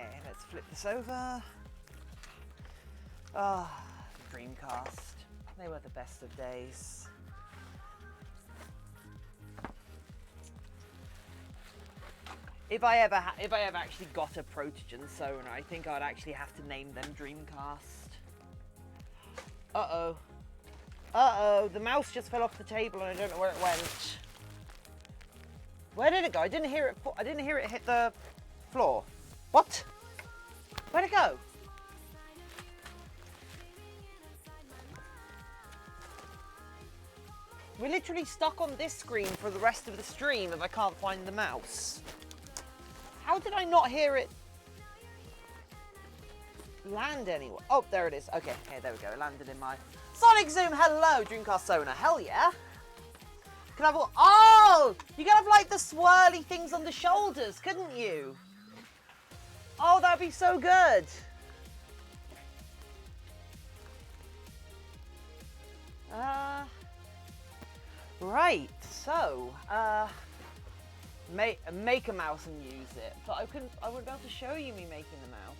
Okay, let's flip this over. Ah, Dreamcast. They were the best of days. If I ever actually got a Protogen Sonar, I think I'd actually have to name them Dreamcast. Uh-oh. Uh-oh, the mouse just fell off the table and I don't know where it went. Where did it go? I didn't hear it hit the floor. What? Where'd it go? We're literally stuck on this screen for the rest of the stream if I can't find the mouse. How did I not hear it land anywhere? Oh, there it is. Okay, there we go. It landed in my Sonic Zoom. Hello, Dreamcast Sonar. Hell yeah. Can I have oh, you could have like the swirly things on the shoulders, couldn't you? Oh, that'd be so good. Right, so, make a mouse and use it, but I wouldn't be able to show you me making the mouse.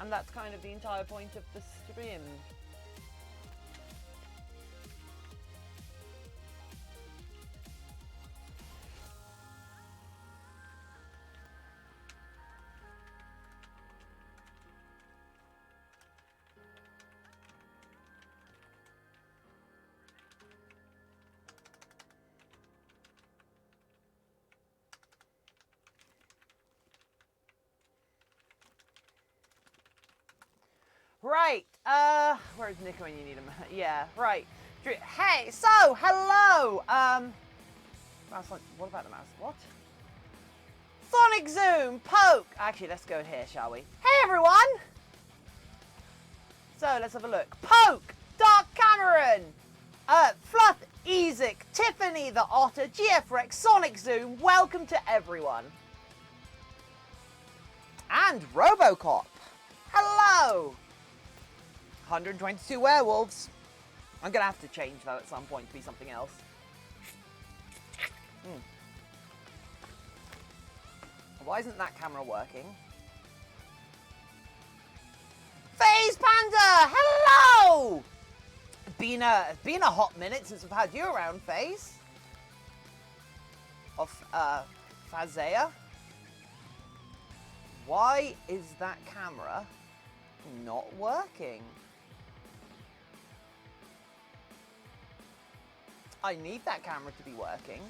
And that's kind of the entire point of the stream. Right, where's Nick when you need him? Yeah, right. Hey, so, hello! What about the mouse? What? Sonic Zoom, poke! Actually, let's go here, shall we? Hey, everyone! So, let's have a look. Poke! Dark Cameron! Fluff, Ezik, Tiffany the Otter, GFRX, Sonic Zoom, welcome to everyone. And Robocop. Hello! 122 werewolves. I'm gonna have to change that at some point to be something else. Why isn't that camera working? FaZe Panda, hello! Been a hot minute since we've had you around, FaZe. Of Fazea. Why is that camera not working? I need that camera to be working.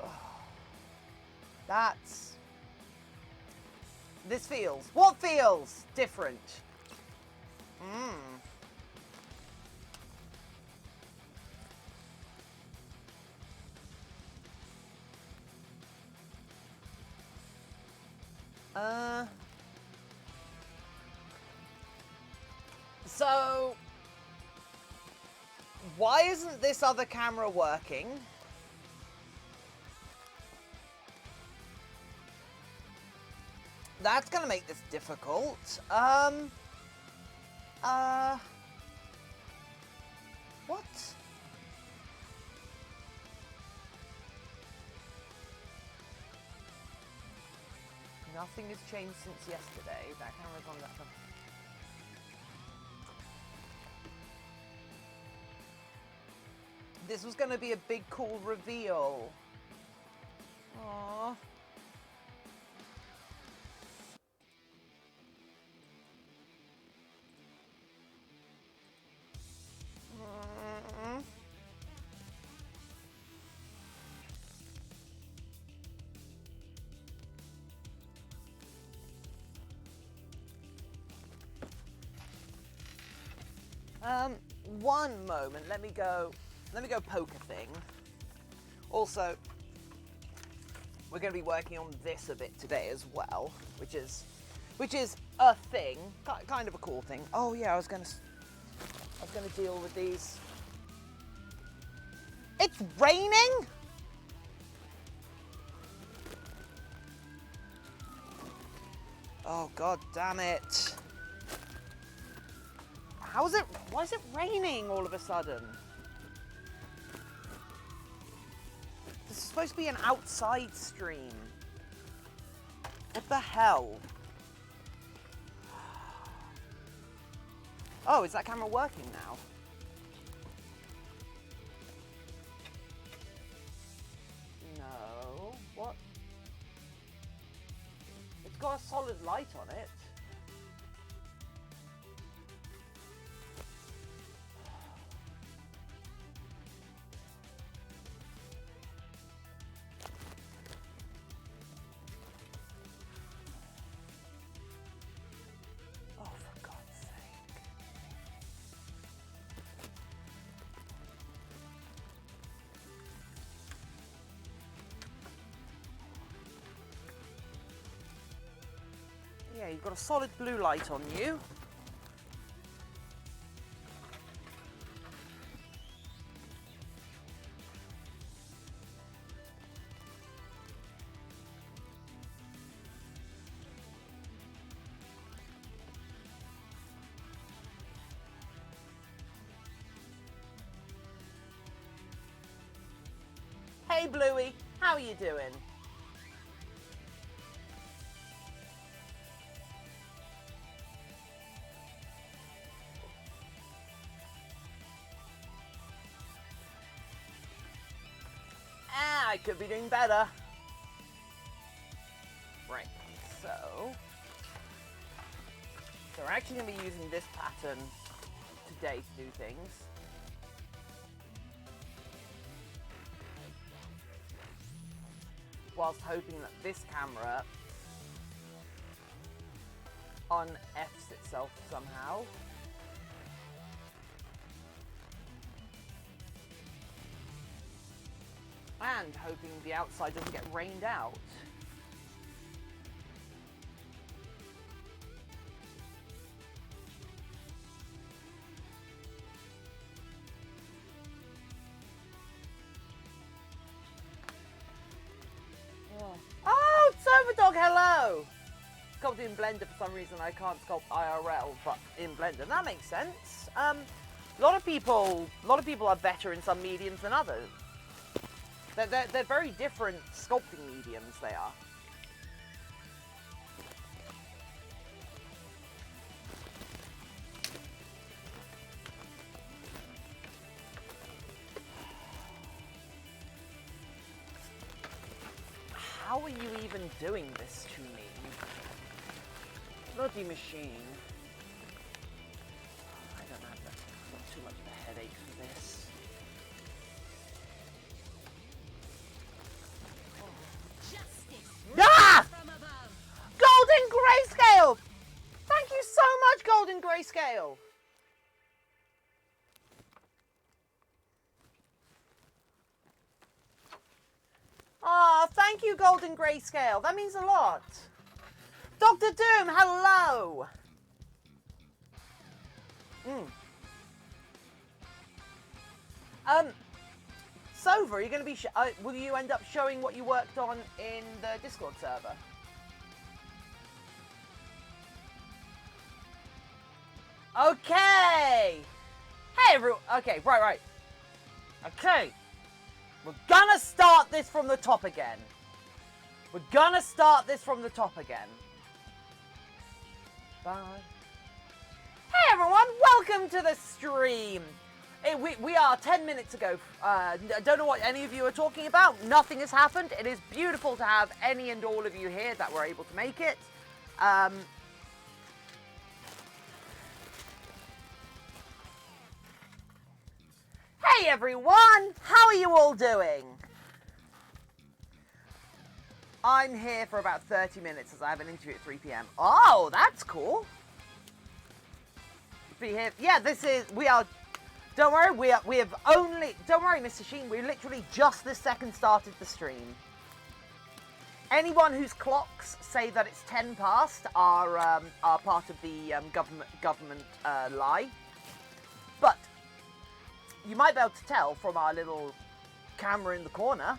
Ugh. This feels. What feels different? So, why isn't this other camera working? That's gonna make this difficult. What? Nothing has changed since yesterday. That camera's on that. This was going to be a big, cool reveal. Aww. One moment. Let me go poke a thing. Also, we're going to be working on this a bit today as well, which is a thing, kind of a cool thing. Oh yeah, I was going to deal with these. It's raining? Oh god damn it. Why is it raining all of a sudden? This is supposed to be an outside stream. What the hell? Oh, is that camera working now? No. What? It's got a solid light on it. Yeah, you've got a solid blue light on you. Hey Bluey, how are you doing? I could be doing better. Right, so we're actually going to be using this pattern today to do things. Whilst hoping that this camera un-Fs itself somehow. And hoping the outside doesn't get rained out. Oh, Silverdog, hello! Sculpted in Blender for some reason. I can't sculpt IRL, but in Blender. That makes sense. A lot of people are better in some mediums than others. They're very different sculpting mediums, they are. How are you even doing this to me? Bloody machine. I don't have not too much of a headache for this. Ah! Golden Grayscale! Thank you so much, Golden Grayscale! Oh, thank you, Golden Grayscale. That means a lot. Dr. Doom, hello! Sova, are you going to be... will you end up showing what you worked on in the Discord server? Okay! Hey, everyone! Okay, right. Okay. We're gonna start this from the top again. Bye. Hey, everyone! Welcome to the stream! We are 10 minutes ago. I don't know what any of you are talking about. Nothing has happened. It is beautiful to have any and all of you here that were able to make it. Hey everyone! How are you all doing? I'm here for about 30 minutes as I have an interview at 3 p.m. Oh, that's cool. Be here. Yeah, we are. Don't worry, we have only... Don't worry, Mr. Sheen, we literally just this second started the stream. Anyone whose clocks say that it's 10 past are part of the government lie. But you might be able to tell from our little camera in the corner,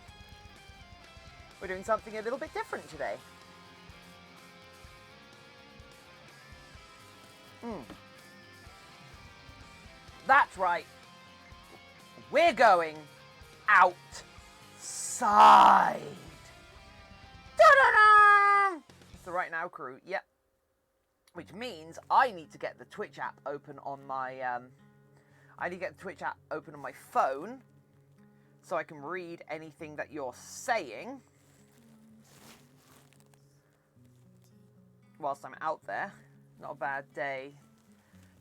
we're doing something a little bit different today. That's right. We're going outside. outside. Da-da-da! It's the Right Now crew. Yep. Which means I need to get the Twitch app open on my I need to get the Twitch app open on my phone so I can read anything that you're saying whilst I'm out there. Not a bad day.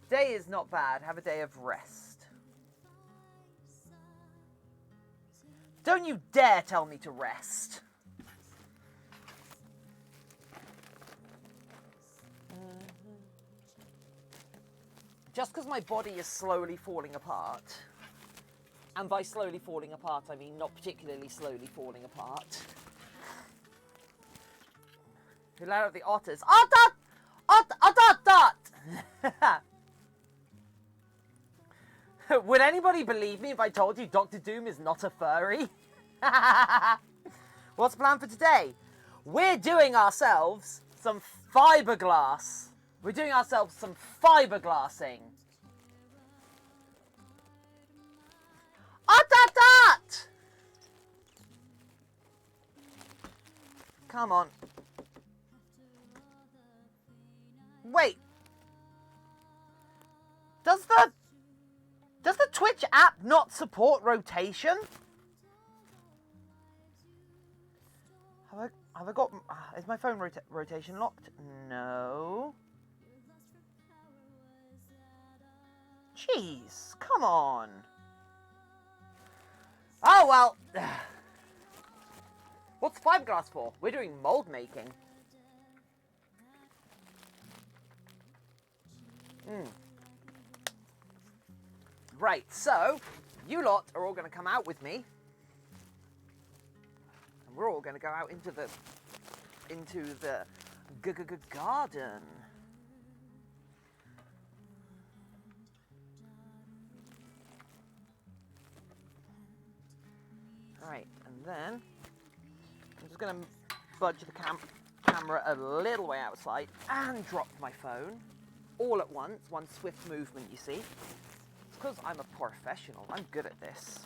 Day is not bad. Have a day of rest. Don't you dare tell me to rest. Just because my body is slowly falling apart, and by slowly falling apart, I mean not particularly slowly falling apart. Who let out the otters? Otter! Otter! Would anybody believe me if I told you Dr. Doom is not a furry? What's the plan for today? We're doing ourselves some fiberglass. We're doing ourselves some fiberglassing. Otter! Come on. Wait. Does the Twitch app not support rotation? Have I got... Is my phone rotation locked? No. Jeez, come on. Oh, well. What's fiberglass for? We're doing mold making. Right, so you lot are all going to come out with me, and we're all going to go out into the garden. Right, and then I'm just going to budge the camera a little way outside and drop my phone all at once, one swift movement, you see. It's because I'm a professional. I'm good at this.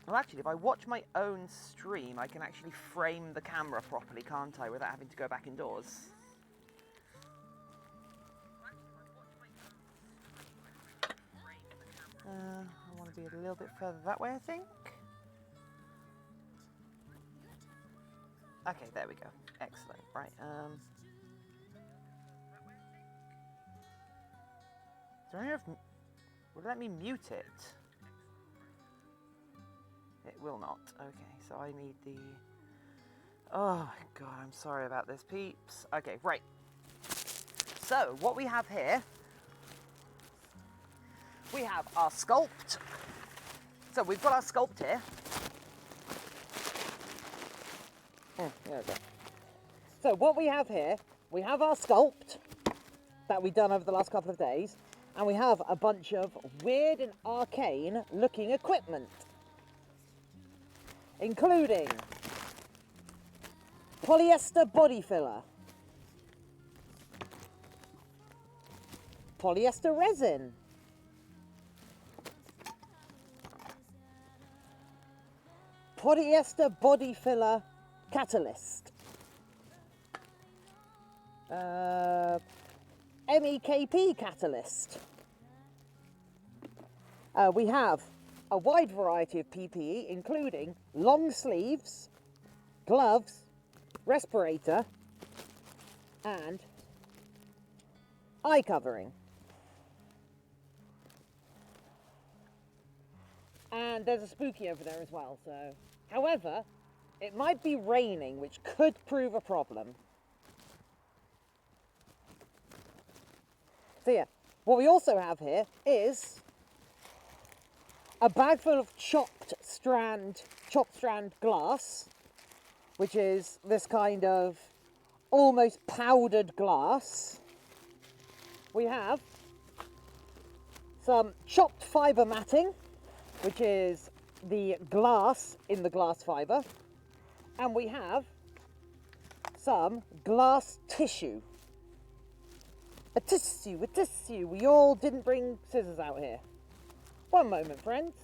Well, actually, if I watch my own stream, I can actually frame the camera properly, can't I, without having to go back indoors? I want to be a little bit further that way, I think. Okay, there we go. Excellent. Right, is there any of... Will it let me mute it? It will not. Okay, so I need the... Oh my god, I'm sorry about this, peeps. Okay, right. So, what we have here... We have our sculpt. So, we've got our sculpt here. There we go. So, what we have here, we have our sculpt that we've done over the last couple of days. And we have a bunch of weird and arcane looking equipment, including polyester body filler, polyester resin, polyester body filler catalyst, MEKP catalyst. We have a wide variety of PPE, including long sleeves, gloves, respirator, and eye covering. And there's a spooky over there as well, so... However, it might be raining, which could prove a problem. So yeah, what we also have here is a bag full of chopped strand glass, which is this kind of almost powdered glass. We have some chopped fibre matting, which is the glass in the glass fibre, and we have some glass tissue. A tissue. We all didn't bring scissors out here. One moment, friends.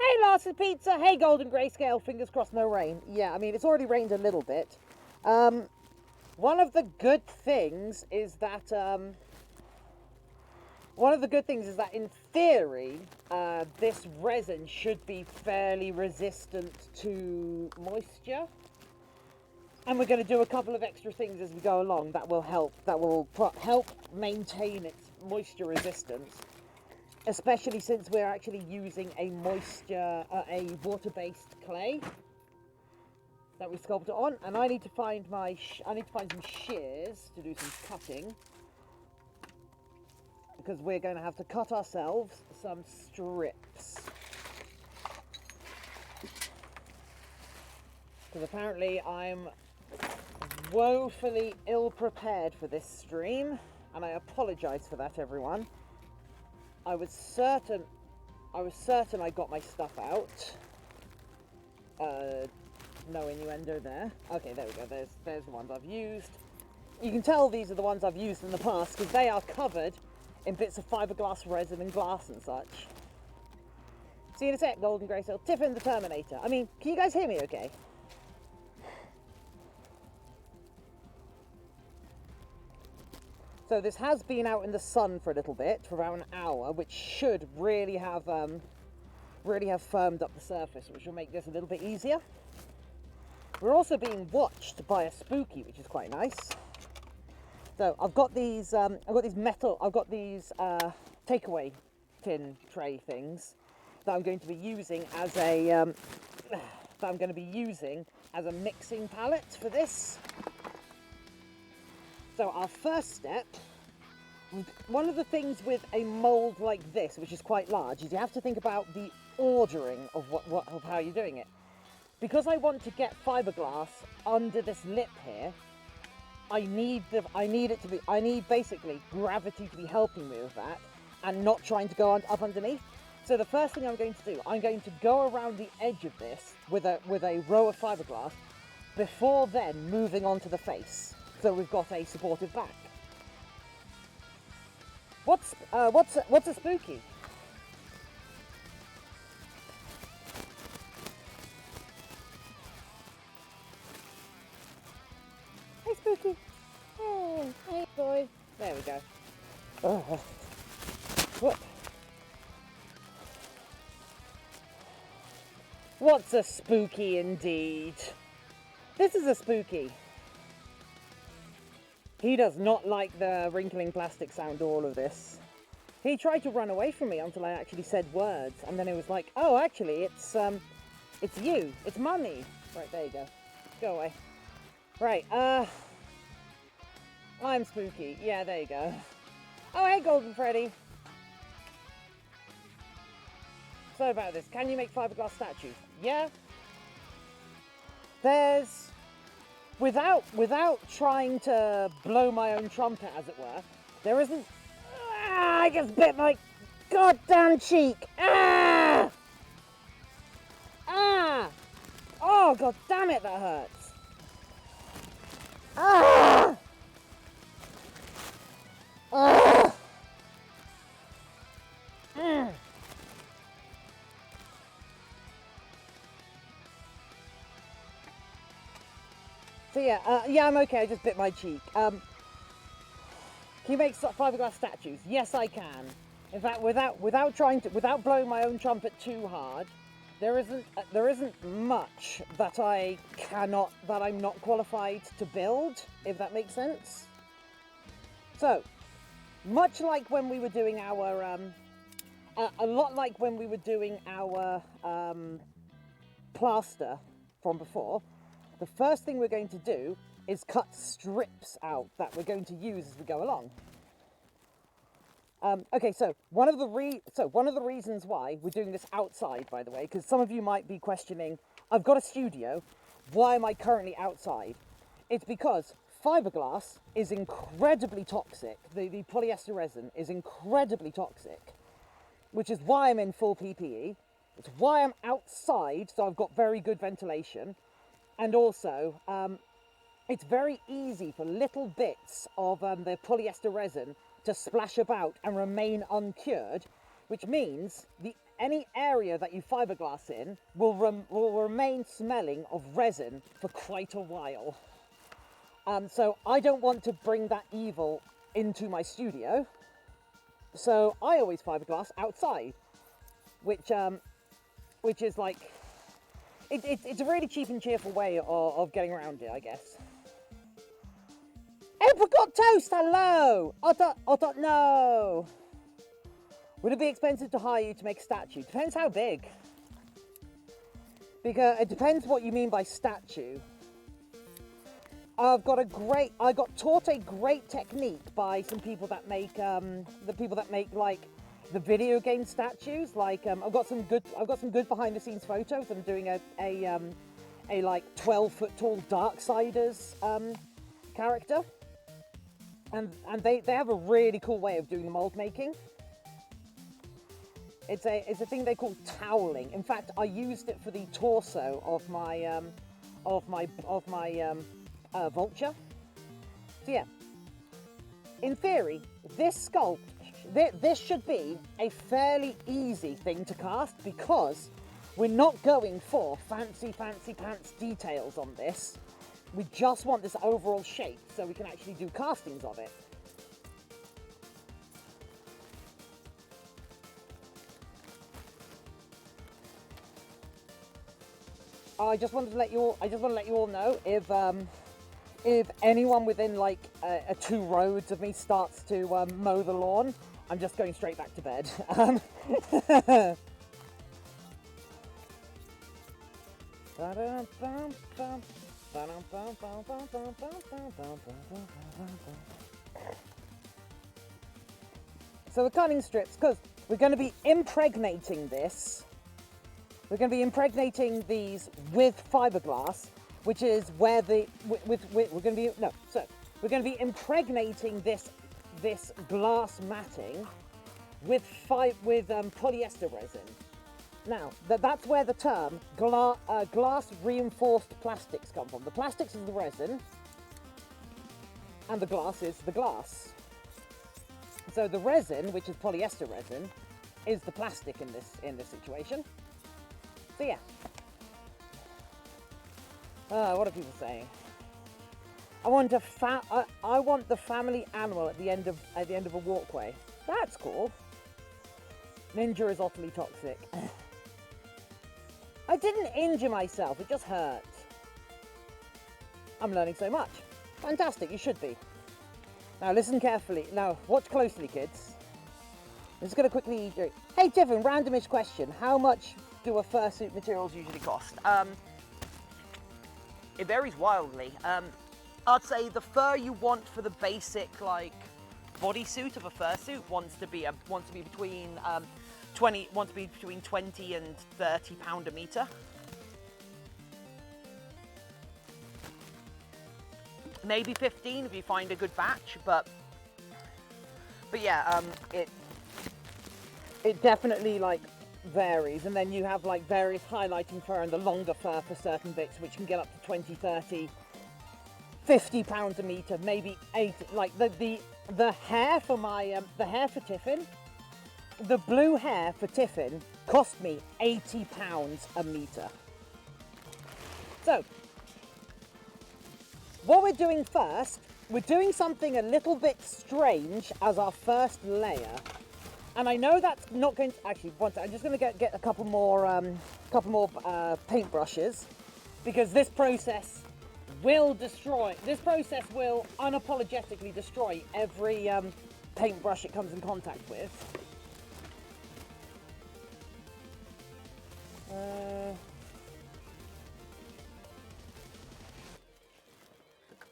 Hey, Lars's Pizza. Hey, Golden Grayscale. Fingers crossed, no rain. Yeah, I mean, it's already rained a little bit. One of the good things is that in theory, this resin should be fairly resistant to moisture. And we're going to do a couple of extra things as we go along that will help maintain its moisture resistance, especially since we're actually using a water-based clay that we sculpted on. And I need to find some shears to do some cutting, because we're going to have to cut ourselves some strips. Because apparently I'm woefully ill-prepared for this stream, and I apologise for that, everyone. I was certain I got my stuff out. No innuendo there. Okay, there we go. There's the ones I've used. You can tell these are the ones I've used in the past because they are covered in bits of fiberglass resin and glass and such. See you in a sec, Golden Grayscale. Tiffin the Terminator. I mean, can you guys hear me okay? So this has been out in the sun for a little bit, for about an hour, which should really have firmed up the surface, which will make this a little bit easier. We're also being watched by a spooky, which is quite nice. So I've got these takeaway tin tray things that I'm going to be using as a mixing palette for this. So our first step, one of the things with a mould like this, which is quite large, is you have to think about the ordering of of how you're doing it. Because I want to get fiberglass under this lip here, I need basically gravity to be helping me with that and not trying to go up underneath. So the first thing I'm going to do, I'm going to go around the edge of this with a row of fiberglass before then moving on to the face. So we've got a supportive back. What's a spooky? Hey, spooky. Hey, boy. There we go. Oh. What's a spooky indeed? This is a spooky. He does not like the wrinkling plastic sound to all of this. He tried to run away from me until I actually said words, and then it was like, oh, actually, it's you, it's Mummy. Right, there you go. Go away. Right, I'm spooky. Yeah, there you go. Oh, hey, Golden Freddy. So about this, can you make fiberglass statues? Yeah. There's... Without trying to blow my own trumpet, as it were, there isn't... Ah, I just bit my goddamn cheek! Ah! Ah! Oh, god damn it, that hurts! Ah! Ah! Mm. So yeah, I'm okay. I just bit my cheek. Can you make fiberglass statues? Yes, I can. In fact, without blowing my own trumpet too hard, there isn't much that I'm not qualified to build, if that makes sense. So, much like when we were doing our, a lot like when we were doing our plaster from before. The first thing we're going to do is cut strips out that we're going to use as we go along. Okay, so one of the reasons why we're doing this outside, by the way, because some of you might be questioning, I've got a studio, why am I currently outside? It's because fiberglass is incredibly toxic. The polyester resin is incredibly toxic, which is why I'm in full PPE. It's why I'm outside, so I've got very good ventilation. And also, it's very easy for little bits of the polyester resin to splash about and remain uncured, which means any area that you fiberglass in will remain smelling of resin for quite a while. So I don't want to bring that evil into my studio. So I always fiberglass outside, which is like, it's a really cheap and cheerful way of getting around it, I guess. Apricot toast, hello! Otter, no! Would it be expensive to hire you to make a statue? Depends how big. Because it depends what you mean by statue. I got taught a great technique by some people that make like the video game statues. Like I've got some good behind the scenes photos. I'm doing a like 12-foot tall Darksiders character, and they have a really cool way of doing the mold making. It's a thing they call toweling. In fact, I used it for the torso of my vulture. So yeah, in theory, this sculpt, this should be a fairly easy thing to cast because we're not going for fancy pants details on this. We just want this overall shape so we can actually do castings of it. I just want to let you all know if anyone within like 2 roads of me starts to mow the lawn, I'm just going straight back to bed. So we're cutting strips because we're going to be impregnating this. We're going to be impregnating these with fiberglass, which is where we're going to be impregnating this glass matting with polyester resin. Now that's where the term glass reinforced plastics come from. The plastics is the resin, and the glass is the glass. So the resin, which is polyester resin, is the plastic in this situation. So yeah. What are people saying? I want the family animal at the end of a walkway. That's cool. Ninja is utterly toxic. I didn't injure myself, it just hurt. I'm learning so much. Fantastic, you should be. Now listen carefully. Now watch closely, kids. I'm just going to quickly do. Hey Tiffin, randomish question. How much do a fursuit materials usually cost? It varies wildly. I'd say the fur you want for the basic like bodysuit of a fursuit wants to be between 20 and 30 pound a meter. Maybe 15 if you find a good batch, but yeah, it definitely like varies. And then you have like various highlighting fur and the longer fur for certain bits, which can get up to 20, 30, 50 pounds a meter, maybe 80. Like the hair for my the hair for Tiffin, the blue hair for Tiffin cost me 80 pounds a meter. So what we're doing first, we're doing something a little bit strange as our first layer. And I know that's not going to, actually, I'm just going to get a couple more paint brushes, because this process will unapologetically destroy every paintbrush it comes in contact with.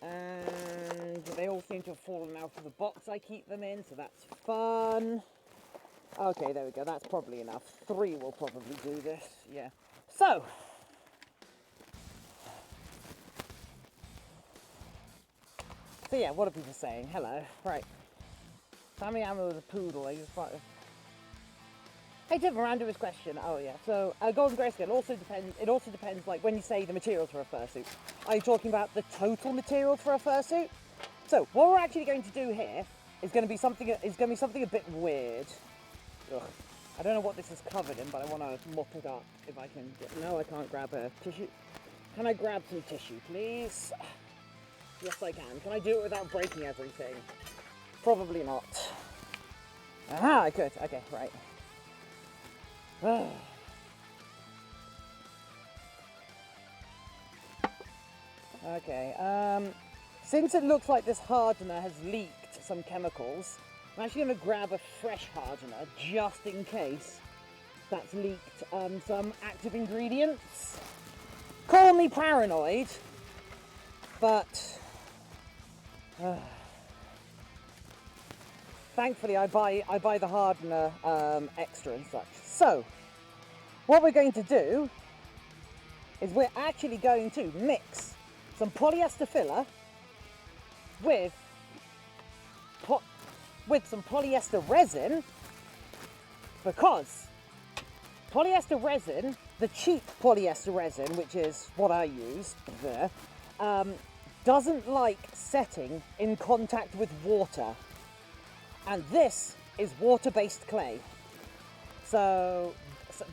And they all seem to have fallen out of the box I keep them in, so that's fun. Okay, there we go, that's probably enough. 3 will probably do this, yeah. So, yeah, what are people saying? Hello, right. Family animal with a poodle, Hey Tiffin, randomist question. Oh yeah, so Golden Grayscale, it also depends, like when you say the materials for a fursuit, are you talking about the total materials for a fursuit? So what we're actually going to do here is going to be something a bit weird. Ugh. I don't know what this is covered in, but I want to mop it up if I can. No, I can't grab a tissue. Can I grab some tissue, please? Yes, I can. Can I do it without breaking everything? Probably not. Aha, I could. Okay, right. Okay, since it looks like this hardener has leaked some chemicals, I'm actually going to grab a fresh hardener just in case that's leaked some active ingredients. Call me paranoid, but thankfully I buy the hardener extra and such. So what we're going to do is we're actually going to mix some polyester filler with some polyester resin, because polyester resin, the cheap polyester resin, which is what I use there, doesn't like setting in contact with water, and this is water-based clay. So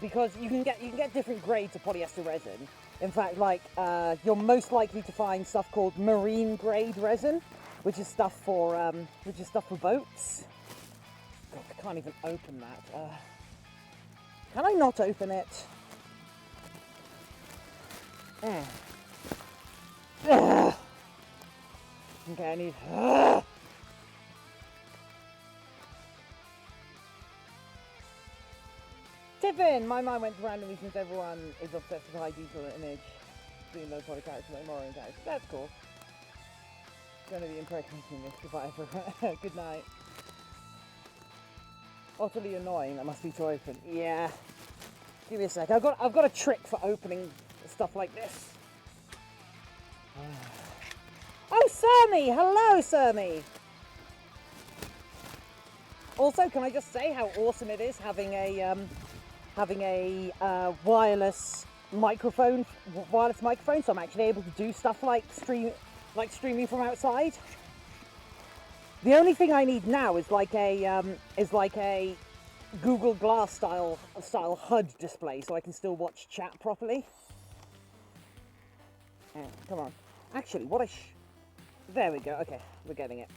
because you can get different grades of polyester resin. In fact, like you're most likely to find stuff called marine grade resin, which is stuff for boats. God, I can't even open that. Can I not open it? Okay, I need. Tiffin! My mind went randomly since everyone is obsessed with high detail image. Doing low poly characters like Mario and characters. That's cool. Gonna be impregnating this if I ever. Good night. Utterly annoying. That must be to open. Yeah. Give me a sec. I've got a trick for opening stuff like this. Oh, Surmy! Hello, Surmy! Also, can I just say how awesome it is having a wireless microphone, so I'm actually able to do stuff like streaming from outside. The only thing I need now is like a Google Glass style HUD display, so I can still watch chat properly. Come on. Actually, there we go. Okay, we're getting it.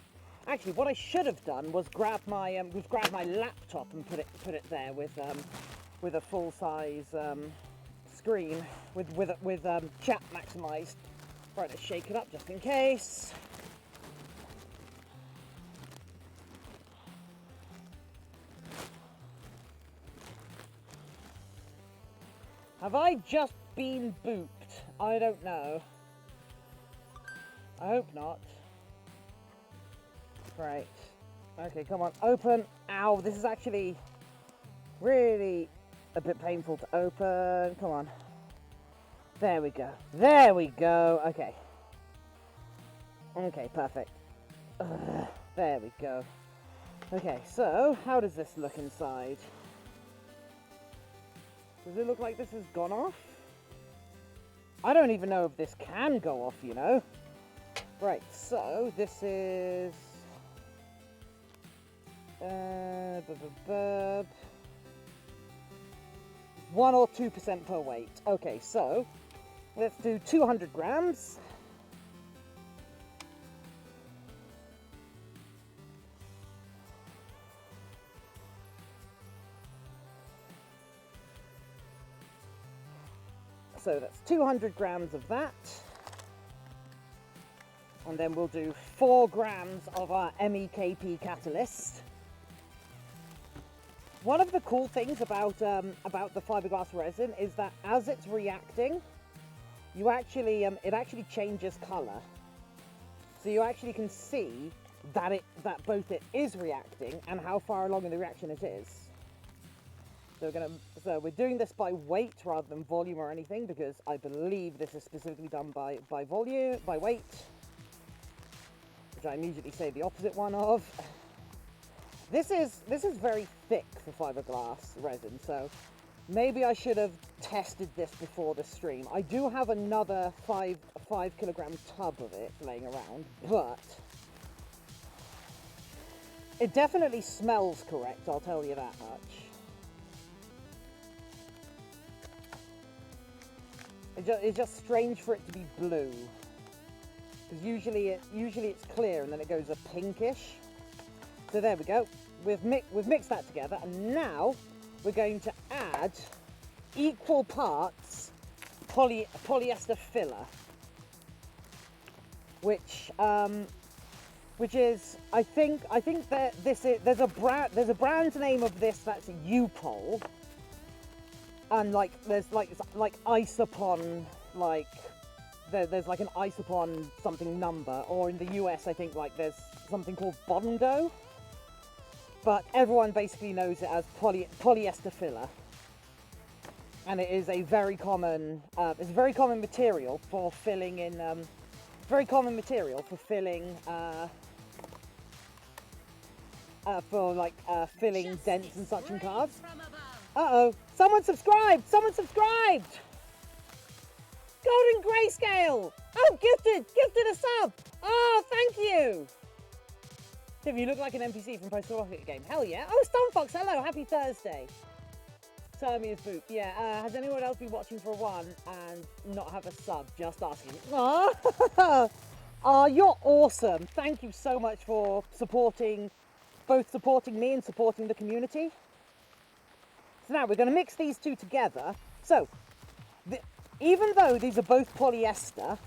Actually, what I should have done was grab my laptop and put it there with a full size screen with chat maximized. Right, let's shake it up just in case. Have I just been booped? I don't know. I hope not. Right. Okay, come on, open. Ow, this is actually really a bit painful to open. Come on. There we go. There we go. Okay. Okay, perfect. There we go. Okay, so how does this look inside? Does it look like this has gone off? I don't even know if this can go off, you know. Right, so this is 1 or 2% per weight. Okay, so let's do 200 grams. So that's 200 grams of that. And then we'll do 4 grams of our MEKP catalyst. One of the cool things about the fiberglass resin is that as it's reacting, you actually it actually changes color. So you actually can see that both it is reacting and how far along in the reaction it is. So we're doing this by weight rather than volume or anything, because I believe this is specifically done by weight, which I immediately say the opposite one of. This is very thick for fiberglass resin, so maybe I should have tested this before the stream. I do have another 5 kilogram tub of it laying around, but it definitely smells correct, I'll tell you that much. It's just strange for it to be blue. Because usually it's clear and then it goes a pinkish. So there we go. We've mixed that together, and now we're going to add equal parts polyester filler, which is I think that there's a brand name of this that's U-Pol, and like there's like Isopon, like there's like an Isopon something number, or in the US I think like there's something called Bondo, but everyone basically knows it as polyester filler, and it is a very common material for filling in filling dents and such in cars. Uh-oh, someone subscribed! Golden Grayscale! Oh, gifted a sub! Oh, thank you! Tiffin, you look like an NPC from Postal Rocket game. Hell yeah. Oh, Stonefox, hello, happy Thursday. Siamese Boot. Yeah, has anyone else been watching for a while and not have a sub? Just asking. Oh, you're awesome. Thank you so much for supporting me and supporting the community. So now we're going to mix these two together. So, even though these are both polyester,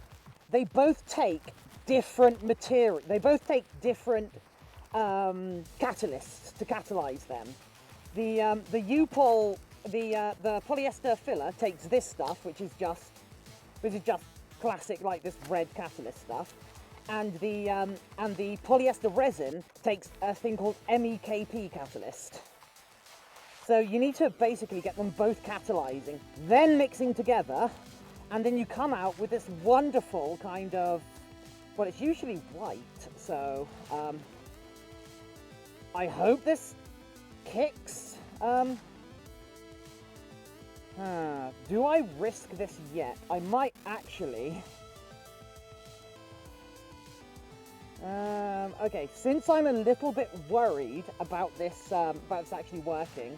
they both take different material. They both take different catalysts to catalyze them. The U-Pol, the polyester filler takes this stuff, which is just classic, like this red catalyst stuff, and the polyester resin takes a thing called MEKP catalyst. So you need to basically get them both catalyzing, then mixing together, and then you come out with this wonderful kind of, well, it's usually white, so I hope this kicks. Do I risk this yet? I might actually. Okay, since I'm a little bit worried about this actually working,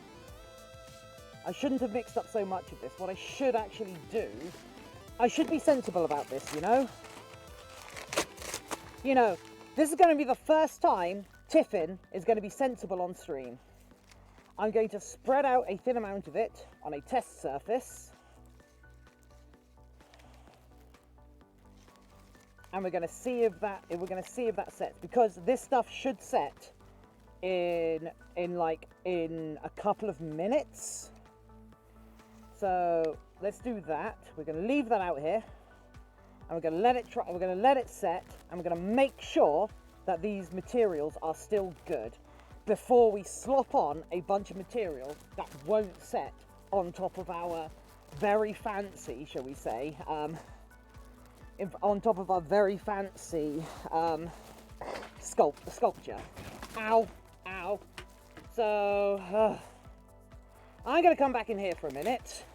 I shouldn't have mixed up so much of this. What I should actually do, I should be sensible about this, you know? You know, this is going to be the first time Tiffin is going to be sensible on stream. I'm going to spread out a thin amount of it on a test surface. And we're going to see if that sets, because this stuff should set in a couple of minutes. So let's do that. We're going to leave that out here, and we're going to let it try. We're going to let it set, and we're going to make sure that these materials are still good before we slop on a bunch of material that won't set on top of our very fancy, shall we say, on top of our very fancy sculpture. Ow, ow. So I'm going to come back in here for a minute.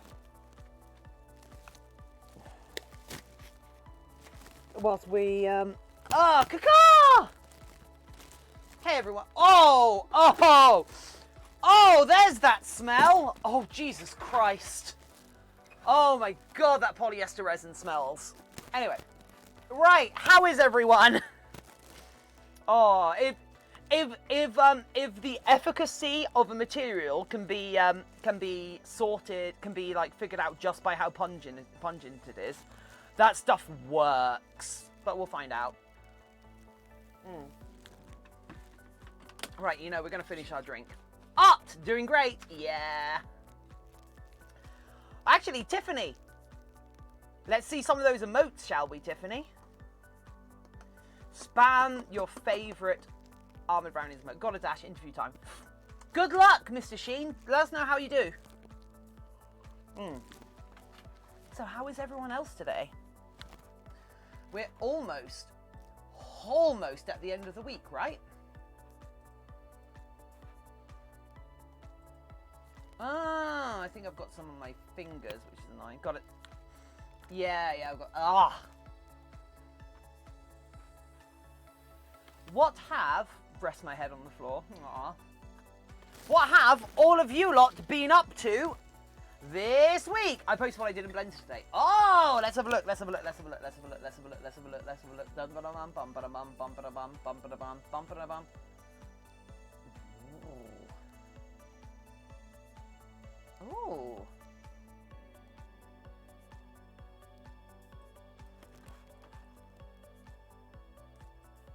Whilst we Caca! Hey everyone. Oh, there's that smell. Oh, Jesus Christ. Oh my God, that polyester resin smells. Anyway, right, how is everyone? Oh, if the efficacy of a material can be sorted, can be like figured out just by how pungent it is, that stuff works. But we'll find out. Right, you know, we're gonna finish our drink. Art, doing great, yeah. Actually, Tiffany, let's see some of those emotes, shall we, Tiffany? Spam your favourite ArmouredBrownies emote. Got a dash, interview time. Good luck, Mr. Sheen. Let us know how you do. So how is everyone else today? We're almost at the end of the week, right? Ah, I think I've got some on my fingers, which is annoying. Got it. Yeah, I've got, What have, rest my head on the floor, what have all of you lot been up to This week, I posted what I did in Blender today. Oh, let's have a look. Let's have a look. Let's have a look. Let's have a look. Let's have a look. Let's have a look. Let's have a look. Dum ba dum bum ba dum bum ba dum bum ba dum bum ba dum. Ooh.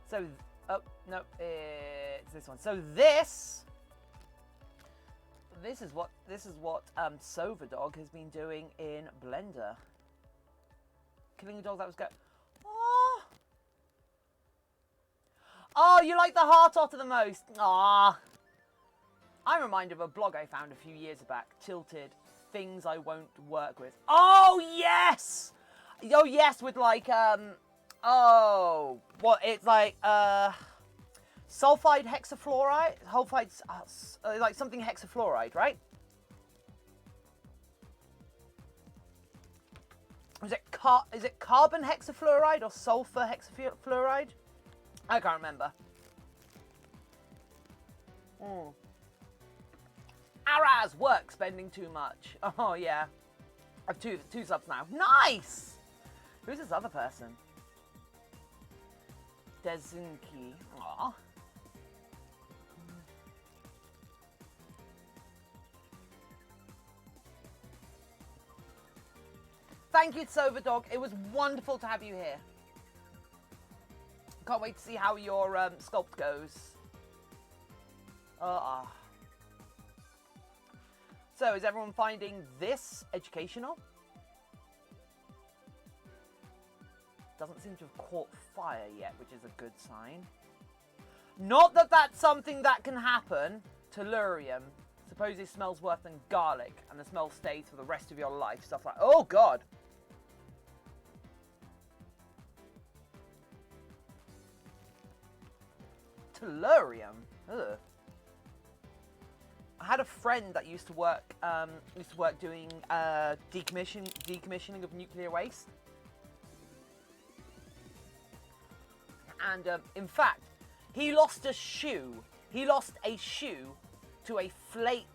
So, oh no, it's this one. So this is what Sovadog has been doing in Blender. Killing a dog that was go. Oh, oh, you like the heart otter the most. Ah. I'm reminded of a blog I found a few years back, Tilted Things I Won't Work With. Oh, yes! Oh, yes, with like, oh, what, it's like, sulfide hexafluoride? Like something hexafluoride, right? Is it carbon hexafluoride or sulfur hexafluoride? I can't remember. Araz, work spending too much. Oh yeah, I've two subs now. Nice. Who's this other person? Dezinki. Aw. Thank you, Sovadog. It was wonderful to have you here. Can't wait to see how your sculpt goes. So, is everyone finding this educational? Doesn't seem to have caught fire yet, which is a good sign. Not that that's something that can happen. Tellurium. Suppose it smells worse than garlic, and the smell stays for the rest of your life. Stuff like, oh god! Tellurium? Ugh. I had a friend that used to work doing decommissioning of nuclear waste, and in fact, he lost a shoe. He lost a shoe to a flake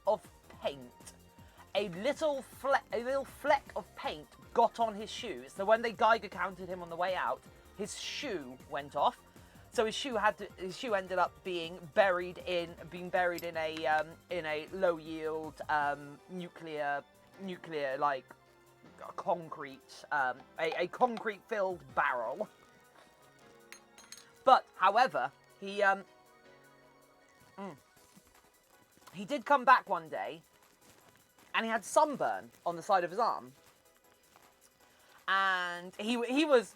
of paint. A little fleck of paint got on his shoe. So when they Geiger counted him on the way out, his shoe went off. So his shoe ended up being buried in a low yield nuclear like concrete a concrete filled barrel. But however, he did come back one day, and he had sunburn on the side of his arm. And he was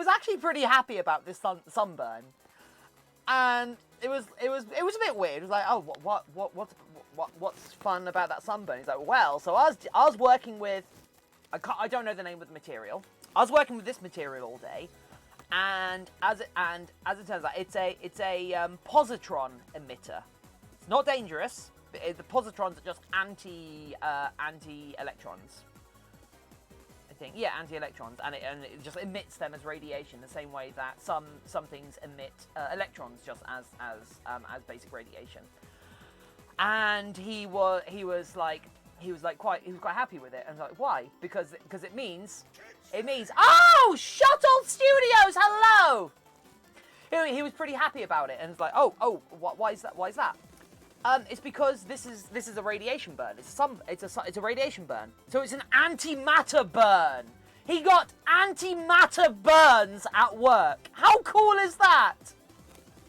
actually pretty happy about this sunburn, and it was a bit weird. It was like, oh, what's fun about that sunburn? He's like, well, so I was working with, I don't know the name of the material. I was working with this material all day, and as it turns out, it's a positron emitter. It's not dangerous. The positrons are just anti electrons. Yeah, anti-electrons, and it just emits them as radiation, the same way that some things emit electrons just as basic radiation. And he was quite happy with it, and I was like, why? Because it means oh, Shuttle Studios, hello. He was pretty happy about it, and it's like, oh, why is that? It's because this is a radiation burn. It's a radiation burn. So it's an antimatter burn. He got antimatter burns at work. How cool is that?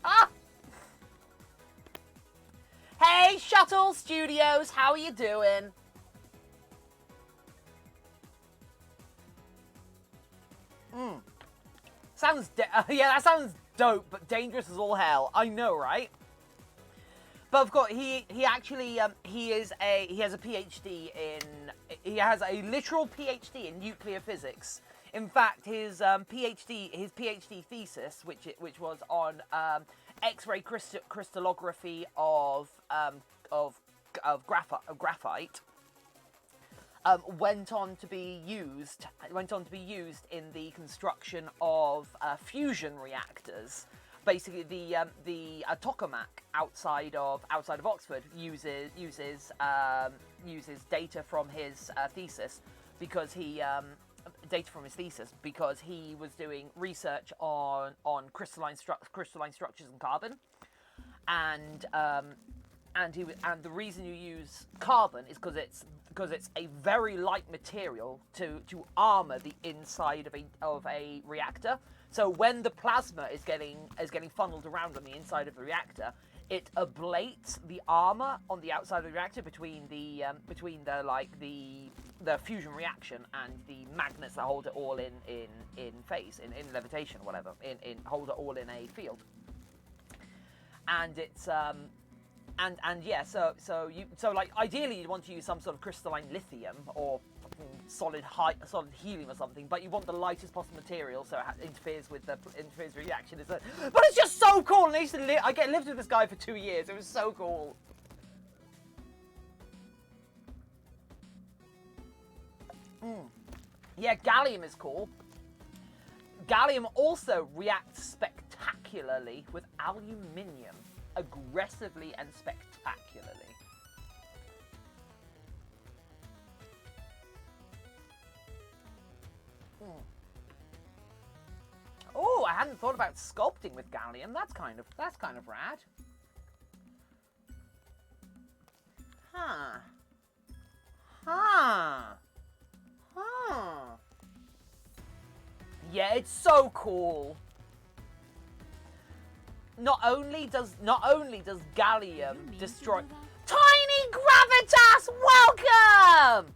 Ah! Hey, Shuttle Studios, how are you doing? Yeah, that sounds dope, but dangerous as all hell. I know, right? But of course, he has a literal PhD in nuclear physics. In fact, his PhD thesis, which was on X-ray crystallography of graphite, went on to be used in the construction of fusion reactors. basically the tokamak outside of Oxford uses data from his thesis because he was doing research on crystalline structures and carbon, and the reason you use carbon is because it's a very light material to armor the inside of a reactor. So when the plasma is getting funneled around on the inside of the reactor, it ablates the armor on the outside of the reactor between the fusion reaction and the magnets that hold it all in phase, in levitation or whatever, in hold it all in a field. And it's so like ideally you'd want to use some sort of crystalline lithium or solid helium or something, but you want the lightest possible material so it interferes with the reaction. But it's just so cool. And I lived with this guy for 2 years. It was so cool. Yeah, gallium is cool. Gallium also reacts spectacularly with aluminium, aggressively and spectacularly. Oh, I hadn't thought about sculpting with gallium. That's kind of rad. Huh. Yeah, it's so cool. Not only does gallium destroy Tiny Gravitas, welcome!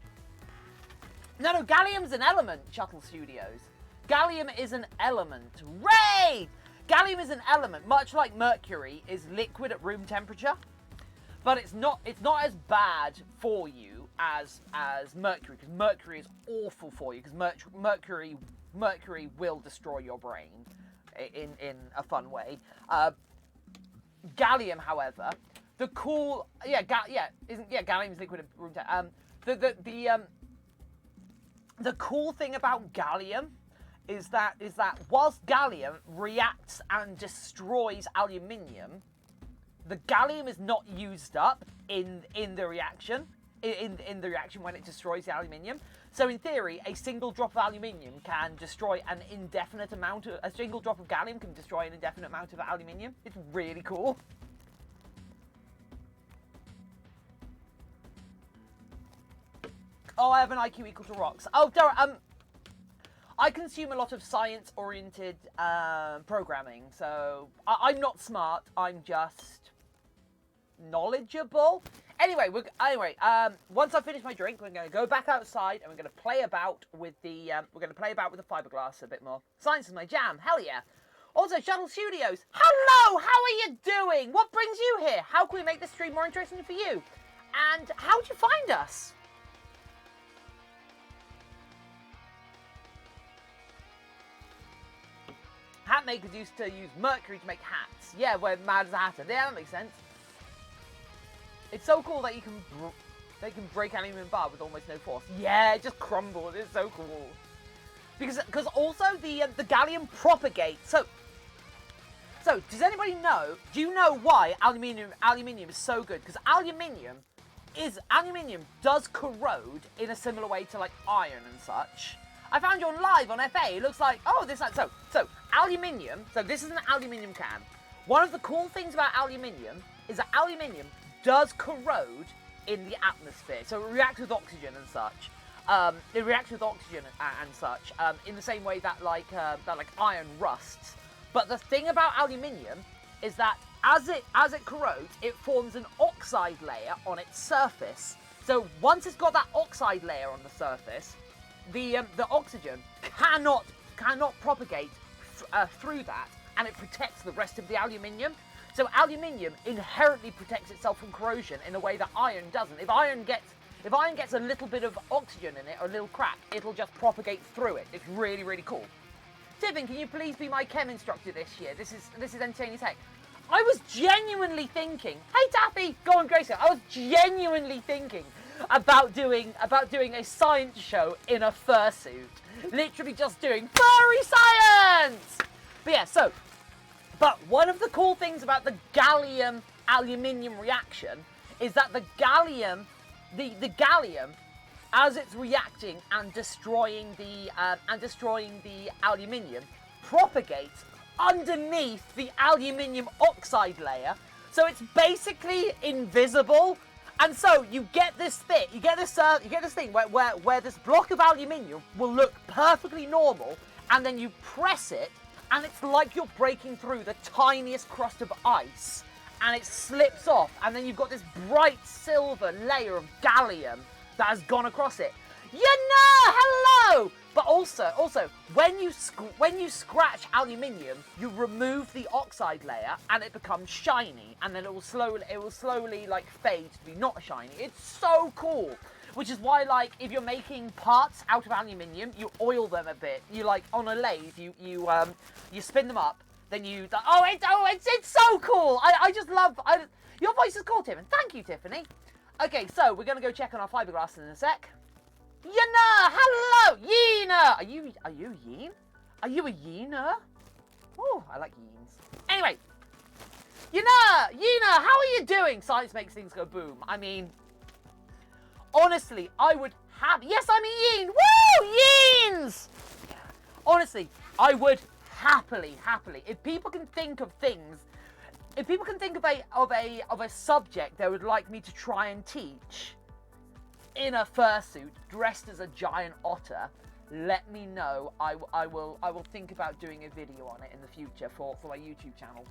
No, gallium's an element, Shuttle Studios. Gallium is an element. Raid! Gallium is an element, much like mercury is liquid at room temperature, but it's not as bad for you as mercury, because mercury is awful for you, because mercury will destroy your brain in a fun way. Gallium, however, gallium is liquid at room temperature. The cool thing about gallium is that whilst gallium reacts and destroys aluminium, the gallium is not used up in the reaction when it destroys the aluminium. So in theory, a single drop of aluminium can destroy a single drop of gallium can destroy an indefinite amount of aluminium. It's really cool. Oh, I have an IQ equal to rocks. Oh, Dara, I consume a lot of science-oriented programming, so I'm not smart. I'm just knowledgeable. Anyway, once I finish my drink, we're going to go back outside and we're going to play about with the fiberglass a bit more. Science is my jam. Hell yeah. Also, Shuttle Studios. Hello. How are you doing? What brings you here? How can we make this stream more interesting for you? And how did you find us? Hat makers used to use mercury to make hats. Yeah, we're mad as a hatter. Yeah, that makes sense. It's so cool that they can break aluminium bar with almost no force. Yeah, it just crumbles. It's so cool. Because also the gallium propagates. So does anybody know? Do you know why aluminium is so good? Because aluminium does corrode in a similar way to like iron and such. I found you on live on FA. It looks like so aluminium. So this is an aluminium can. One of the cool things about aluminium is that aluminium does corrode in the atmosphere. So it reacts with oxygen and such. In the same way that iron rusts. But the thing about aluminium is that as it corrodes, it forms an oxide layer on its surface. So once it's got that oxide layer on the surface, the oxygen cannot propagate through that, and it protects the rest of the aluminium. So aluminium inherently protects itself from corrosion in a way that iron doesn't. If iron gets a little bit of oxygen in it, or a little crack, it'll just propagate through it. It's really, really cool. Tiffin, can you please be my chem instructor this year? This is entertaining as heck. I was genuinely thinking, hey Taffy, go on Grace. I was genuinely thinking about doing a science show in a fursuit. Literally just doing furry science! But yeah, so But one of the cool things about the gallium aluminium reaction is that the gallium, as it's reacting and destroying the aluminium, propagates underneath the aluminium oxide layer, so it's basically invisible. And so you get this thing, where this block of aluminium will look perfectly normal, and then you press it, and it's like you're breaking through the tiniest crust of ice, and it slips off, and then you've got this bright silver layer of gallium that has gone across it. Hello! But also, when you scratch aluminium, you remove the oxide layer, and it becomes shiny, and then it will slowly like fade to be not shiny. It's so cool. Which is why, like, if you're making parts out of aluminium, you oil them a bit. You, like, on a lathe, you spin them up, then it's so cool. I just love, your voice is cool, Tiffin. Thank you, Tiffany. Okay, so we're gonna go check on our fiberglass in a sec. Hello, Yeena. Are you Yeen? Are you a Yeena? Oh, I like Yeens. Anyway, Yeena, how are you doing? Science makes things go boom. I mean, honestly, I would have... Yes, I'm a Yeen! Woo! Yeens! Honestly, I would happily... If people can think of things... If people can think of a subject they would like me to try and teach in a fursuit, dressed as a giant otter, let me know. I will think about doing a video on it in the future for my YouTube channel.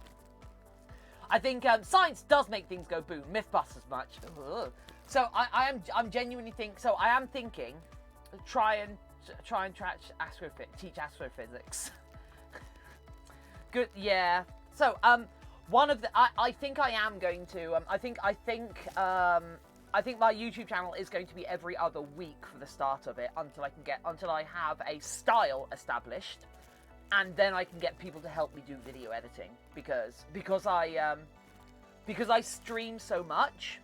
I think science does make things go boom. Mythbusters much. Ugh. So I'm genuinely thinking, try and teach astrophysics. Good, yeah. So one of the I think I am going to I think my YouTube channel is going to be every other week for the start of it until I have a style established, and then I can get people to help me do video editing because I stream so much.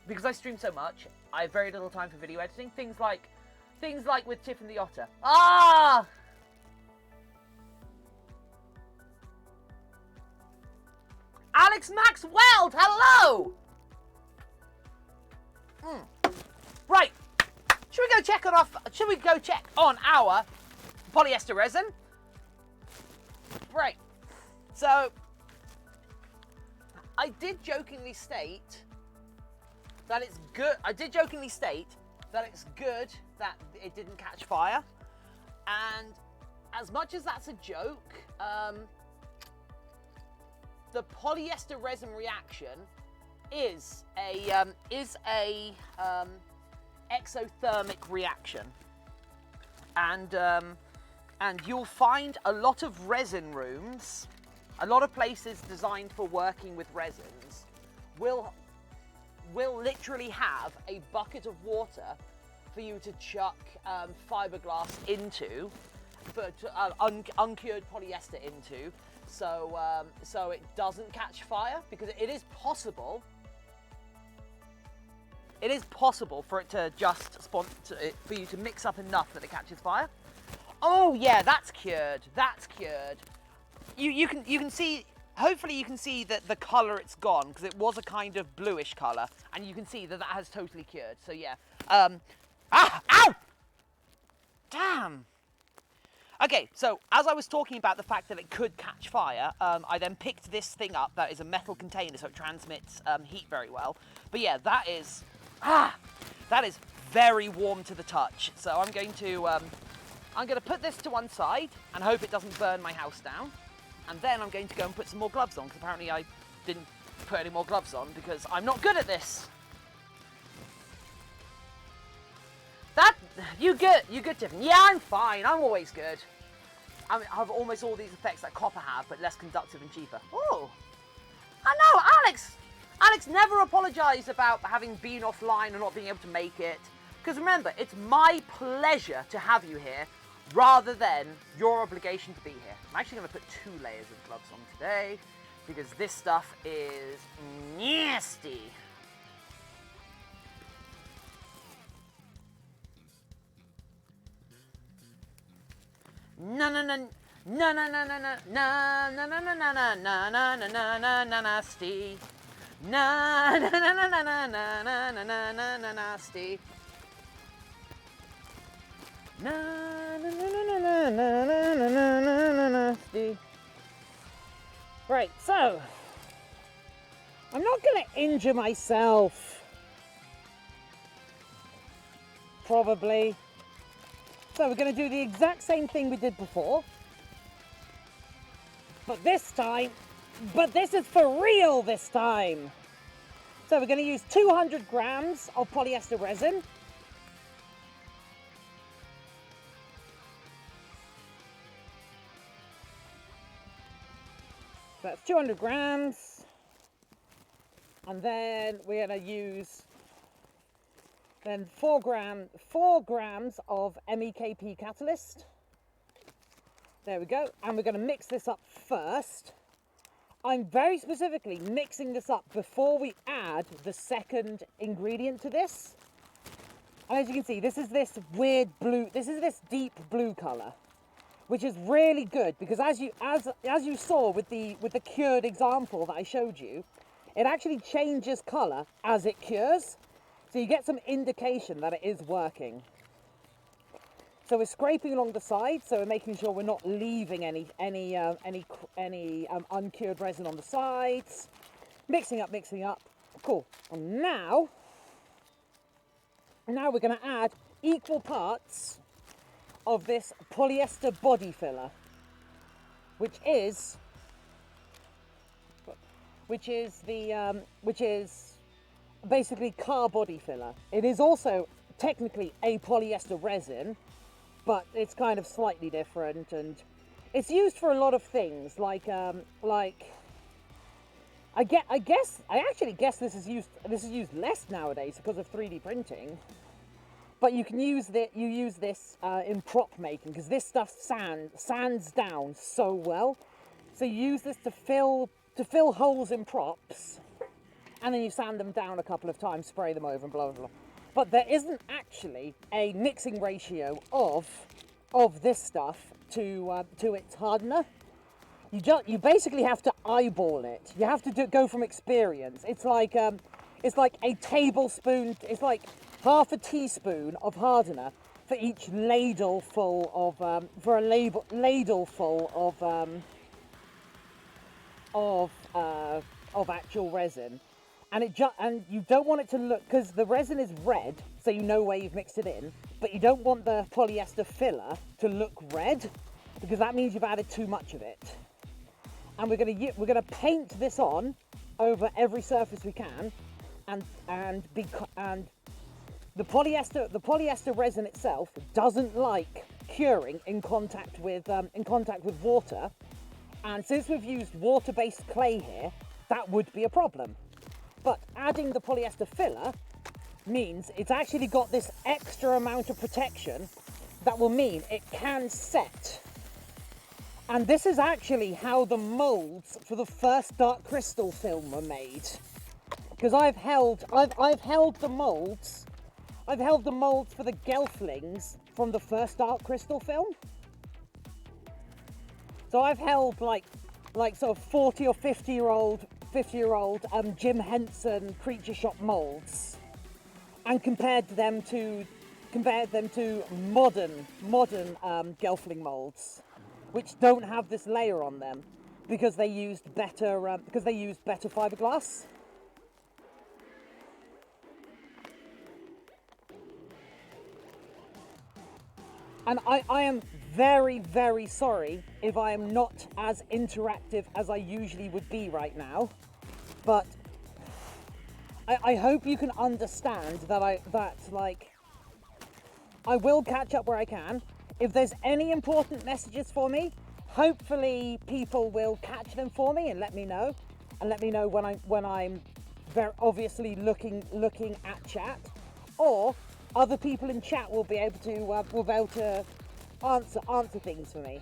Because I stream so much, I have very little time for video editing. Things like with Tiffin the Otter. Ah! Alex Max Weld, hello! Right. Should we go check on our polyester resin? Right. So I did jokingly state that it's good. That it didn't catch fire, and as much as that's a joke, the polyester resin reaction is a exothermic reaction, and you'll find a lot of resin rooms, a lot of places designed for working with resins will literally have a bucket of water for you to chuck fiberglass into, but uncured polyester into, so it doesn't catch fire, because it is possible. It is possible for it to for you to mix up enough that it catches fire. Oh yeah, that's cured. That's cured. You can see. Hopefully you can see that the colour it's gone, because it was a kind of bluish colour, and you can see that has totally cured. So yeah. Ow! Damn. Okay, so as I was talking about the fact that it could catch fire, I then picked this thing up that is a metal container, so it transmits heat very well. But yeah, that is very warm to the touch. So I'm going to put this to one side and hope it doesn't burn my house down. And then I'm going to go and put some more gloves on, because apparently I didn't put any more gloves on because I'm not good at this. You good, Tiffin? Yeah, I'm fine. I'm always good. I have almost all these effects that copper have, but less conductive and cheaper. Oh, I know, Alex. Alex never apologised about having been offline and not being able to make it. Because remember, it's my pleasure to have you here, rather than your obligation to be here. I'm actually going to put 2 layers of gloves on today, because this stuff is nasty. No. Na na na na na na na na na na na na na na na na nasty. Na na na na na na na na na na na na nasty. Na na na na na na na na na na nasty. Right, so I'm not gonna injure myself. Probably. So we're gonna do the exact same thing we did before. But this is for real this time. So we're going to use 200 grams of polyester resin. So that's 200 grams. And then we're going to use 4 grams of MEKP catalyst. There we go, and we're going to mix this up first. I'm very specifically mixing this up before we add the second ingredient to this. And as you can see, this is this weird blue, this is this deep blue color, which is really good because as you saw with the cured example that I showed you, it actually changes color as it cures. So you get some indication that it is working. So we're scraping along the side, so we're making sure we're not leaving any uncured resin on the sides. Mixing up. Cool. And now we're going to add equal parts of this polyester body filler, which is basically car body filler. It is also technically a polyester resin, but it's kind of slightly different, and it's used for a lot of things. I actually guess this is used less nowadays because of 3D printing. But you can use this in prop making because this stuff sands down so well. So you use this to fill holes in props, and then you sand them down a couple of times, spray them over, and blah blah blah. But there isn't actually a mixing ratio of this stuff to its hardener. You basically have to eyeball it. You have to go from experience. It's like a tablespoon. It's like half a teaspoon of hardener for each ladle full of ladle full of actual resin. And you don't want it to look, because the resin is red, so you know where you've mixed it in, but you don't want the polyester filler to look red, because that means you've added too much of it. And we're gonna paint this on over every surface we can, and the polyester resin itself doesn't like curing in contact with water, and since we've used water-based clay here, that would be a problem. But adding the polyester filler means it's actually got this extra amount of protection that will mean it can set. And this is actually how the molds for the first Dark Crystal film were made. Because I've held the molds for the Gelflings from the first Dark Crystal film. So I've held like sort of 40 or 50-year-old Jim Henson Creature Shop molds, and compared them to modern Gelfling molds, which don't have this layer on them because they used better fiberglass. And I am very, very sorry if I am not as interactive as I usually would be right now, but I hope you can understand that I will catch up where I can. If there's any important messages for me, hopefully people will catch them for me and let me know when I'm very obviously looking at chat, or other people in chat will be able to answer things for me.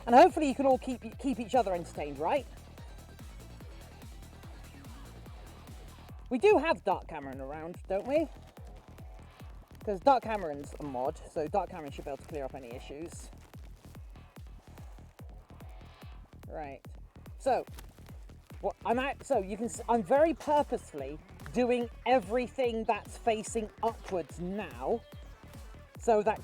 And hopefully you can all keep each other entertained, right? We do have Dark Cameron around, don't we? Because Dark Cameron's a mod, so Dark Cameron should be able to clear up any issues. Right. So, what so you can. I'm very purposefully doing everything that's facing upwards now, so that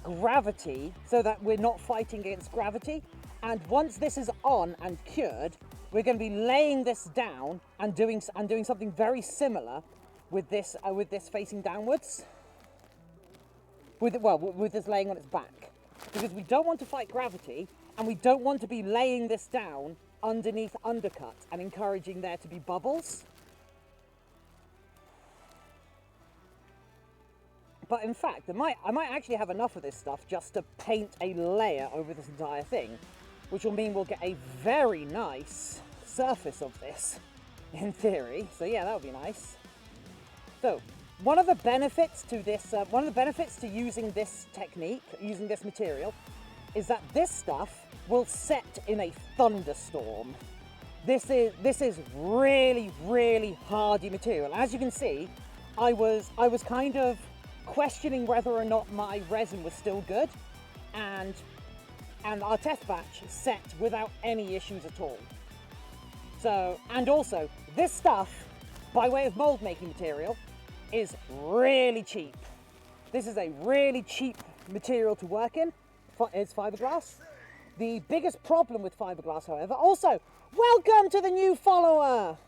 we're not fighting against gravity. And once this is on and cured, we're going to be laying this down and doing something very similar with this facing downwards. With this laying on its back, because we don't want to fight gravity, and we don't want to be laying this down underneath undercut and encouraging there to be bubbles. But in fact, I might actually have enough of this stuff just to paint a layer over this entire thing, which will mean we'll get a very nice surface of this, in theory. So yeah, that would be nice. So, one of the benefits to using this technique, using this material, is that this stuff will set in a thunderstorm. This is really, really hardy material. As you can see, I was kind of questioning whether or not my resin was still good, and our test batch set without any issues at all. So, and also, this stuff, by way of mold making material, is really cheap. This is a really cheap material to work in. It's fiberglass. The biggest problem with fiberglass, however, also, welcome to the new follower.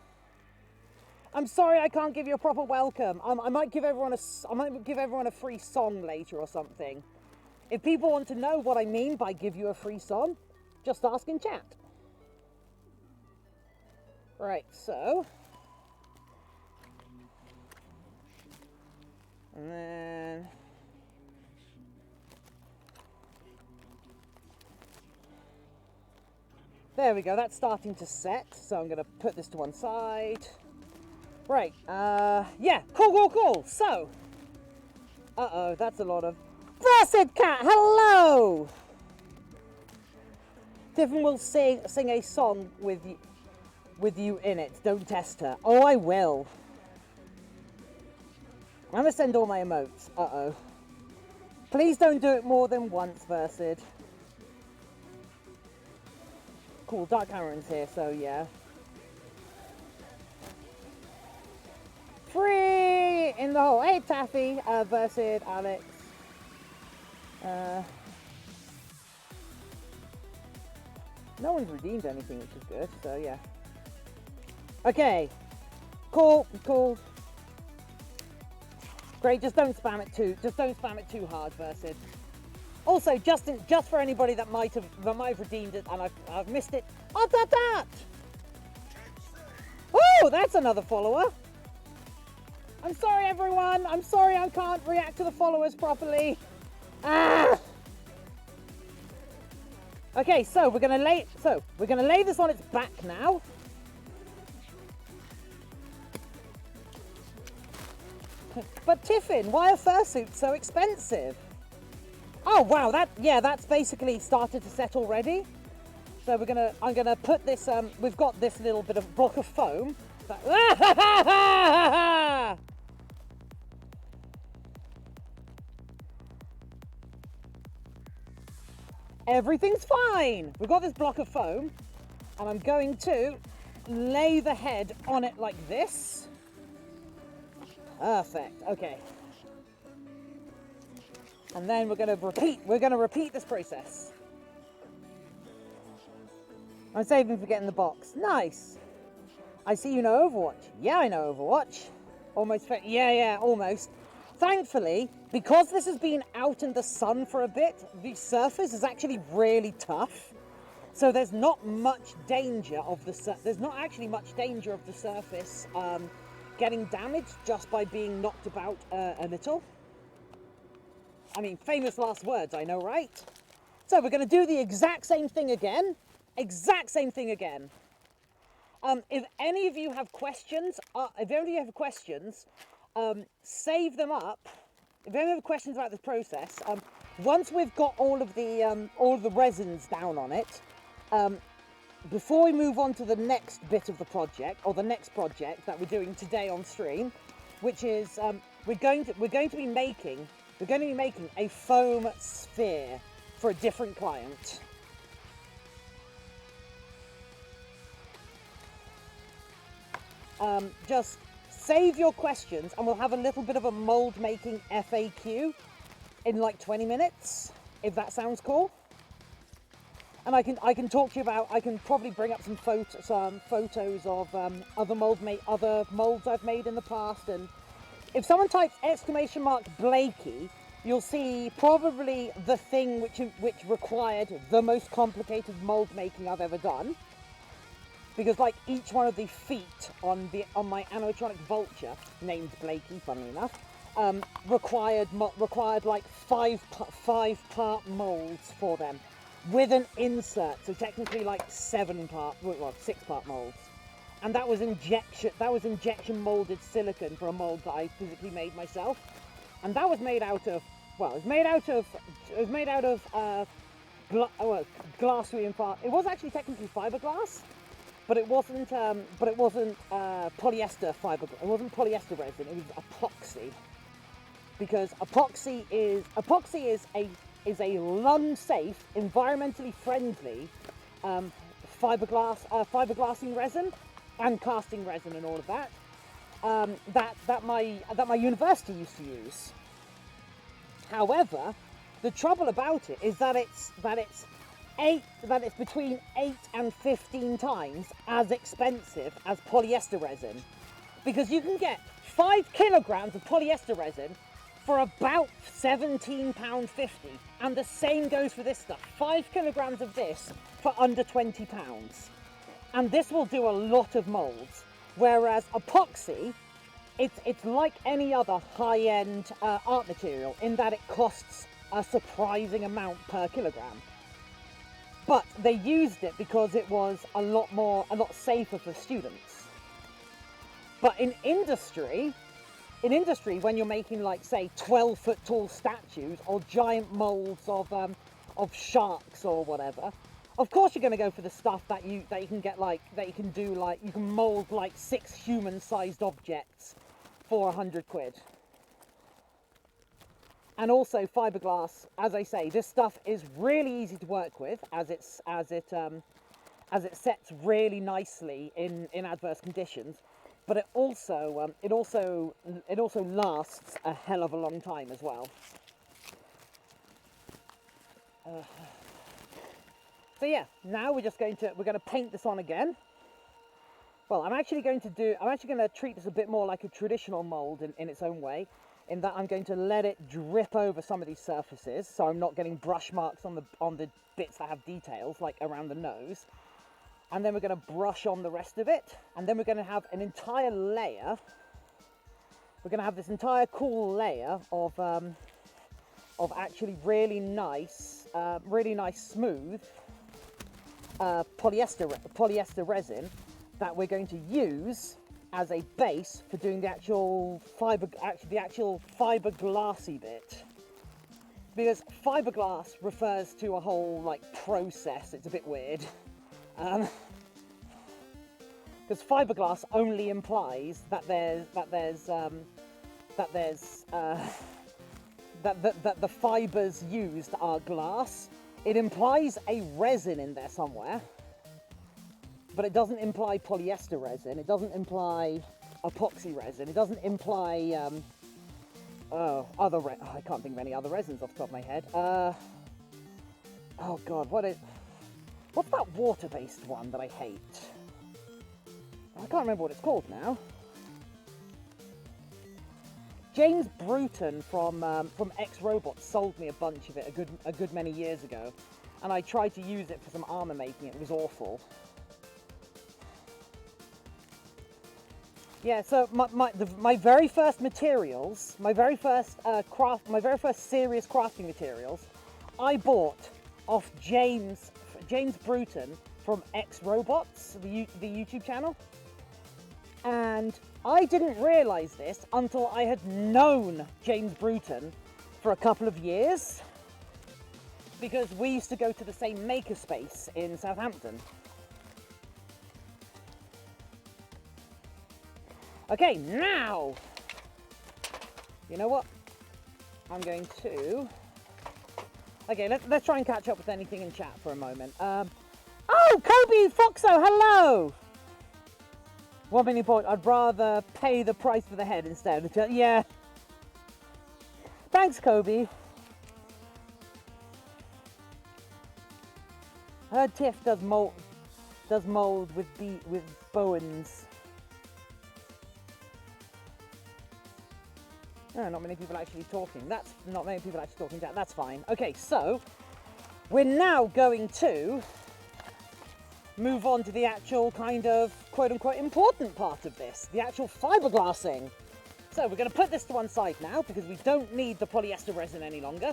I'm sorry I can't give you a proper welcome. I might give everyone a free song later or something. If people want to know what I mean by give you a free song, just ask in chat. Right, so. And then. There we go, that's starting to set. So I'm going to put this to one side. Right, yeah, cool. So, that's a lot of... Blessed cat, hello! Tiffin will sing a song with you in it. Don't test her. Oh, I will. I'm going to send all my emotes. Please don't do it more than once, Fursuit. Cool, Dark Cameron's here, so yeah. Free in the hole. Hey, Taffy, Fursuit, Alex. No one's redeemed anything, which is good, so yeah. Okay, cool. Great, just don't spam it too hard, Fursuit. Also, just for anybody that might have redeemed it and I've missed it. Oh, that! Oh, that's another follower. I'm sorry, everyone. I'm sorry I can't react to the followers properly. Okay, so we're gonna lay this on its back now. But Tiffin, why are fursuits so expensive? Oh wow, that's basically started to set already. So I'm gonna put this. We've got this little bit of block of foam. Everything's fine. We've got this block of foam, and I'm going to lay the head on it like this. Perfect. Okay. And then we're going to repeat this process. I'm saving for getting the box. Nice. I see you know Overwatch. Yeah, I know Overwatch. Yeah, almost. Thankfully, because this has been out in the sun for a bit, the surface is actually really tough. So there's not much danger of the surface getting damaged just by being knocked about a little. I mean, famous last words, I know, right? So we're going to do the exact same thing again. If any of you have questions, save them up. If any have questions about this process, once we've got all of the resins down on it, before we move on to the next bit of the project, or the next project that we're doing today on stream, which is we're going to be making a foam sphere for a different client. just save your questions and we'll have a little bit of a mold making FAQ in like 20 minutes, if that sounds cool. And I can talk to you about, I can probably bring up some photos of other molds I've made in the past. And if someone types !Blakey, you'll see probably the thing which required the most complicated mold making I've ever done. Because like each one of the feet on my animatronic vulture, named Blakey, funnily enough, required like five part molds for them, with an insert. So technically like 6-part molds, and that was injection molded silicone for a mold that I physically made myself, and that was made out of glass reinforced. It was actually technically fiberglass. But it wasn't polyester fiber. It wasn't polyester resin. It was epoxy, because epoxy is a lung-safe, environmentally friendly fiberglassing resin and casting resin and all of that. That my university used to use. However, the trouble about it is that it's between 8 and 15 times as expensive as polyester resin, because you can get 5 kilograms of polyester resin for about £17.50, and the same goes for this stuff. 5 kilograms of this for under £20, and this will do a lot of molds. Whereas epoxy, it's like any other high-end art material in that it costs a surprising amount per kilogram. But they used it because it was a lot safer for students. But in industry, when you're making like say 12-foot tall statues or giant molds of sharks or whatever, of course you're going to go for the stuff that you can get, like that you can mold like 6 human-sized objects for 100 quid. And also fiberglass, as I say, this stuff is really easy to work with, as it sets really nicely in adverse conditions. But it also lasts a hell of a long time as well. So yeah, now we're going to paint this on again. Well, I'm actually going to treat this a bit more like a traditional mold in its own way, in that I'm going to let it drip over some of these surfaces, so I'm not getting brush marks on the bits that have details, like around the nose. And then we're going to brush on the rest of it, and then we're going to have an entire layer. We're going to have this entire cool layer of actually really nice smooth polyester resin that we're going to use as a base for doing the actual fiberglassy bit. Because fiberglass refers to a whole like process. It's a bit weird. Because fiberglass only implies that the fibers used are glass. It implies a resin in there somewhere, but it doesn't imply polyester resin. It doesn't imply epoxy resin. It doesn't imply I can't think of any other resins off the top of my head. Oh God, what's that water-based one that I hate? I can't remember what it's called now. James Bruton from X-Robots sold me a bunch of it a good many years ago, and I tried to use it for some armor making. It was awful. Yeah, so my very first materials, my very first serious crafting materials, I bought off James Bruton from X-Robots, the YouTube channel. And I didn't realise this until I had known James Bruton for a couple of years, because we used to go to the same makerspace in Southampton. Okay, now, you know what? I'm going to... Okay, let's try and catch up with anything in chat for a moment. Oh, Kobe Foxo, hello! 1 million point. I'd rather pay the price for the head instead. Yeah. Thanks, Kobe. I heard Tiff does mold with Bowens. No, not many people actually talking. That's not many people actually talking. That's fine. Okay, so we're now going to move on to the actual kind of quote-unquote important part of this, the actual fiberglassing. So we're going to put this to one side now because we don't need the polyester resin any longer.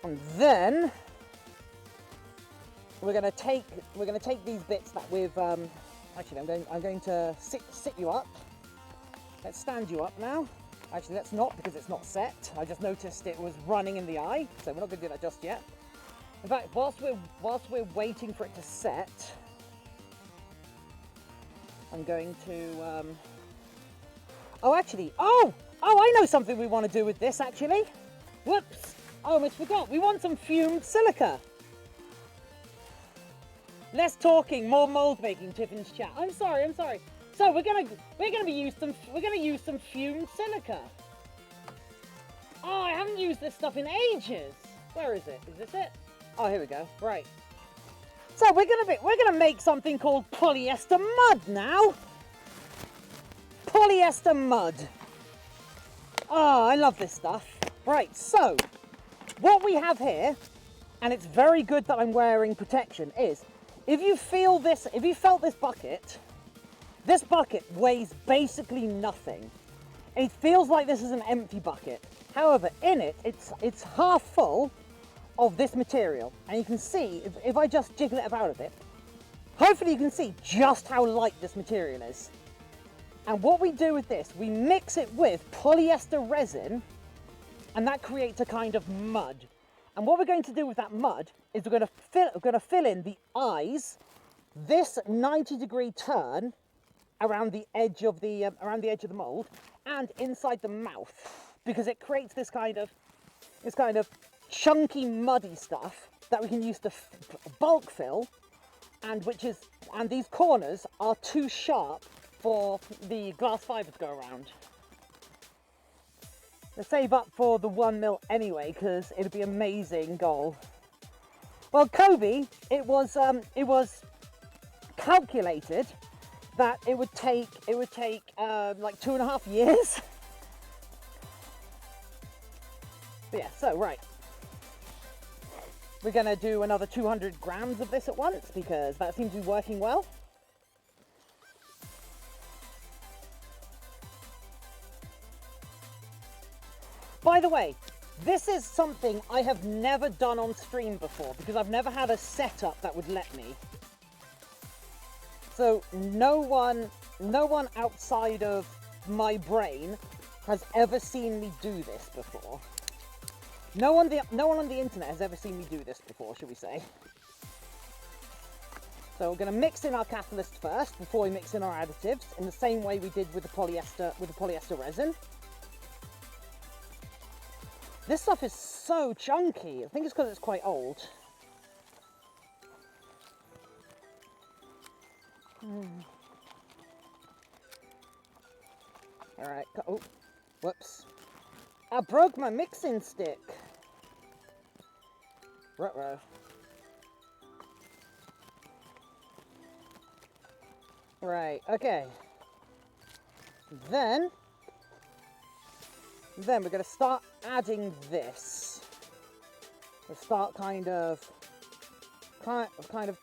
And then we're going to take these bits that we've actually I'm going to sit you up. Let's stand you up now. Actually, let's not, because it's not set. I just noticed it was running in the eye, so we're not going to do that just yet. In fact, whilst we're waiting for it to set, I'm going to. Oh, I know something we want to do with this. Actually, whoops! I almost forgot. We want some fumed silica. Less talking, more mold making. Tiffin's chat. I'm sorry. So we're gonna use some fumed silica. Oh, I haven't used this stuff in ages. Where is it? Is this it? Oh, here we go. Right. So we're gonna make something called polyester mud now. Polyester mud. Oh, I love this stuff. Right. So what we have here, and it's very good that I'm wearing protection, is if you felt this bucket. This bucket weighs basically nothing. It feels like this is an empty bucket. However, in it, it's half full of this material. And you can see, if I just jiggle it about a bit, hopefully you can see just how light this material is. And what we do with this, we mix it with polyester resin, and that creates a kind of mud. And what we're going to do with that mud is we're going to fill in the eyes, this 90-degree turn, around the edge of the mold, and inside the mouth, because it creates this kind of chunky, muddy stuff that we can use to bulk fill, and these corners are too sharp for the glass fibre to go around. Let's save up for the 1 mil anyway, because it'd be amazing goal. Well, Kobe, it was calculated that it would take like 2.5 years. But yeah, so right, we're gonna do another 200 grams of this at once because that seems to be working well. By the way, this is something I have never done on stream before because I've never had a setup that would let me. So no one outside of my brain has ever seen me do this before. No one on the internet has ever seen me do this before, shall we say. So we're going to mix in our catalyst first before we mix in our additives in the same way we did with the polyester resin. This stuff is so chunky. I think it's because it's quite old. All right. Oh, whoops! I broke my mixing stick. Ruh-roh. Right. Okay. Then we're going to start adding this. We'll start kind of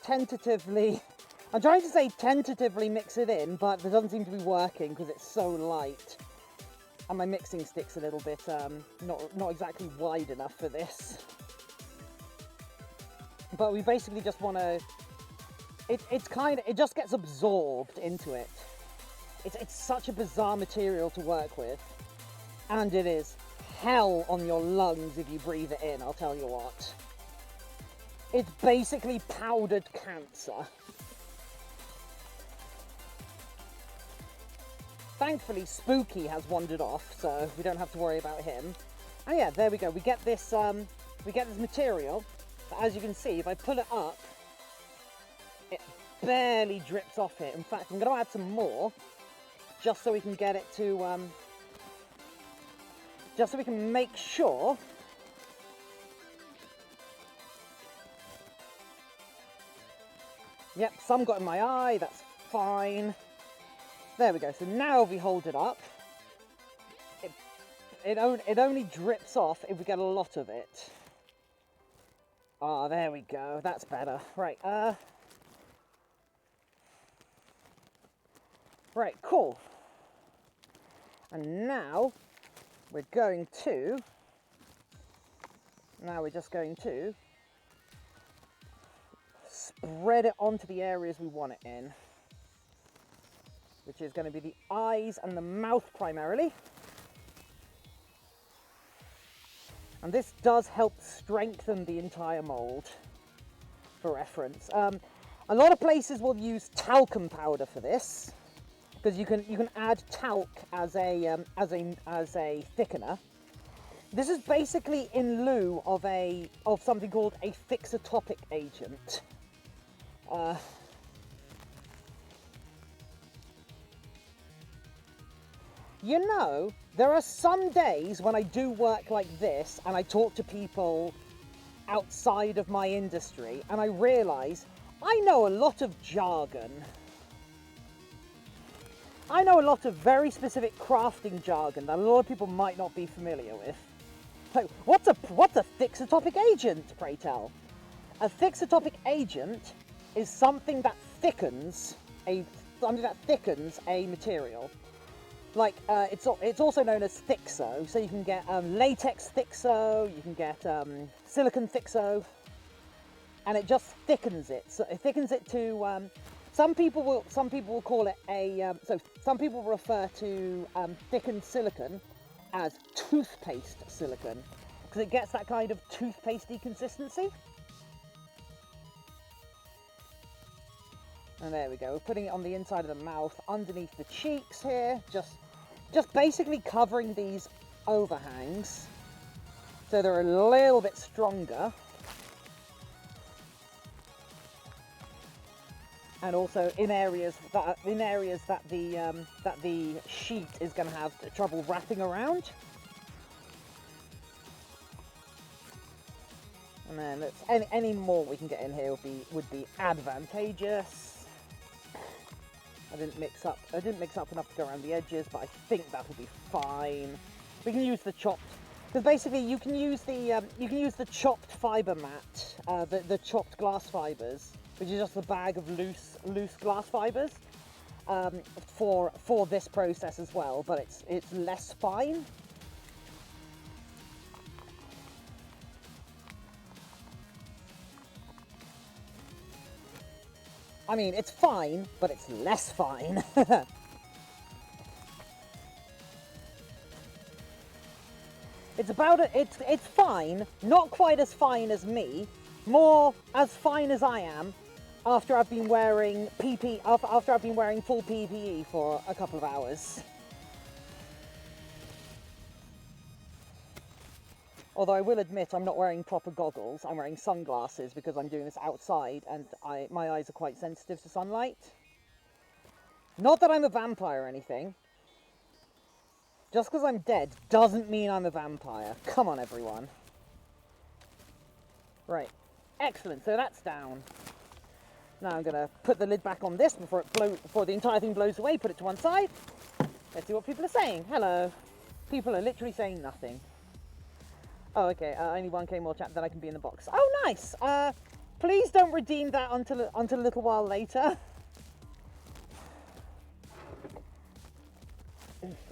tentatively. I'm trying to say tentatively mix it in, but it doesn't seem to be working because it's so light. And my mixing stick's a little bit not exactly wide enough for this. But we basically just want to. It just gets absorbed into it. It's such a bizarre material to work with, and it is hell on your lungs if you breathe it in. I'll tell you what. It's basically powdered cancer. Thankfully, Spooky has wandered off, so we don't have to worry about him. And yeah, there we go. We get this material. But as you can see, if I pull it up, barely drips off it. In fact, I'm going to add some more, just so we can get it to, just so we can make sure yep, some got in my eye, that's fine. There we go. So now if we hold it up, it only drips off if we get a lot of it. Ah, there we go. That's better. Right. Right. Cool. And now we're going to. Now we're just going to spread it onto the areas we want it in, which is going to be the eyes and the mouth primarily. And this does help strengthen the entire mould, for reference. A lot of places will use talcum powder for this, because you can add talc as a thickener. This is basically in lieu of something called a fixotopic agent. You know, there are some days when I do work like this and I talk to people outside of my industry and I realise I know a lot of jargon. I know a lot of very specific crafting jargon that a lot of people might not be familiar with. So, what's a fixotopic agent, pray tell? A fixotopic agent is something that thickens a material. Like, it's also known as Thixo, so you can get latex Thixo, you can get silicon Thixo, and it just thickens it. So it thickens it to, some people will call it a, so some people refer to thickened silicon as toothpaste silicon, because it gets that kind of toothpastey consistency. And there we go, we're putting it on the inside of the mouth, underneath the cheeks here, just basically covering these overhangs so they're a little bit stronger. And also in areas that the sheet is going to have trouble wrapping around. And then any more we can get in here would be advantageous. I didn't mix up enough to go around the edges, but I think that will be fine. We can use the chopped, because basically you can use the chopped fiber mat, the chopped glass fibers, which is just a bag of loose glass fibers, for this process as well, but it's less fine. I mean, it's fine, but it's less fine. It's fine, not quite as fine as me, more as fine as I am after I've been wearing after I've been wearing full PPE for a couple of hours. Although I will admit I'm not wearing proper goggles, I'm wearing sunglasses because I'm doing this outside and my eyes are quite sensitive to sunlight. Not that I'm a vampire or anything. Just because I'm dead doesn't mean I'm a vampire. Come on, everyone. Right. Excellent, so that's down. Now I'm going to put the lid back on this before the entire thing blows away, put it to one side. Let's see what people are saying. Hello. People are literally saying nothing. Oh, okay, only 1K more chat, then I can be in the box. Oh, nice! Please don't redeem that until a little while later.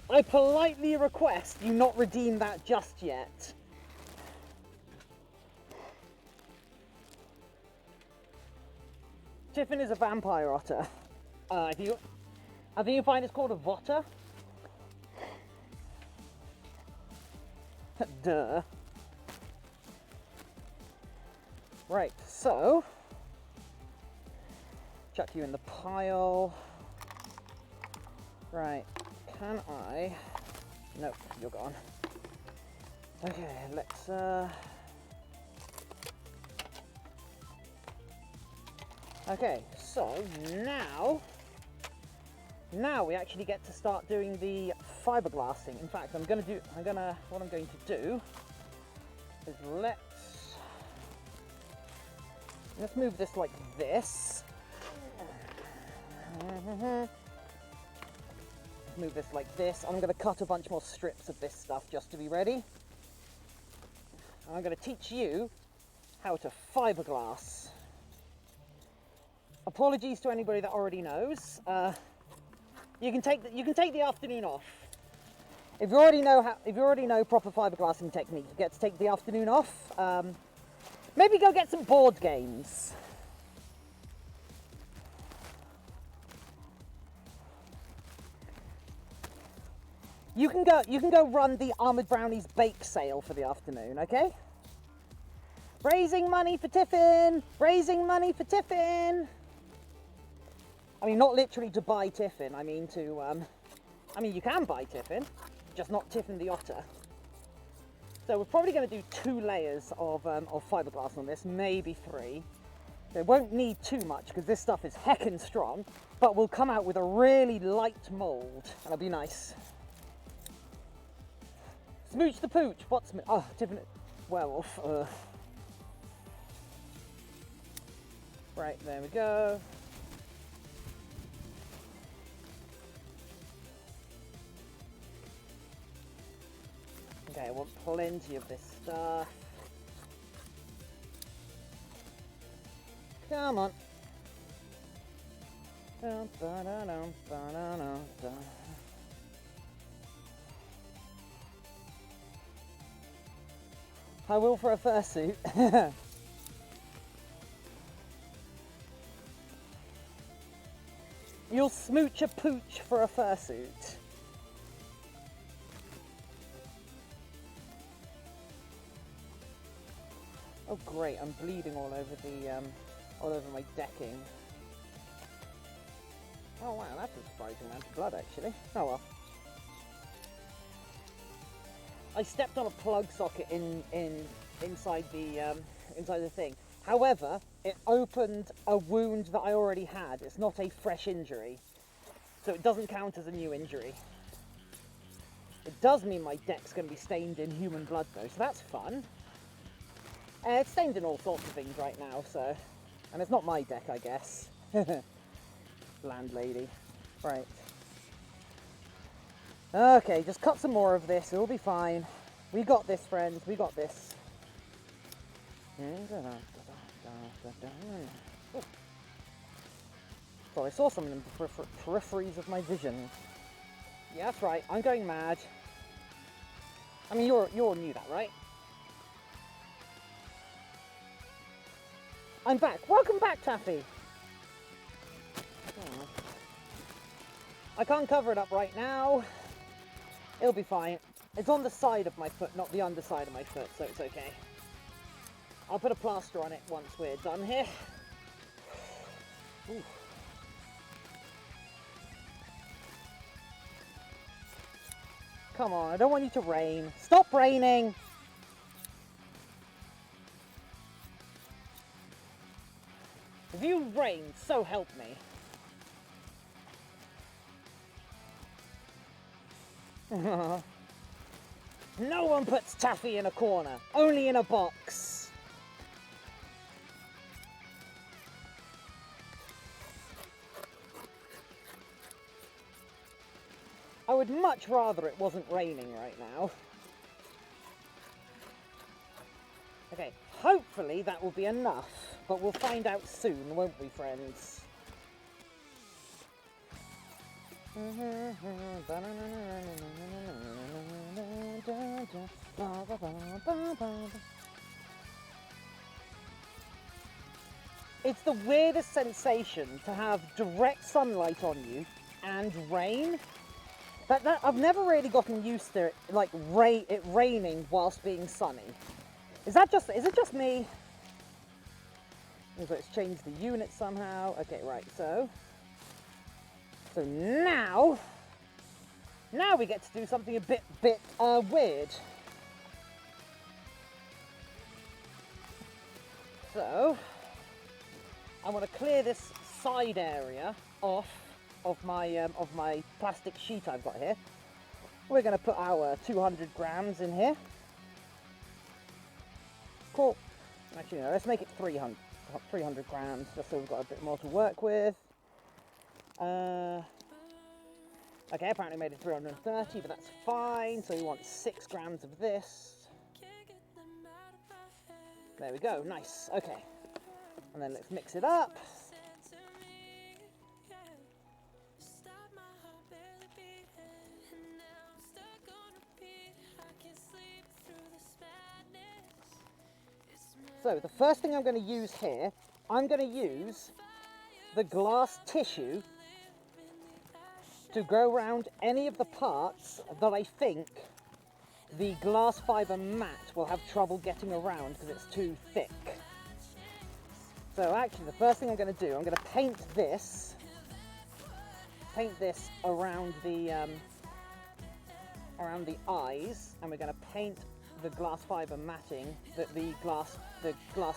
I politely request you not redeem that just yet. Tiffin is a vampire otter. I think you find it's called a votter. Duh. Right, so chuck you in the pile. Right, can I? Nope, you're gone. Okay, let's Okay, so now we actually get to start doing the fiberglassing. In fact, what I'm going to do is let's move this like this. Move this like this. I'm going to cut a bunch more strips of this stuff just to be ready. And I'm going to teach you how to fiberglass. Apologies to anybody that already knows. You can take the afternoon off. If you already know proper fiberglassing technique, you get to take the afternoon off. Maybe go get some board games. You can go run the Armoured Brownies bake sale for the afternoon, okay? Raising money for Tiffin! Raising money for Tiffin! I mean, not literally to buy Tiffin, I mean to, I mean, you can buy Tiffin, just not Tiffin the otter. So we're probably going to do 2 layers of fiberglass on this, maybe 3. So it won't need too much because this stuff is heckin' strong, but we'll come out with a really light mould, and it'll be nice. Smooch the pooch, what's, oh, Tiffin, werewolf, Right, there we go. Okay, I want plenty of this stuff. Come on. I will for a fursuit. You'll smooch a pooch for a fursuit. Oh great, I'm bleeding all over my decking. Oh wow, that's a surprising amount of blood actually. Oh well. I stepped on a plug socket inside the thing. However, it opened a wound that I already had. It's not a fresh injury, so it doesn't count as a new injury. It does mean my deck's going to be stained in human blood though, so that's fun. It's stained in all sorts of things right now, so... And it's not my deck, I guess. Landlady. Right. Okay, just cut some more of this, it'll be fine. We got this, friends, we got this. Oh. So I saw something in the peripheries of my vision. Yeah, that's right, I'm going mad. I mean, you all knew that, right? I'm back. Welcome back, Taffy. Oh. I can't cover it up right now. It'll be fine. It's on the side of my foot, not the underside of my foot, so it's okay. I'll put a plaster on it once we're done here. Ooh. Come on, I don't want you to rain. Stop raining! If you rain, so help me. No one puts Taffy in a corner, only in a box. I would much rather it wasn't raining right now. Okay, hopefully that will be enough, but we'll find out soon, won't we, friends? It's the weirdest sensation to have direct sunlight on you and rain. That I've never really gotten used to it, like it raining whilst being sunny. Is it just me? So it's changed the unit somehow. Okay, right, so now we get to do something a bit weird. So I want to clear this side area off of my plastic sheet I've got here. We're going to put our 200 grams in here. Cool. Actually, no, let's make it 300 grams, just so we've got a bit more to work with. Okay, apparently made it 330, but that's fine. So we want 6 grams of this. There we go, nice, okay. And then let's mix it up. So the first thing I'm going to use here, I'm going to use the glass tissue to go around any of the parts that I think the glass fibre mat will have trouble getting around because it's too thick. So actually the first thing I'm going to do, I'm going to paint this around the eyes, and we're going to paint the glass fibre matting, the glass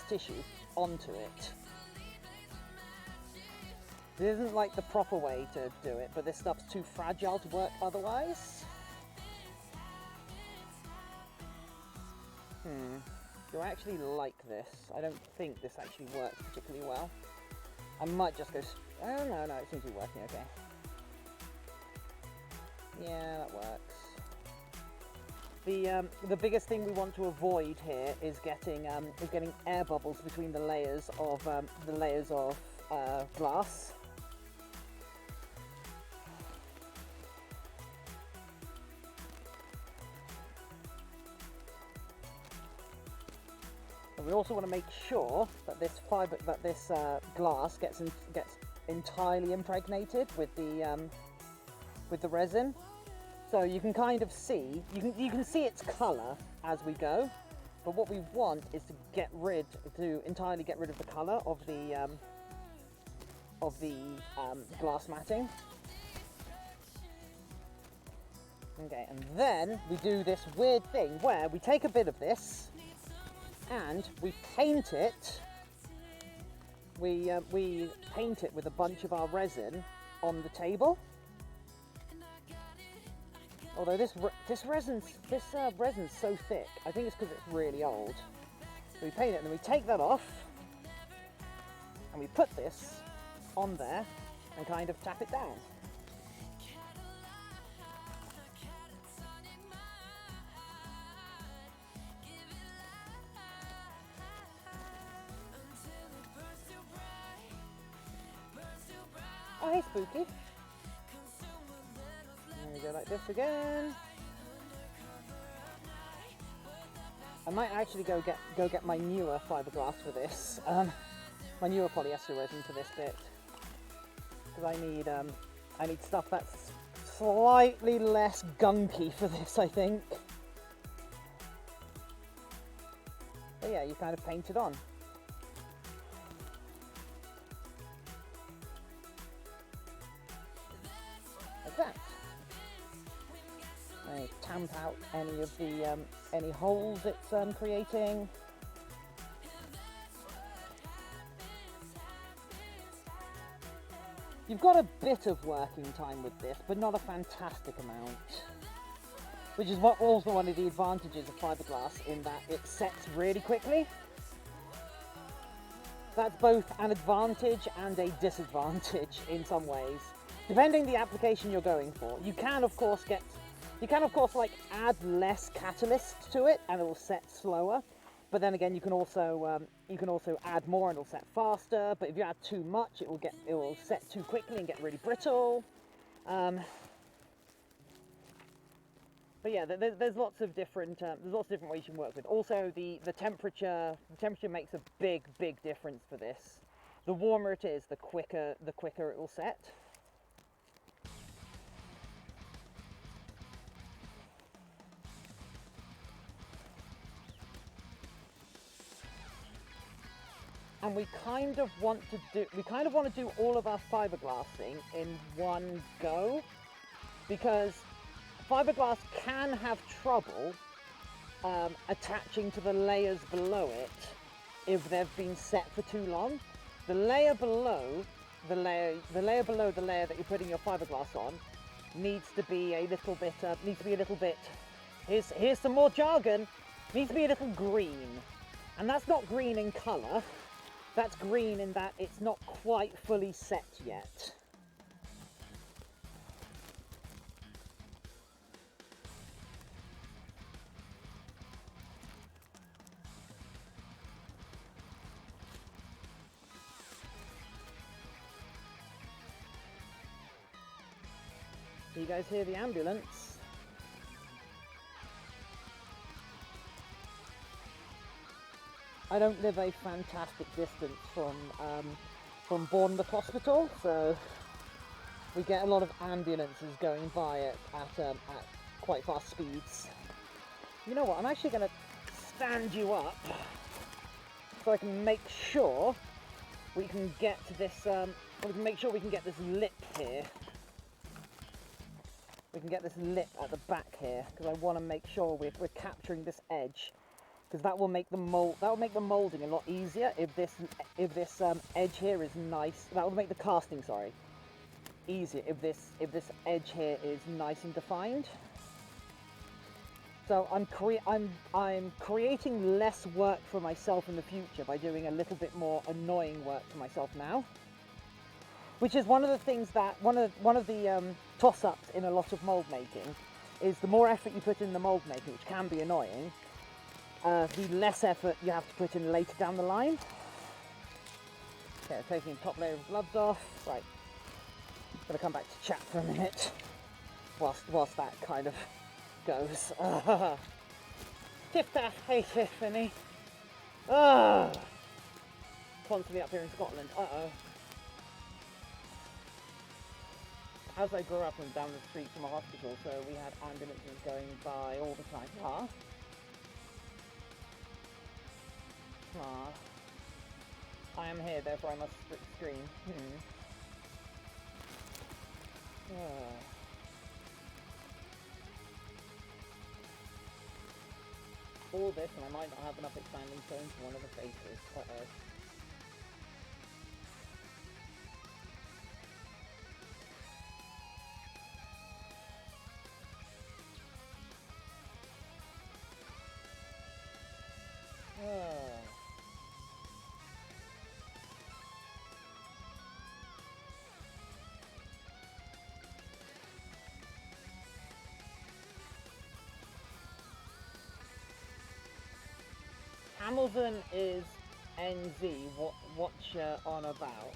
tissue onto it. This isn't like the proper way to do it, but this stuff's too fragile to work otherwise. Do I actually like this? I don't think this actually works particularly well. I might just go... Oh, no, it seems to be working okay. Yeah, that works. The biggest thing we want to avoid here is getting air bubbles between the layers of glass. And we also want to make sure that this glass gets entirely impregnated with the resin. So you can kind of see, you can see its colour as we go, but what we want is to entirely get rid of the colour of the glass matting. Okay, and then we do this weird thing where we take a bit of this and we paint it. We paint it with a bunch of our resin on the table. Although this resin's so thick, I think it's because it's really old. So we paint it and then we take that off and we put this on there and kind of tap it down. Oh, hey, Spooky. There we go, like this again. I might actually go get my newer fiberglass for this. My newer polyester resin for this bit, because I need stuff that's slightly less gunky for this, I think. But yeah, you kind of paint it on. Like that. I tamp out any of the any holes it's creating. You've got a bit of working time with this, but not a fantastic amount. Which is also one of the advantages of fiberglass, in that it sets really quickly. That's both an advantage and a disadvantage in some ways, depending the application you're going for. You can of course like add less catalyst to it and it will set slower. But then again, you can also add more and it'll set faster. But if you add too much, it will set too quickly and get really brittle. But yeah, there's lots of different ways you can work with. Also, the temperature makes a big difference for this. The warmer it is, the quicker it will set. And we kind of want to do all of our fiberglassing in one go, because fiberglass can have trouble attaching to the layers below it if they've been set for too long. the layer below the layer below the layer that you're putting your fiberglass on needs to be a little bit, here's some more jargon, needs to be a little green. And that's not green in colour, that's green in that it's not quite fully set yet. Do you guys hear the ambulance? I don't live a fantastic distance from Bournemouth Hospital, so we get a lot of ambulances going by at quite fast speeds. You know what? I'm actually going to stand you up so I can make sure we can get to this. We can make sure we can get this lip here. We can get this lip at the back here because I want to make sure we're capturing this edge, because that will make the molding a lot easier if this edge here is nice. That will make the casting, sorry, easier if this edge here is nice and defined. So I'm creating less work for myself in the future by doing a little bit more annoying work for myself now. Which is one of the things that, one of the toss-ups in a lot of mould making, is the more effort you put in the mould making, which can be annoying, the less effort you have to put in later down the line. Okay, taking the top layer of gloves off. Right, I'm gonna come back to chat for a minute, whilst that kind of goes. Tiff-taff, hey Tiffany. Constantly up here in Scotland, uh-oh. As I grew up and down the street from a hospital, so we had ambulances going by all the time. I am here, therefore I must scream. All this, and I might not have enough expanding stones for one of the faces. Uh-oh. Hamilton is NZ, what you're on about?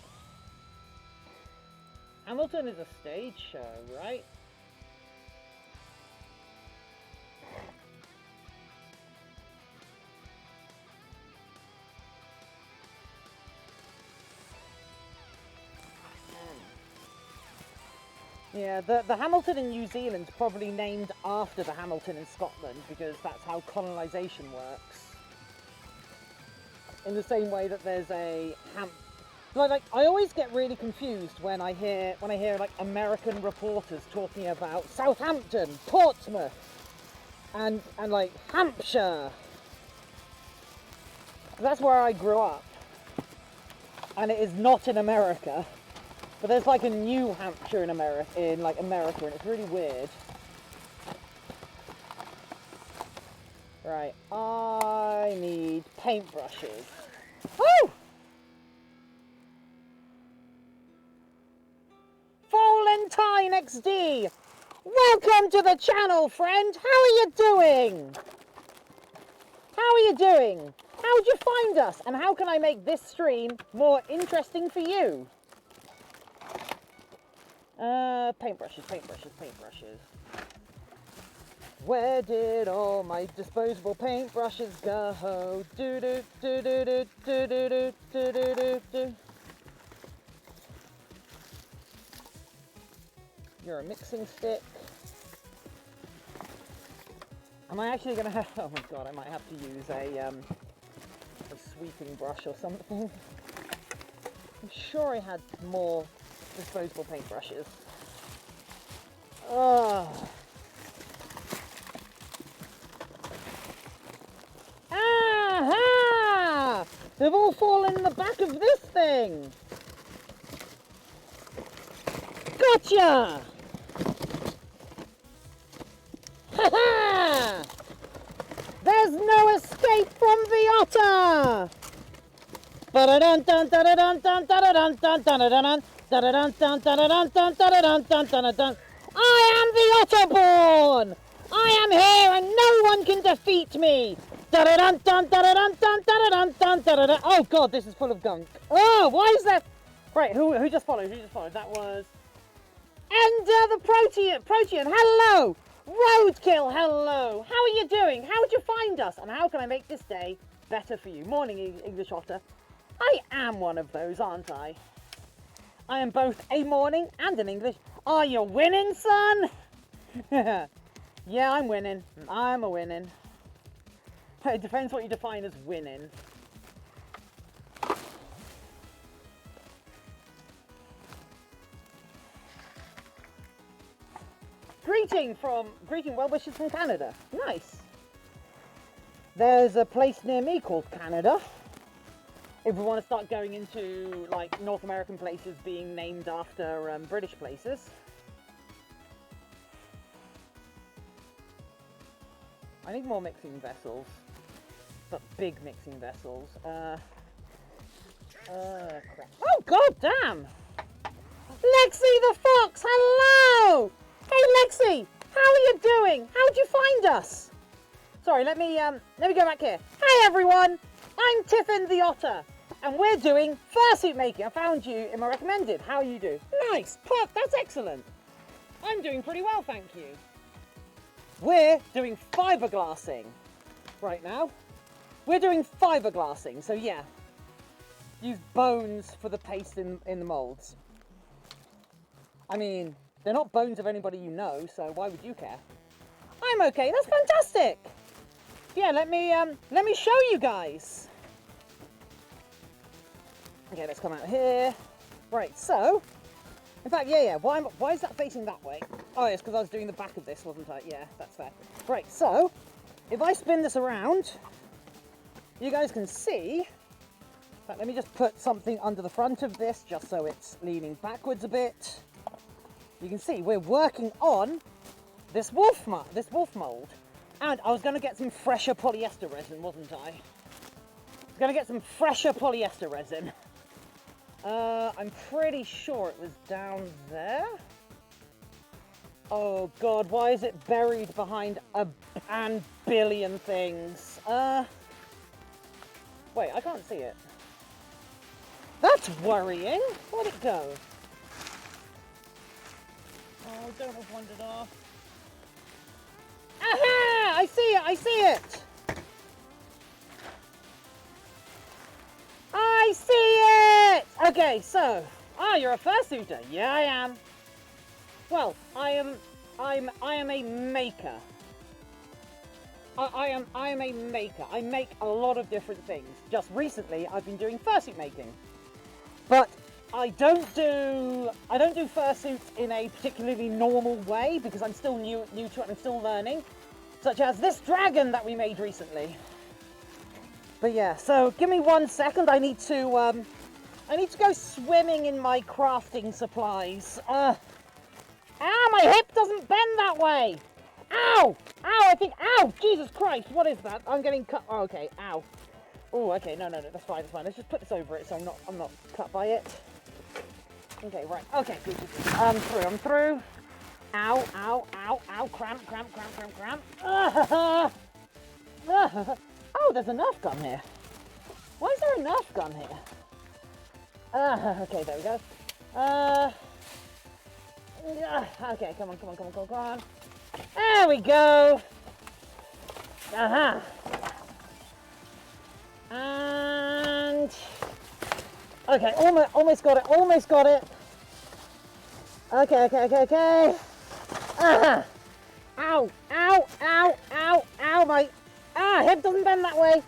Hamilton is a stage show, right? Yeah, the Hamilton in New Zealand's probably named after the Hamilton in Scotland, because that's how colonisation works. In the same way that there's a like I always get really confused when I hear like American reporters talking about Southampton, Portsmouth, and like Hampshire. That's where I grew up, and it is not in America. But there's like a New Hampshire in America, and it's really weird. Right, I need paintbrushes. Woo! Valentine XD! Welcome to the channel, friend! How are you doing? How are you doing? How'd you find us? And how can I make this stream more interesting for you? Paintbrushes. Where did all my disposable paintbrushes go? Do do do do do do do do do do do. You're a mixing stick. Am I actually gonna have? Oh my god! I might have to use a sweeping brush or something. I'm sure I had more disposable paintbrushes. Oh. Aha! They've all fallen in the back of this thing. Gotcha! Ha ha! There's no escape from the otter! Ba-da-dun dun da-da-dun dun da-da-dun dun da-da-dun da-da-dun dun da-da-dun dun da-da-dun dun da-da-dun. I am the Otterborn! I am here and no one can defeat me! Da-da-dun dun da-da-dun dun da-da-dun dun da-da-dun. Oh god, this is full of gunk. Oh, why is that? Right, who just followed? Who just followed? That was Ender the Protean. Hello! Roadkill, hello! How are you doing? How would you find us? And how can I make this day better for you? Morning, English Otter. I am one of those, aren't I? I am both a morning and an English. Are you winning, son? Yeah, I'm winning. I'm a winning. It depends what you define as winning. Greeting well wishes from Canada. Nice. There's a place near me called Canada. If we want to start going into like North American places being named after British places. I need more mixing vessels, but big mixing vessels. Crap. Oh god damn! Lexi the Fox, hello! Hey Lexi, how are you doing? How'd you find us? Sorry, let me go back here. Hey everyone, I'm Tiffin the Otter, and we're doing fursuit making. I found you in my recommended. How you do? Nice, Puff, that's excellent. I'm doing pretty well, thank you. We're doing fiberglassing right now. We're doing fiberglassing, so yeah. Use bones for the paste in the molds. I mean, they're not bones of anybody you know, so why would you care? I'm okay, that's fantastic. Yeah, let me show you guys. Okay, let's come out here. Right, so, in fact, yeah, why is that facing that way? Oh, it's because I was doing the back of this, wasn't I? Yeah, that's fair. Right, so, if I spin this around, you guys can see. In fact, let me just put something under the front of this, just so it's leaning backwards a bit. You can see we're working on this wolf mold. And I was going to get some fresher polyester resin, wasn't I? Going to get some fresher polyester resin. I'm pretty sure it was down there. Oh god, why is it buried behind a billion things? Wait, I can't see it. That's worrying. Where'd it go? Oh, don't have wandered off. Aha! I see it! I see it! I see it! Okay, so, you're a fursuiter. Yeah, I am. Well, I am a maker. I am a maker. I make a lot of different things. Just recently, I've been doing fursuit making, but I don't do fursuits in a particularly normal way because I'm still new to it. I'm still learning, such as this dragon that we made recently. But yeah, so give me 1 second. I need to go swimming in my crafting supplies. Ow, my hip doesn't bend that way. Ow! Ow, I think, ow! Jesus Christ, what is that? I'm getting cut. Oh, okay, ow. Oh, okay, no, that's fine, Let's just put this over it so I'm not cut by it. Okay, right. Okay, good. I'm through. Ow, ow, ow, ow, cramp. Oh, there's a Nerf gun here. Why is there a Nerf gun here? Okay, there we go. Okay, come on. There we go. And okay, almost got it. Okay. Ow, my hip doesn't bend that way.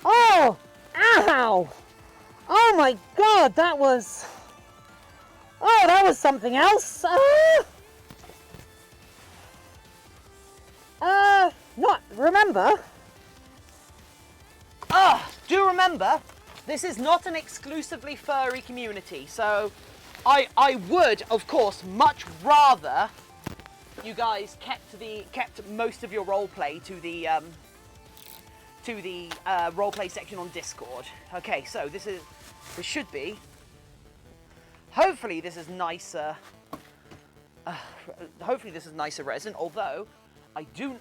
Oh, ow. Oh my god, that was something else. Not remember, do remember, this is not an exclusively furry community, so I would, of course, much rather you guys kept most of your roleplay to the roleplay section on Discord. Okay, so this should be. Hopefully, this is nicer. Hopefully, this is nicer resin. Although, I do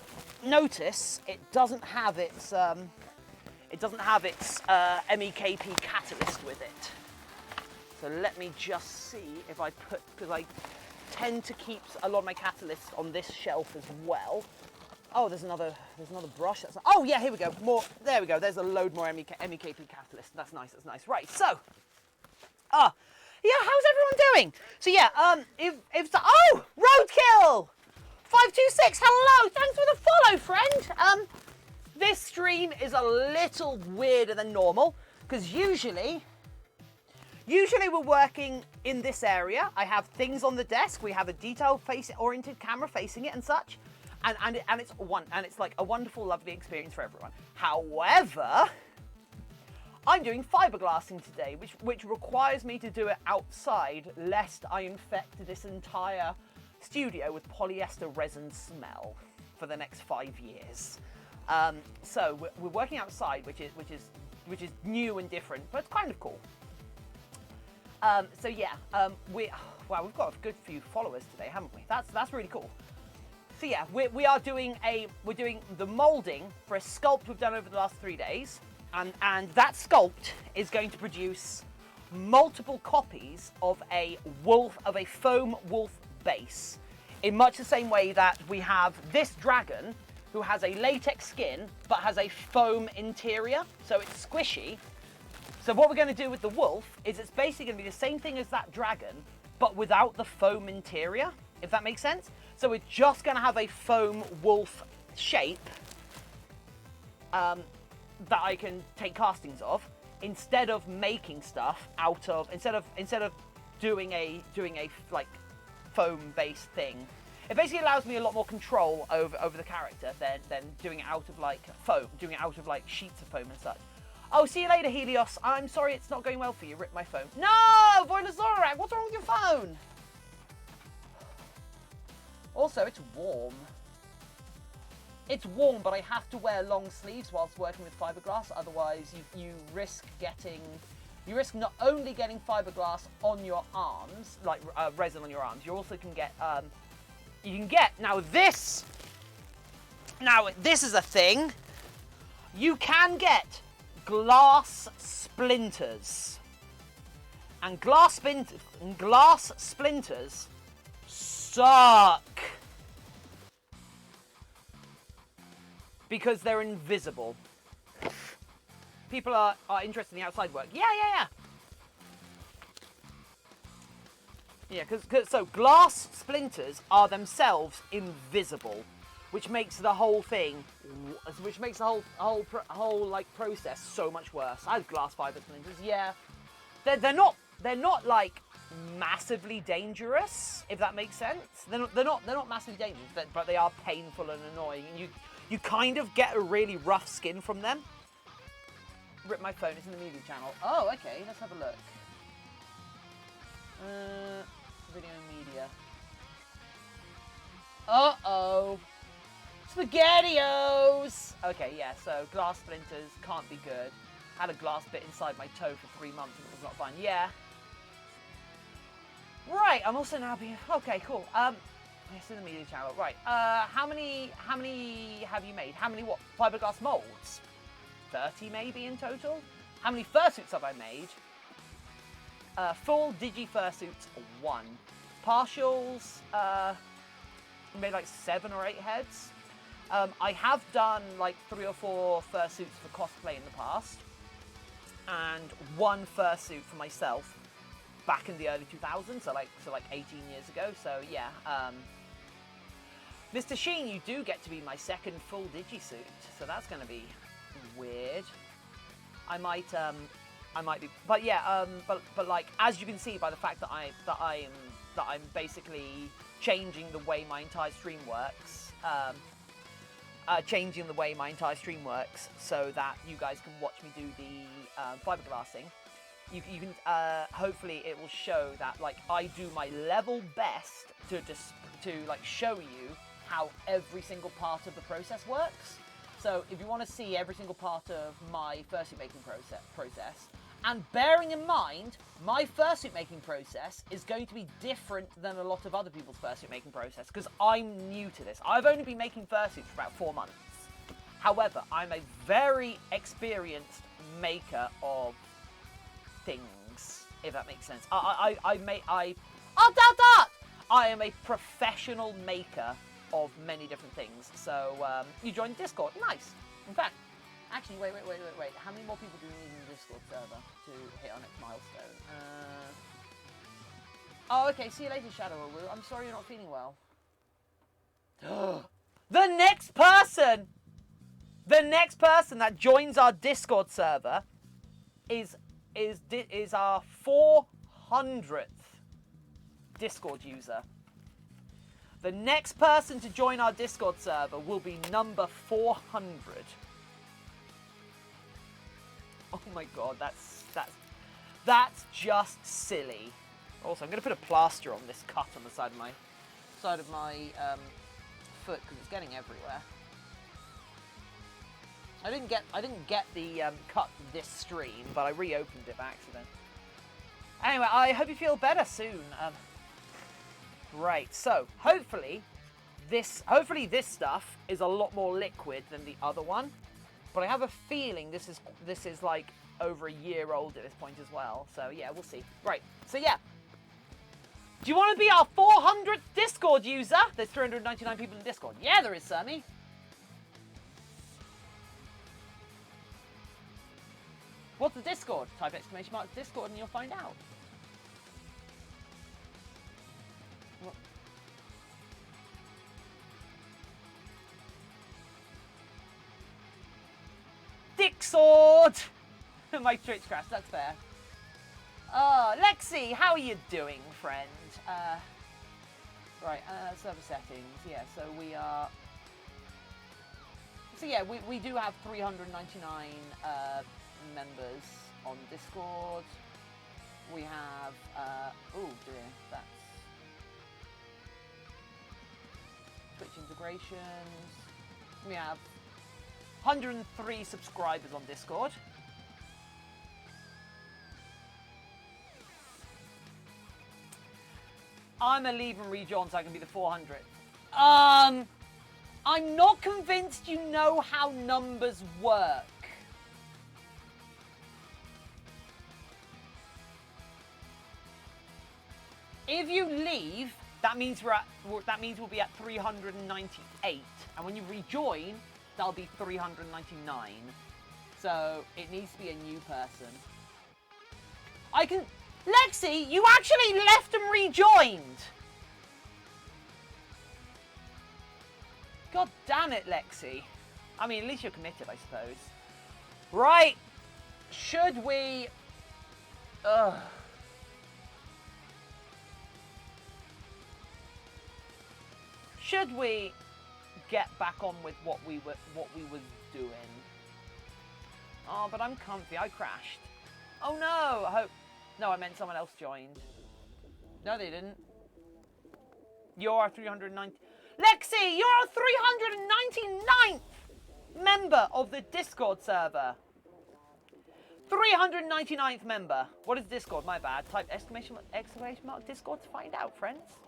notice it doesn't have its MEKP catalyst with it. So let me just see if I put, because I tend to keep a lot of my catalysts on this shelf as well. Oh, there's another brush. Oh yeah, here we go. More. There we go. There's a load more MEKP catalyst. That's nice. That's nice. Right. So, yeah. How's everyone doing? So yeah. Roadkill 526. Hello. Thanks for the follow, friend. This stream is a little weirder than normal because usually we're working in this area. I have things on the desk. We have a detail-oriented camera facing it and such, and it's like a wonderful, lovely experience for everyone. However, I'm doing fiberglassing today, which requires me to do it outside, lest I infect this entire studio with polyester resin smell for the next 5 years. So we're working outside, which is new and different, but it's kind of cool. So yeah, we've got a good few followers today, haven't we? That's really cool. So yeah, we're doing the molding for a sculpt we've done over the last 3 days, and that sculpt is going to produce multiple copies of a foam wolf base, in much the same way that we have this dragon who has a latex skin but has a foam interior, so it's squishy. So what we're going to do with the wolf is it's basically going to be the same thing as that dragon, but without the foam interior, if that makes sense. So we're just going to have a foam wolf shape that I can take castings of, instead of making stuff out of, instead of doing a like foam based thing. It basically allows me a lot more control over the character than doing it out of like foam, doing it out of like sheets of foam and such. Oh, see you later, Helios. I'm sorry it's not going well for you. Rip my phone. No! Voilozorak, what's wrong with your phone? Also, it's warm. It's warm, but I have to wear long sleeves whilst working with fiberglass. Otherwise, you risk not only getting fiberglass on your arms, like resin on your arms, you also can get, now this is a thing. You can get glass splinters, and glass splinters suck because they're invisible. People are interested in the outside work. Yeah, because so glass splinters are themselves invisible, which makes the whole thing, whole like process so much worse. I have glass fiber splinters. Yeah, they're not like massively dangerous, if that makes sense. They're not massively dangerous, but they are painful and annoying, and you kind of get a really rough skin from them. Rip my phone. It's in the media channel. Oh, okay. Let's have a look. Video media. Uh-oh. SpaghettiOs! Okay, yeah, so glass splinters can't be good. Had a glass bit inside my toe for 3 months and it was not fun. Yeah. Right, I'm also now being... Okay, cool. Yes, in the media channel. Right, how many have you made? How many what? Fiberglass molds? 30 maybe in total? How many fursuits have I made? Full digi fursuits, 1. Partials, made like 7 or 8 heads. I have done like 3 or 4 fursuits for cosplay in the past, and 1 fursuit for myself back in the early 2000s, so like 18 years ago. So yeah, Mr. Sheen, you do get to be my second full digisuit, so that's going to be weird. I might be, but yeah, but like as you can see by the fact that I'm basically changing the way my entire stream works. changing the way my entire stream works so that you guys can watch me do the fiberglassing. You can hopefully it will show that like I do my level best to like show you how every single part of the process works. So if you want to see every single part of my fursuit making process, and bearing in mind my fursuit making process is going to be different than a lot of other people's fursuit making process because I'm new to this. I've only been making fursuits for about 4 months. However, I'm a very experienced maker of things, if that makes sense. I am a professional maker of many different things. So you joined Discord, nice. In fact, actually, wait. How many more people do we need in the Discord server to hit our next milestone? Oh, okay. See you later, Shadow Aru. I'm sorry you're not feeling well. The next person that joins our Discord server is our 400th Discord user. The next person to join our Discord server will be number 400. Oh my god, that's just silly. Also, I'm going to put a plaster on this cut on the side of my foot because it's getting everywhere. I didn't get the cut this stream, but I reopened it by accident. Anyway, I hope you feel better soon. Right, so hopefully this stuff is a lot more liquid than the other one, but I have a feeling this is like over a year old at this point as well. So yeah, we'll see. Right, so yeah. Do you want to be our 400th Discord user? There's 399 people in Discord. Yeah, there is, Sammy. What's the Discord? Type !! Discord and you'll find out. What? Dick sword! My Twitch crashed, that's fair. Lexi, how are you doing, friend? Right, server settings, yeah, so we are... So yeah, we do have 399 members on Discord. We have, oh dear, that's Twitch integrations. We have 103 subscribers on Discord. I'm a leave and rejoin so I can be the 400th. I'm not convinced you know how numbers work. If you leave, that means we'll be at 398, and when you rejoin, that'll be 399. So it needs to be a new person. Lexi, you actually left and rejoined. God damn it, Lexi. I mean, at least you're committed, I suppose. Right. Should we... Should we get back on with what we were doing? Oh, but I'm comfy. I crashed. Oh no! I hope... No, I meant someone else joined. No, they didn't. You're our 390... Lexi, you're our 399th member of the Discord server. 399th member. What is Discord? My bad. Type exclamation mark Discord to find out, friends.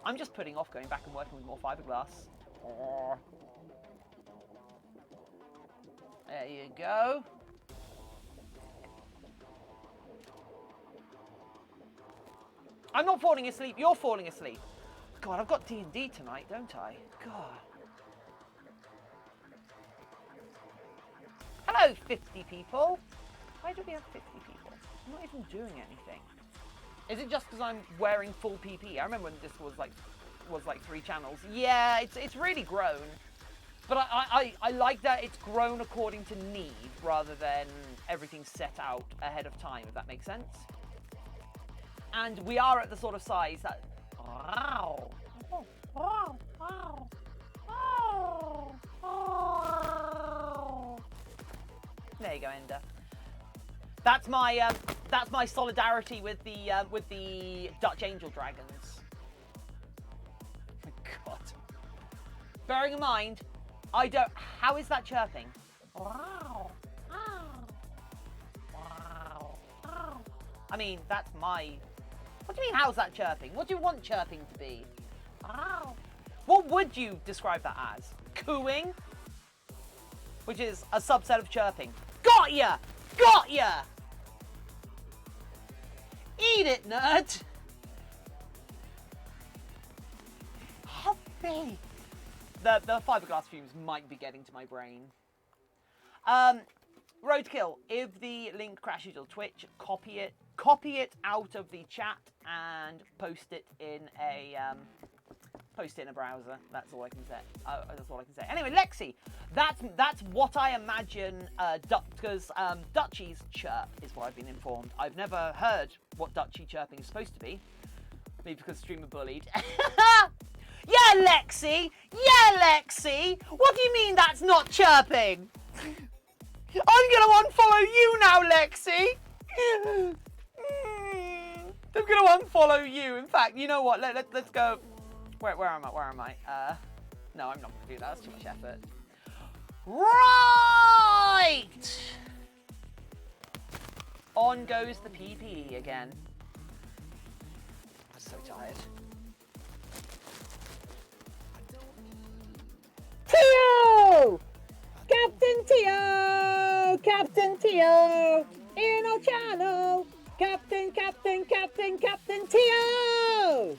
I'm just putting off going back and working with more fiberglass. There you go. I'm not falling asleep, you're falling asleep. God, I've got D&D tonight, don't I? God. Hello, 50 people. Why do we have 50 people? I'm not even doing anything. Is it just because I'm wearing full PP? I remember when this was like 3 channels. Yeah, it's really grown. But I like that it's grown according to need rather than everything set out ahead of time, if that makes sense. And we are at the sort of size that... Wow. There you go, Ender. That's my solidarity with the Dutch angel dragons. Oh my God. Bearing in mind, I don't. How is that chirping? Wow. Wow. I mean, that's my. What do you mean? How's that chirping? What do you want chirping to be? Wow. What would you describe that as? Cooing, which is a subset of chirping. Got ya! Got ya! Eat it, nerd! Happy! The fiberglass fumes might be getting to my brain. Roadkill, if the link crashes on Twitch, copy it out of the chat and post it in a browser. That's all I can say. That's all I can say. Anyway, Lexi, that's what I imagine. Because Dutchie's chirp is what I've been informed. I've never heard what Dutchie chirping is supposed to be. Maybe because streamer bullied. Yeah, Lexi. Yeah, Lexi. What do you mean that's not chirping? I'm gonna unfollow you now, Lexi. I'm gonna unfollow you. In fact, you know what? Let's go. Where am I? No, I'm not gonna do that. That's too much effort. Right. On goes the PPD again. I'm so tired. Tio! Captain Tio! Captain Tio! In our channel! Captain Tio!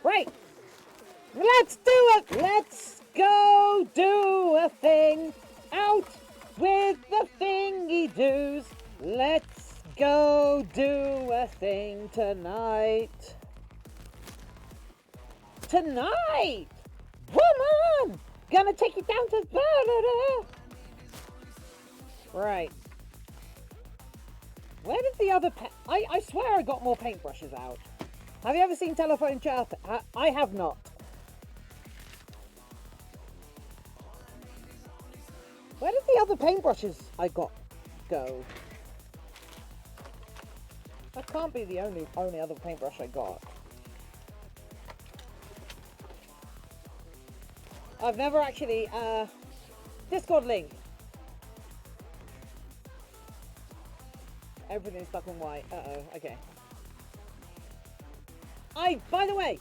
Right! Let's do it! Let's go do a thing! Out with the thingy doos! Let's go do a thing tonight! Tonight! Woman! Gonna take you down to... Right. Where did the other... I swear I got more paintbrushes out. Have you ever seen Telephone Chirp? I have not. Where did the other paintbrushes I got go? That can't be the only other paintbrush I got. I've never actually, Discord link. Everything's stuck in white. Uh-oh, okay. By the way,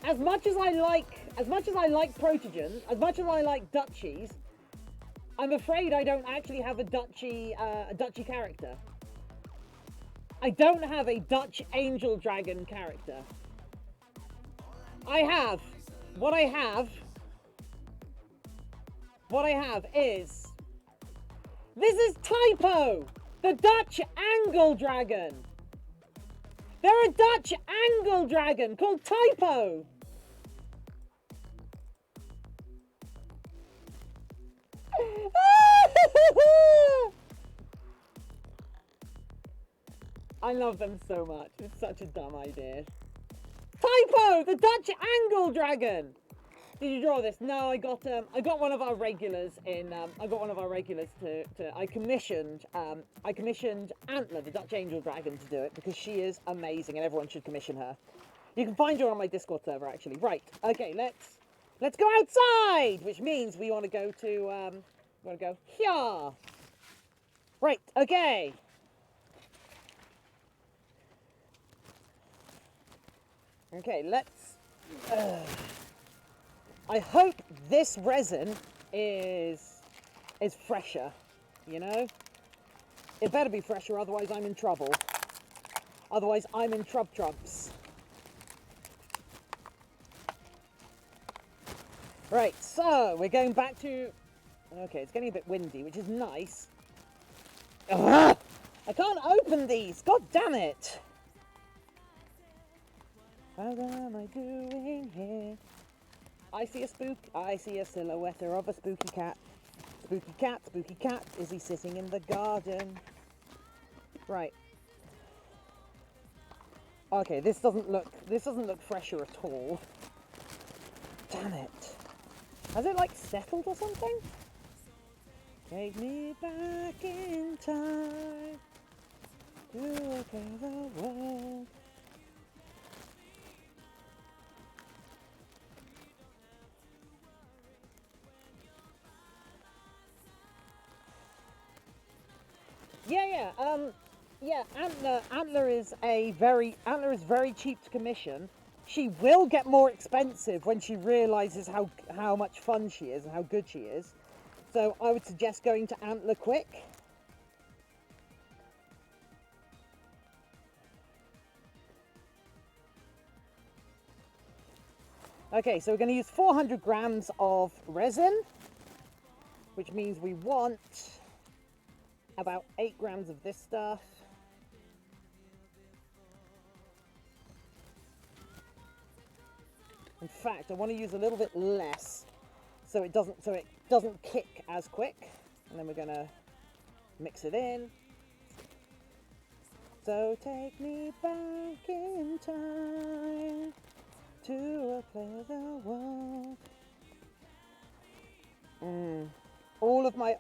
as much as I like Protogens, as much as I like Dutchies, I'm afraid I don't actually have a Dutchie character. I don't have a Dutch angel dragon character. What I have is, this is Typo, the Dutch angle dragon. They're a Dutch angle dragon called Typo. I love them so much. It's such a dumb idea. Typo, the Dutch angle dragon. Did you draw this? No, I got one of our regulars in. I commissioned Antler, the Dutch angel dragon, to do it because she is amazing and everyone should commission her. You can find her on my Discord server actually. Right. Okay. Let's go outside, which means we want to go to. Here. Right. Okay. Okay. Let's. I hope this resin is fresher, you know? It better be fresher, otherwise I'm in trouble. Otherwise I'm in trubs. Right, so we're going back to... Okay, it's getting a bit windy, which is nice. Ugh! I can't open these, god damn it! What am I doing here? I see a silhouette of a spooky cat. Spooky cat, is he sitting in the garden? Right. Okay, this doesn't look fresher at all. Damn it. Has it like settled or something? Take me back in time to a better world. Yeah, Antler is very cheap to commission. She will get more expensive when she realizes how much fun she is and how good she is. So I would suggest going to Antler quick. Okay, so we're going to use 400 grams of resin, which means we want about 8 grams of this stuff. In fact, I want to use a little bit less so it doesn't kick as quick. And then we're going to mix it in. So take me back in time to a pleasant world. All of my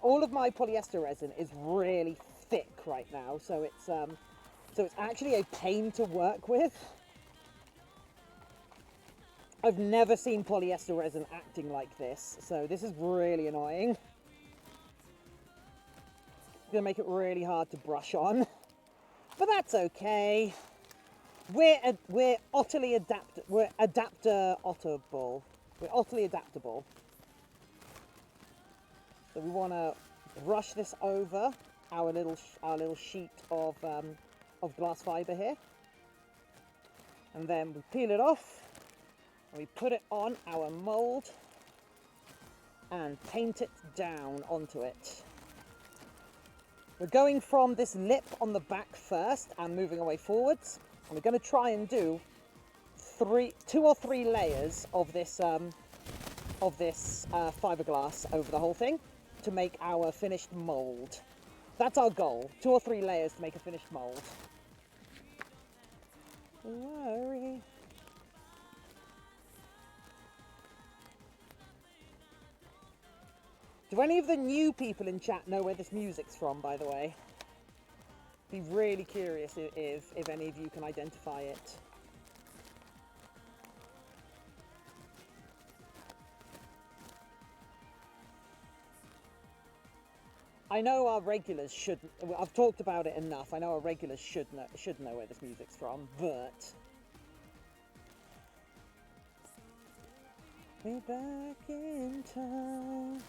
polyester resin is really thick right now, so it's actually a pain to work with. I've never seen polyester resin acting like this, so this is really annoying. It's gonna make it really hard to brush on, but that's okay. We're utterly adaptable. We're utterly adaptable. So we want to brush this over our little sheet of glass fiber here, and then we peel it off and we put it on our mold and paint it down onto it. We're going from this lip on the back first and moving away forwards, and we're going to try and do 2 or 3 layers of this fiberglass over the whole thing to make our finished mold. That's our goal. 2 or 3 layers to make a finished mold. Worry. Do any of the new people in chat know where this music's from, by the way? Be really curious if any of you can identify it. I know our regulars should. I've talked about it enough. I know our regulars should know where this music's from, but we're back in time.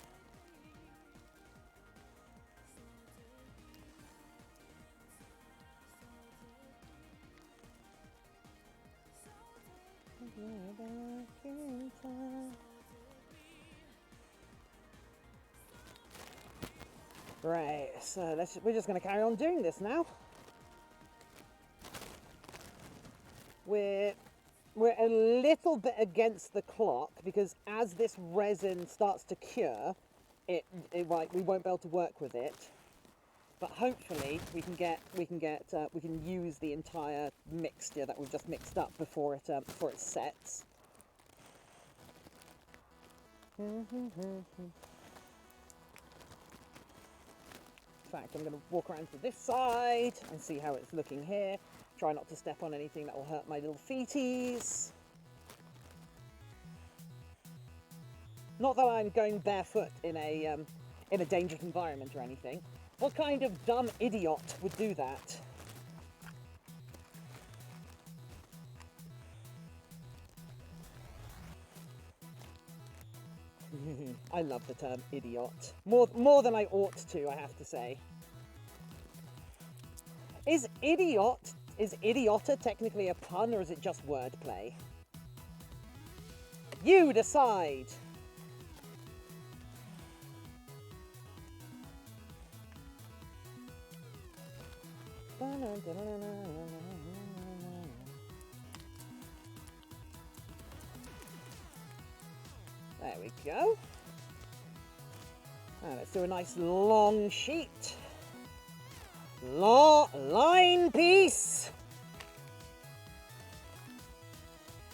We're back in time. Right, so we're just going to carry on doing this now. We're a little bit against the clock because as this resin starts to cure, we won't be able to work with it. But hopefully we can use the entire mixture that we've just mixed up before it sets. In fact, I'm going to walk around to this side and see how it's looking here. Try not to step on anything that will hurt my little feeties. Not that I'm going barefoot in a dangerous environment or anything. What kind of dumb idiot would do that? I love the term idiot. More than I ought to, I have to say. Is idiotta technically a pun, or is it just wordplay? You decide. There we go. Now let's do a nice long sheet. Line piece.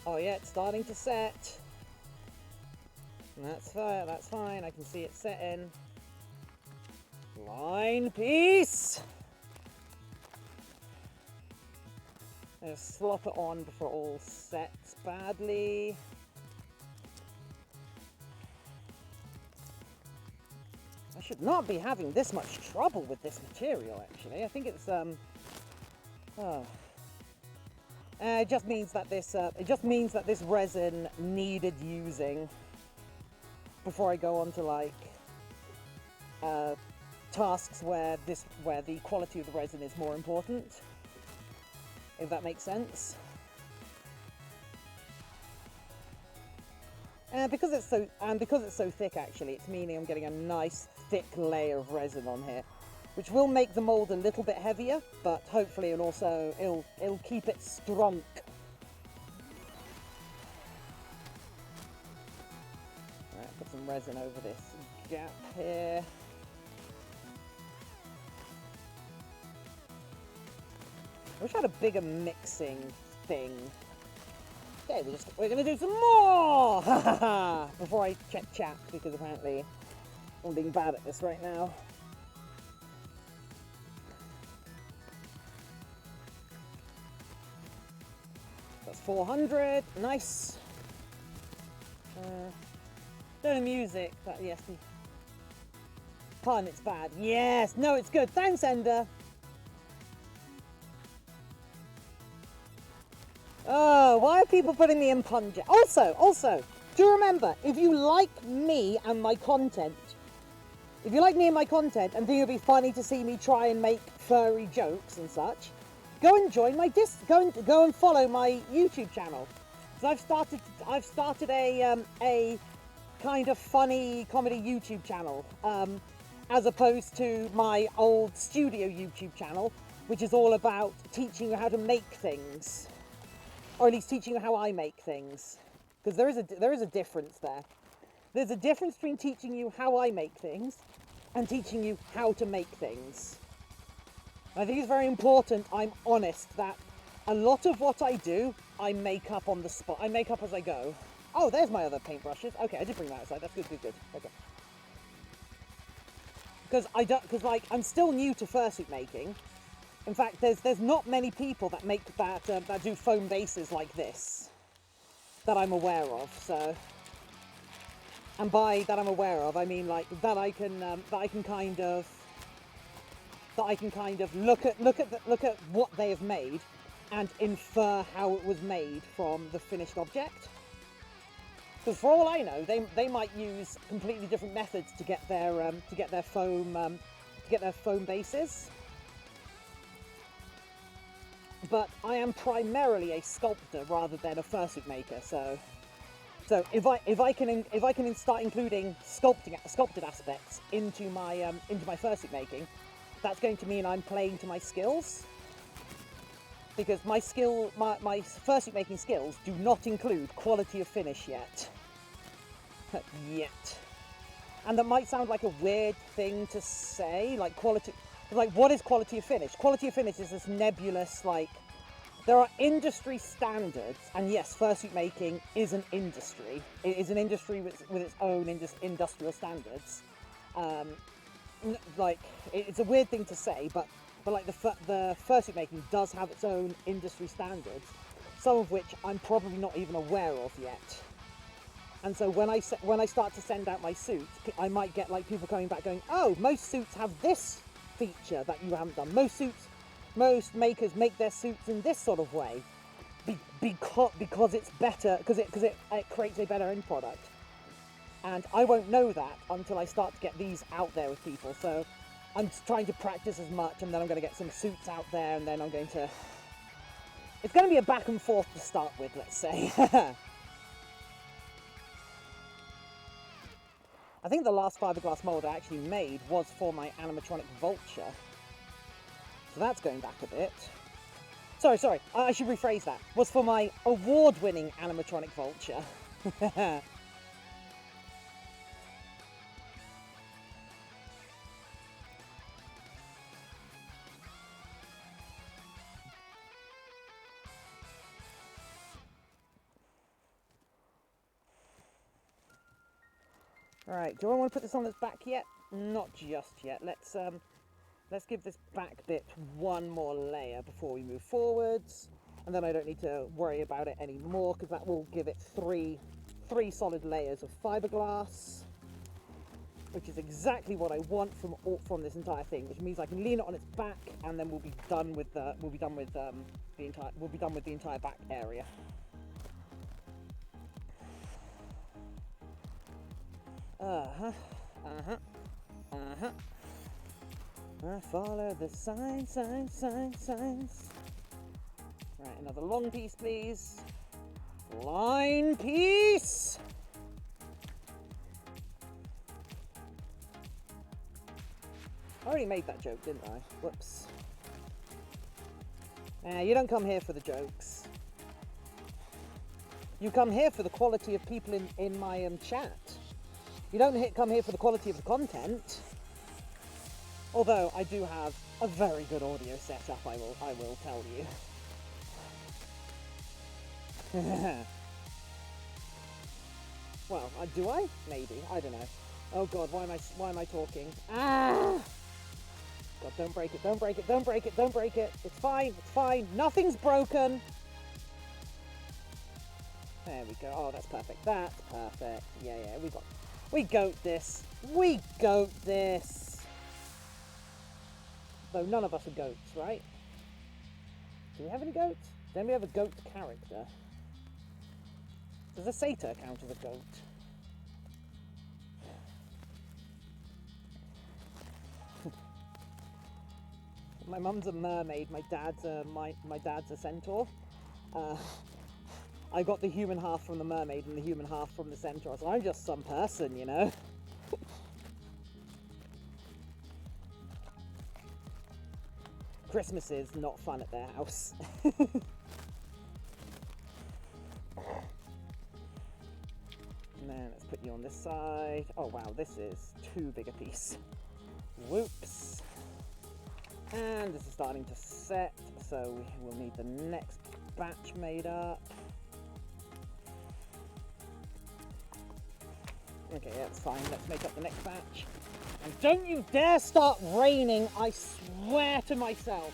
Oh yeah, it's starting to set. That's fine. I can see it setting. Line piece. Just slop it on before it all sets badly. I should not be having this much trouble with this material, actually. I think it's it just means that this resin needed using before I go on to like tasks where the quality of the resin is more important, if that makes sense. And because it's so thick, actually, it's meaning I'm getting a nice thick layer of resin on here, which will make the mold a little bit heavier, but hopefully it'll keep it strong. Alright, put some resin over this gap here. I wish I had a bigger mixing thing. Okay, we're gonna do some more before I check chat, because apparently I'm being bad at this right now. That's 400, nice. No music, but yes. Pun, it's bad. Yes, no, it's good. Thanks, Ender. Oh, why are people putting me in pun? Also, do remember, if you like me and my content, and think it'd be funny to see me try and make furry jokes and such, go and join my go and follow my YouTube channel. So I've started a kind of funny comedy YouTube channel, as opposed to my old studio YouTube channel, which is all about teaching you how to make things. Or at least teaching you how I make things, because there is a difference there. There's a difference between teaching you how I make things and teaching you how to make things. And I think it's very important I'm honest that a lot of what I do, I make up on the spot. I make up as I go. Oh, there's my other paintbrushes. Okay, I did bring that outside. That's good. Okay. Because like I'm still new to fursuit making. In fact, there's not many people that make that do foam bases like this that I'm aware of. So, and by that I'm aware of, I mean like that I can kind of look at what they have made and infer how it was made from the finished object. Because for all I know, they might use completely different methods to get their foam bases. But I am primarily a sculptor rather than a fursuit maker, so if I can start including sculpted aspects into my fursuit making, that's going to mean I'm playing to my skills, because my fursuit making skills do not include quality of finish yet. And that might sound like a weird thing to say, like quality. Like, what is quality of finish? Quality of finish is this nebulous, like, there are industry standards, and yes, fursuit making is an industry. It is an industry with its own industrial standards. Like, it's a weird thing to say, but like the fursuit making does have its own industry standards, some of which I'm probably not even aware of yet. And so when I start to send out my suits, I might get like people coming back going, "Oh, most suits have this feature that you haven't done. Most makers make their suits in this sort of way, because it's better, because it creates a better end product." And I won't know that until I start to get these out there with people. So I'm just trying to practice as much, and then I'm going to get some suits out there, and then I'm going to. It's going to be a back and forth to start with, let's say. I think the last fiberglass mold I actually made was for my animatronic vulture. So that's going back a bit. Sorry, I should rephrase that. Was for my award-winning animatronic vulture. Right, do I want to put this on its back yet? Not just yet. Let's give this back bit one more layer before we move forwards, and then I don't need to worry about it anymore because that will give it three solid layers of fiberglass, which is exactly what I want from this entire thing. Which means I can lean it on its back, and then we'll be done with the entire back area. I follow the signs. Right, another long piece, please. Line piece. I already made that joke, didn't I? Whoops. You don't come here for the jokes. You come here for the quality of people in my chat. You don't come here for the quality of the content. Although I do have a very good audio setup, I will tell you. Well, do I? Maybe. I don't know. Oh God, why am I talking? Ah! God, don't break it! Don't break it! Don't break it! Don't break it! It's fine. It's fine. Nothing's broken. There we go. Oh, that's perfect. That's perfect. Yeah. We goat this. We goat this. Though none of us are goats, right? Do we have any goats? Then we have a goat character. Does a satyr count as a goat? My mum's a mermaid. My dad's a centaur. I got the human half from the mermaid and the human half from the centaur. So I'm just some person, you know. Christmas is not fun at their house. And then let's put you on this side. Oh wow, this is too big a piece. Whoops. And this is starting to set, so we will need the next batch made up. Okay, that's fine. Let's make up the next batch. And don't you dare start raining, I swear to myself.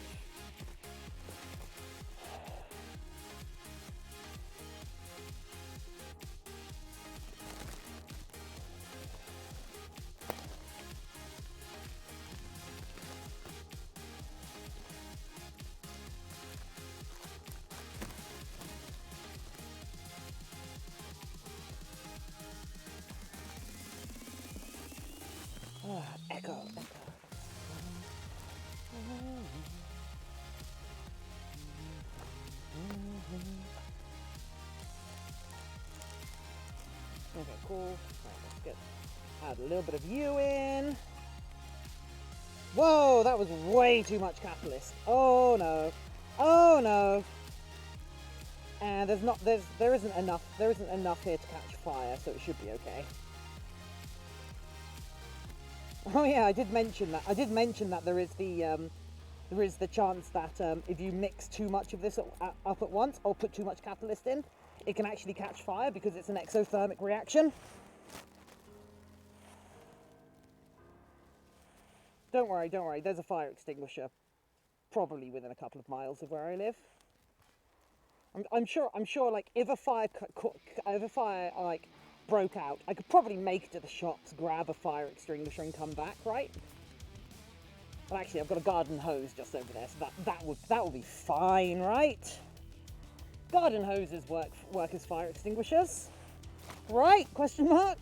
Echo. Okay, cool. Right, let's add a little bit of you in. Whoa, that was way too much catalyst. Oh no. Oh no. And there isn't enough here to catch fire, so it should be okay. Oh yeah, I did mention that there is the chance that if you mix too much of this up at once or put too much catalyst in, it can actually catch fire because it's an exothermic reaction. Don't worry, there's a fire extinguisher probably within a couple of miles of where I live. I'm sure like if a fire like broke out, I could probably make it to the shops, grab a fire extinguisher and come back, right? Well, actually, I've got a garden hose just over there, so that would be fine, right? Garden hoses work as fire extinguishers, right? Question mark.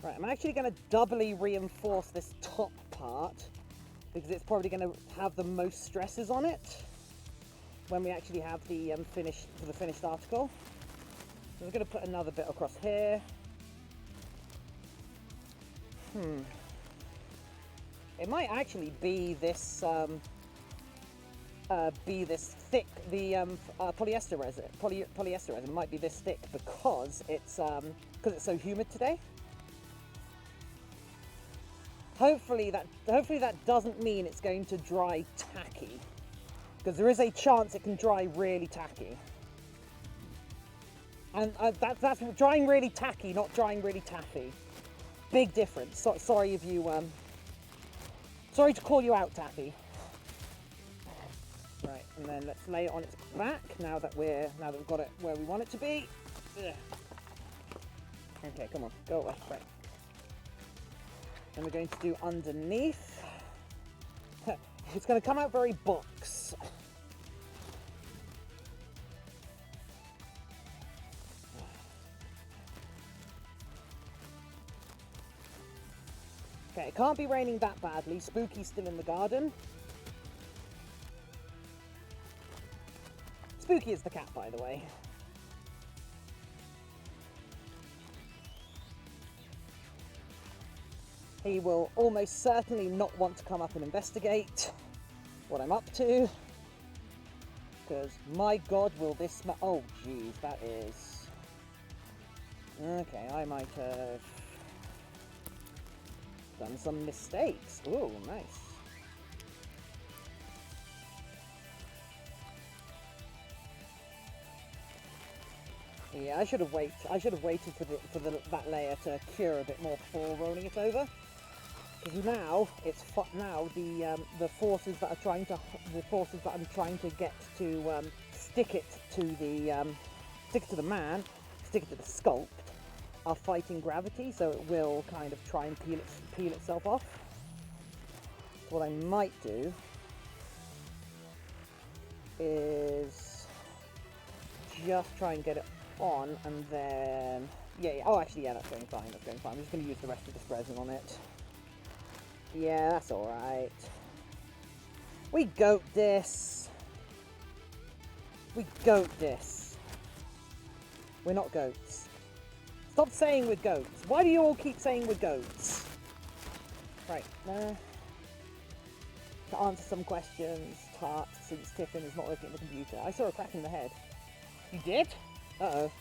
Right, I'm actually going to doubly reinforce this top part because it's probably going to have the most stresses on it when we actually have the finished article. So we're going to put another bit across here. It might actually be this thick. The polyester resin might be this thick because it's so humid today. Hopefully that doesn't mean it's going to dry tacky, because there is a chance it can dry really tacky. And that's drying really tacky, not drying really taffy. Big difference. Sorry if you sorry to call you out, Taffy. Right, and then let's lay it on its back now that we've got it where we want it to be. Ugh. Okay, come on, go away. Right. And we're going to do underneath. It's going to come out very box. Okay, it can't be raining that badly. Spooky's still in the garden. Spooky is the cat, by the way. He will almost certainly not want to come up and investigate what I'm up to. Because, my God, will this smell... Oh, geez, that is... Okay, I might have done some mistakes. Ooh, nice. Yeah, I should have waited for that layer to cure a bit more before rolling it over. Because now the forces that I'm trying to get to stick it to the man, stick it to the sculpt, are fighting gravity, so it will kind of try and peel itself off. So what I might do is just try and get it on, and then oh, actually, yeah, that's going fine. I'm just going to use the rest of this resin on it. Yeah, that's all right. We goat this. We're not goats. Stop saying we're goats. Why do you all keep saying we're goats? Right, to answer some questions, Tart, since Tiffin is not looking at the computer. I saw a crack in the head. You did? Uh-oh.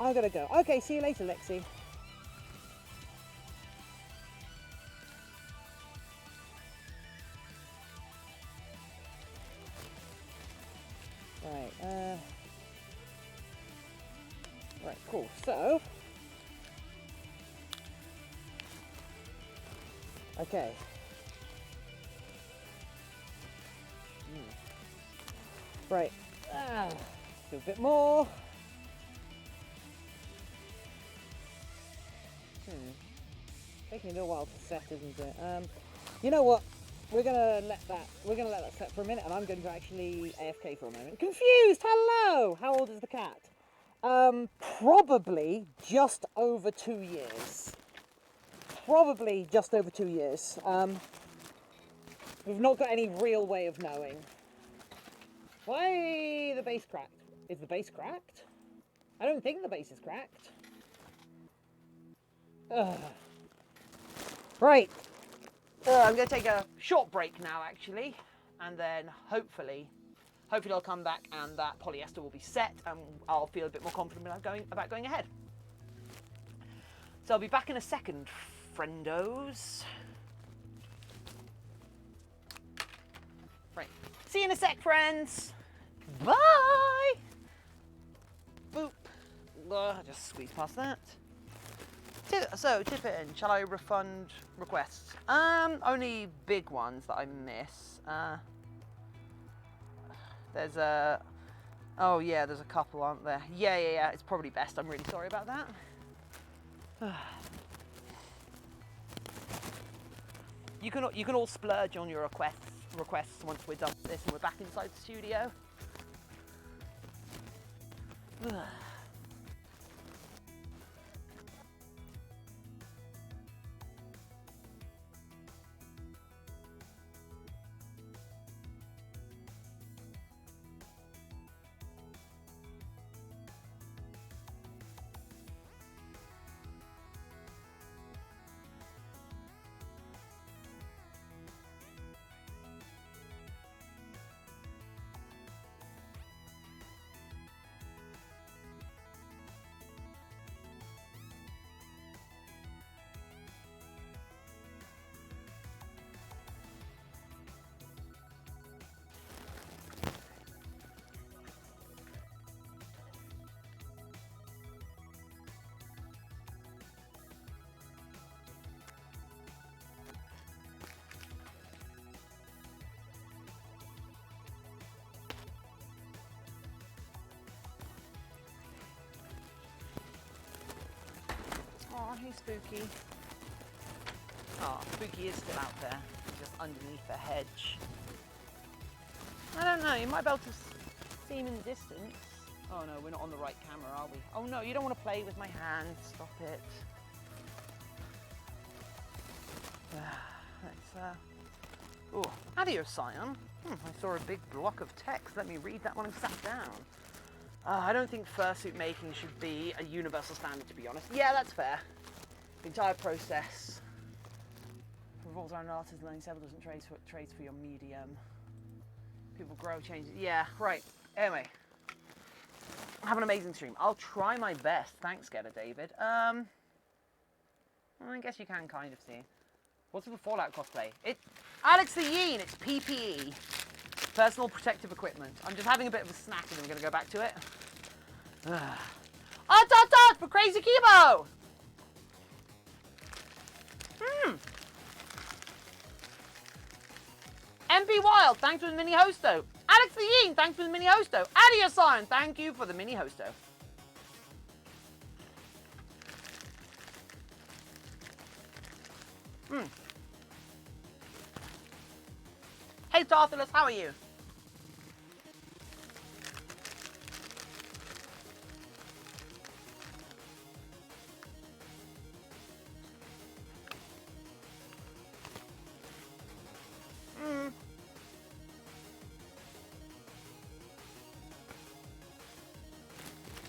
I'm gonna go. Okay, see you later, Lexi. Right, right, cool. So, okay. Right, do a bit more. Taking a little while to set, isn't it? You know what? We're gonna let that set for a minute, and I'm going to actually AFK for a moment. Confused. Hello. How old is the cat? Probably just over 2 years. Probably just over 2 years. We've not got any real way of knowing. Why the base cracked? Is the base cracked? I don't think the base is cracked. Ugh. Right. I'm going to take a short break now, actually, and then hopefully I'll come back and that polyester will be set, and I'll feel a bit more confident about going ahead. So I'll be back in a second, friendos. Right. See you in a sec, friends. Bye. Boop. Just squeeze past that. So, Tiffin, shall I refund requests? Only big ones that I miss. There's a... Oh, yeah, there's a couple, aren't there? Yeah, it's probably best. I'm really sorry about that. You can all splurge on your requests once we're done with this and we're back inside the studio. on, hey Spooky. Oh, Spooky is still out there, just underneath the hedge. I don't know, you might be able to see him in the distance. Oh no, we're not on the right camera, are we? Oh no, you don't want to play with my hand, stop it. Let's, oh, adios, Scion. I saw a big block of text. Let me read that one and sat down. I don't think fursuit making should be a universal standard, to be honest. Yeah, that's fair. The entire process revolves around artists learning several dozen trades for your medium. People grow, change. Yeah, right. Anyway, have an amazing stream. I'll try my best. Thanks, Getter David. Well, I guess you can kind of see. What's with the Fallout cosplay? Alex the Yeen, it's PPE. Personal protective equipment. I'm just having a bit of a snack and then we're going to go back to it. Dot for Crazy Kibo! MP Wild, thanks for the mini hosto. Alex the Yeen, thanks for the mini hosto. Adios Iron, thank you for the mini hosto. Hey Tarthalus, how are you?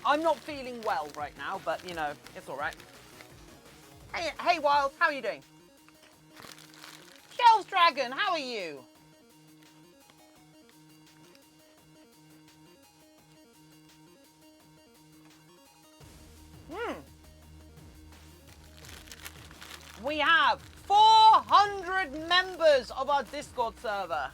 I'm not feeling well right now, but you know, it's all right. Hey Wild, how are you doing? Shells Dragon, how are you? We have 400 members of our Discord server.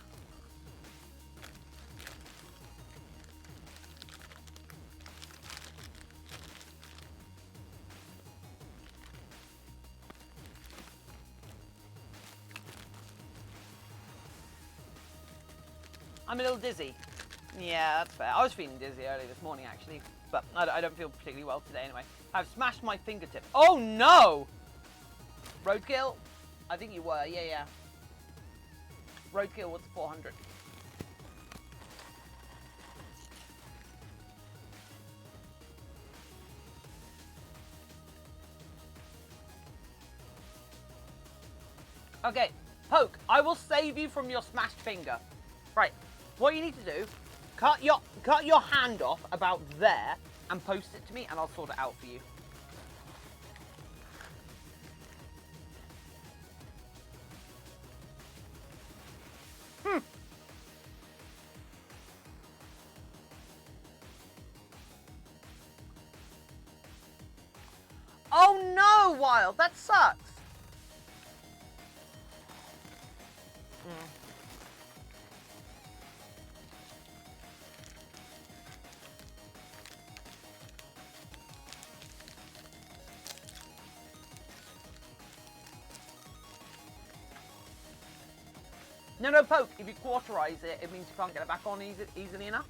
I'm a little dizzy. Yeah, that's fair. I was feeling dizzy early this morning, actually. But I don't feel particularly well today, anyway. I've smashed my fingertip. Oh, no! Roadkill? I think you were. Yeah. Roadkill, what's 400? Okay, Poke, I will save you from your smashed finger. Right, what you need to do, cut your hand off about there and post it to me and I'll sort it out for you. Oh no, Wild, that sucks. No, Poke, if you quarterize it, it means you can't get it back on easily enough.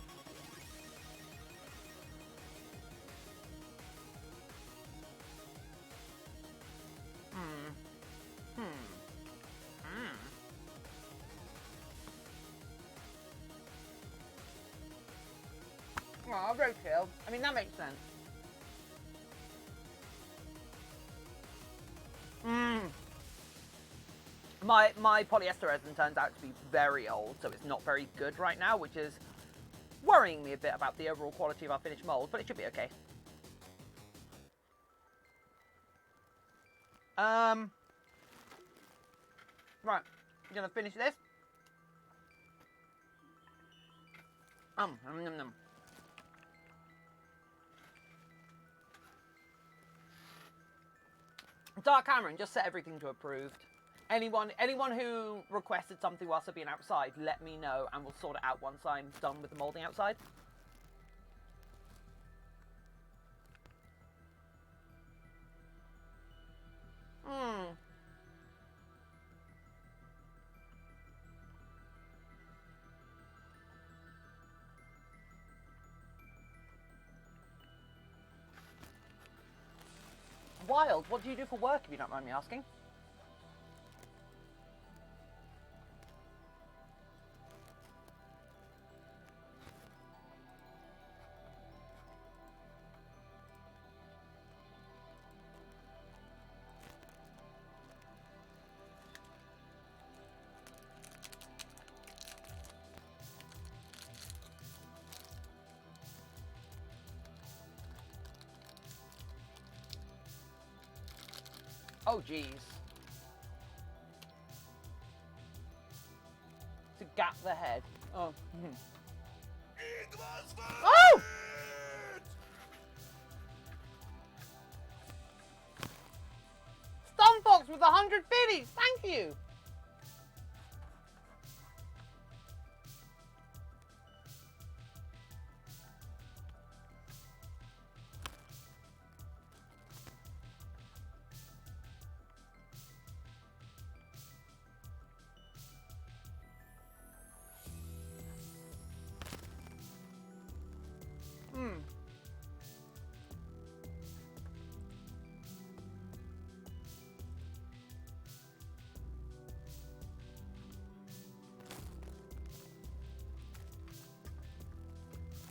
Oh, roadkill. I mean, that makes sense. My polyester resin turns out to be very old, so it's not very good right now, which is worrying me a bit about the overall quality of our finished mold, but it should be okay. Right, I'm gonna finish this. Nom, nom, nom. Dark Cameron, just set everything to approved. Anyone who requested something whilst I've been outside, let me know and we'll sort it out once I'm done with the moulding outside. wild. What do you do for work, if you don't mind me asking? Oh, jeez. To gap the head. Oh. Oh! Stunfox with 100 biddies! Thank you!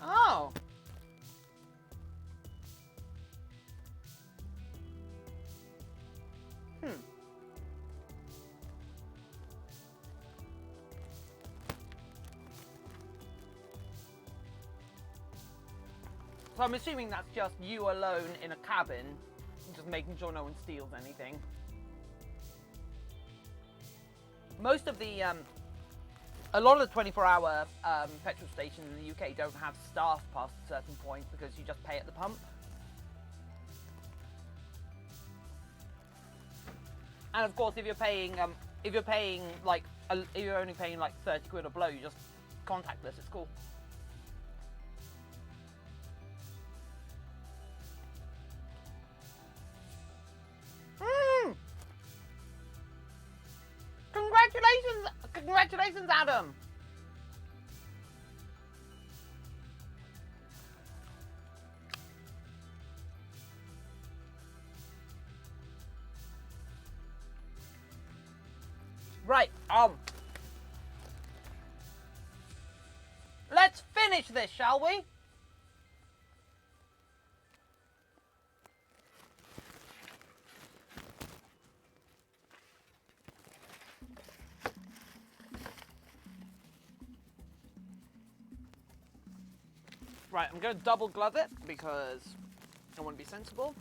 Oh. So I'm assuming that's just you alone in a cabin, just making sure no one steals anything. Most of the, a lot of the 24-hour petrol stations in the UK don't have staff past a certain point because you just pay at the pump. And of course, if you're paying like, if you're only paying like 30 quid or below, you just contactless. It's cool. Congratulations, Adam! Right, let's finish this, shall we? Right, I'm going to double glove it because I want to be sensible.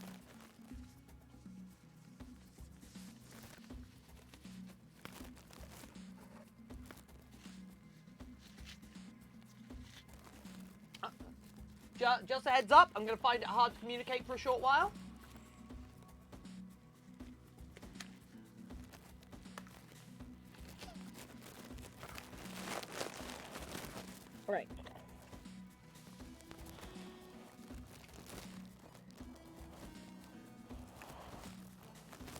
Just a heads up, I'm going to find it hard to communicate for a short while. Right.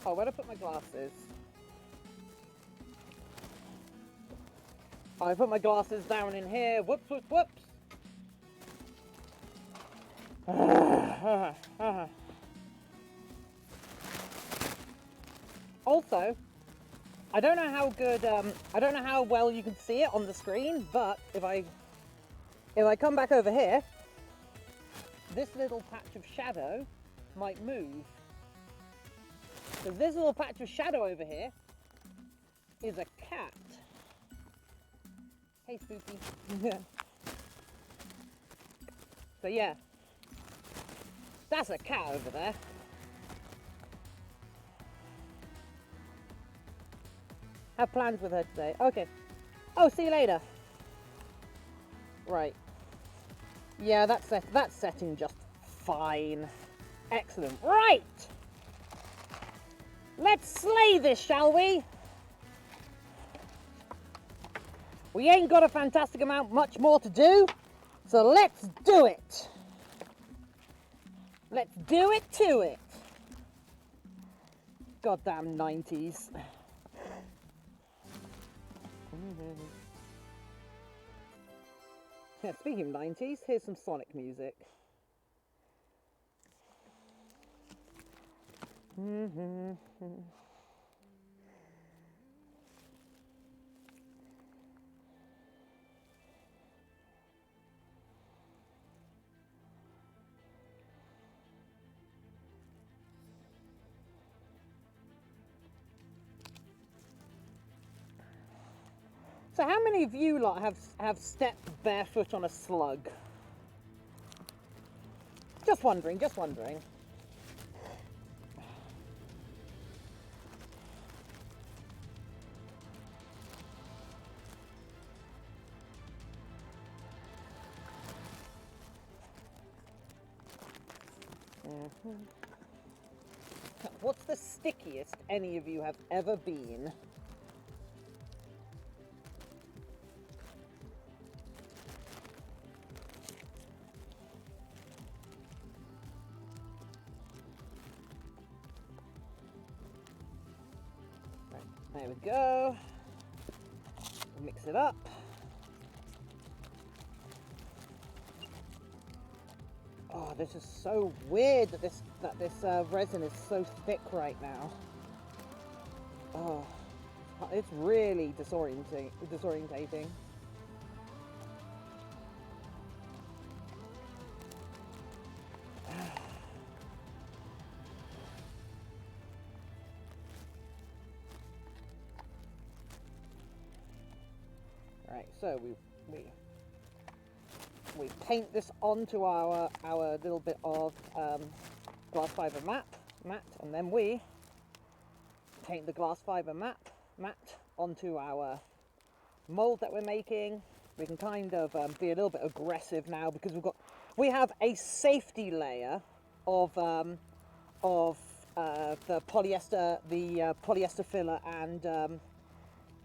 Oh, where do I put my glasses? I put my glasses down in here. Whoops, whoops, whoops. Also, I don't know how good, I don't know how well you can see it on the screen, but if I come back over here, this little patch of shadow might move. So this little patch of shadow over here is a cat. Hey, Spooky. So yeah, that's a cat over there. Have plans with her today. Okay. Oh, see you later. Right. Yeah, that's setting just fine. Excellent. Right. Let's slay this, shall we? We ain't got a fantastic amount much more to do, so let's do it. Let's do it to it. Goddamn 90s. Yeah, speaking of 90s, here's some Sonic music. So how many of you lot have stepped barefoot on a slug? Just wondering, just wondering. What's the stickiest any of you have ever been? There we go. Mix it up. Oh, this is so weird that this resin is so thick right now. Oh, it's really disorientating. Right, so we paint this onto our little bit of glass fiber mat, and then we paint the glass fiber mat onto our mold that we're making. We can kind of be a little bit aggressive now because we have a safety layer of the polyester filler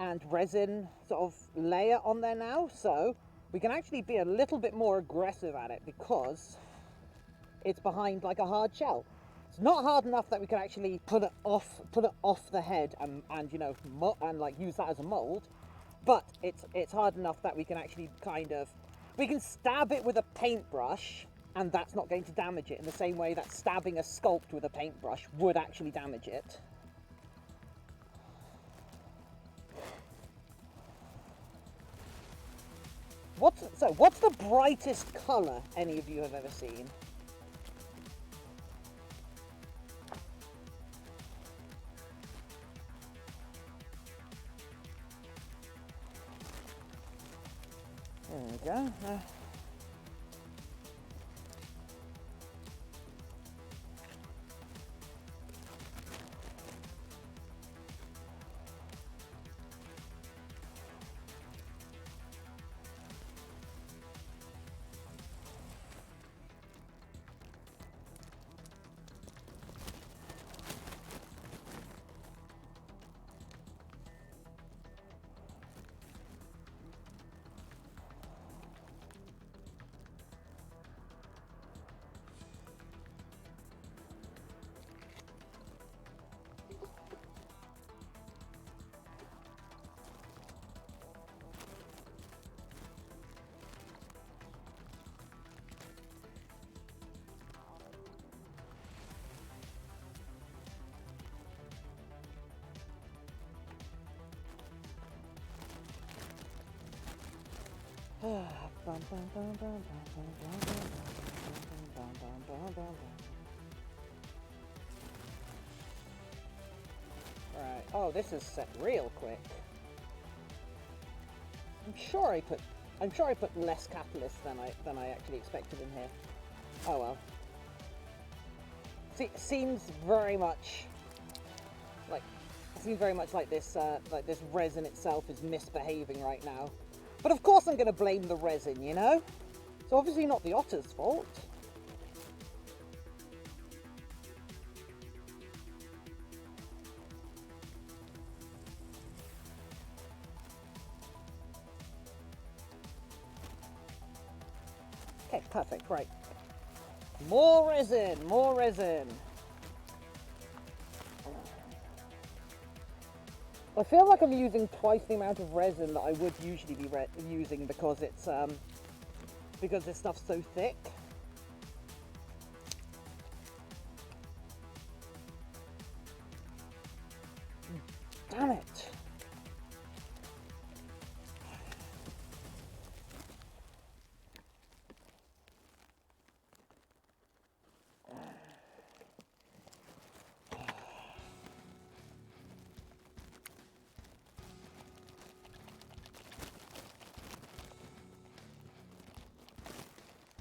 and resin sort of layer on there now, so we can actually be a little bit more aggressive at it because it's behind like a hard shell. It's not hard enough that we can actually put it off the head and you know like use that as a mold, but it's hard enough that we can actually we can stab it with a paintbrush and that's not going to damage it in the same way that stabbing a sculpt with a paintbrush would actually damage it. What's the brightest colour any of you have ever seen? There we go. Right. Oh, this is set real quick. I'm sure I put less catalyst than I actually expected in here. Oh well. See, seems very much like this resin itself is misbehaving right now. But of course I'm going to blame the resin, you know? It's obviously not the otter's fault. Okay, perfect, right. More resin, more resin. I feel like I'm using twice the amount of resin that I would usually be using because it's because this stuff's so thick.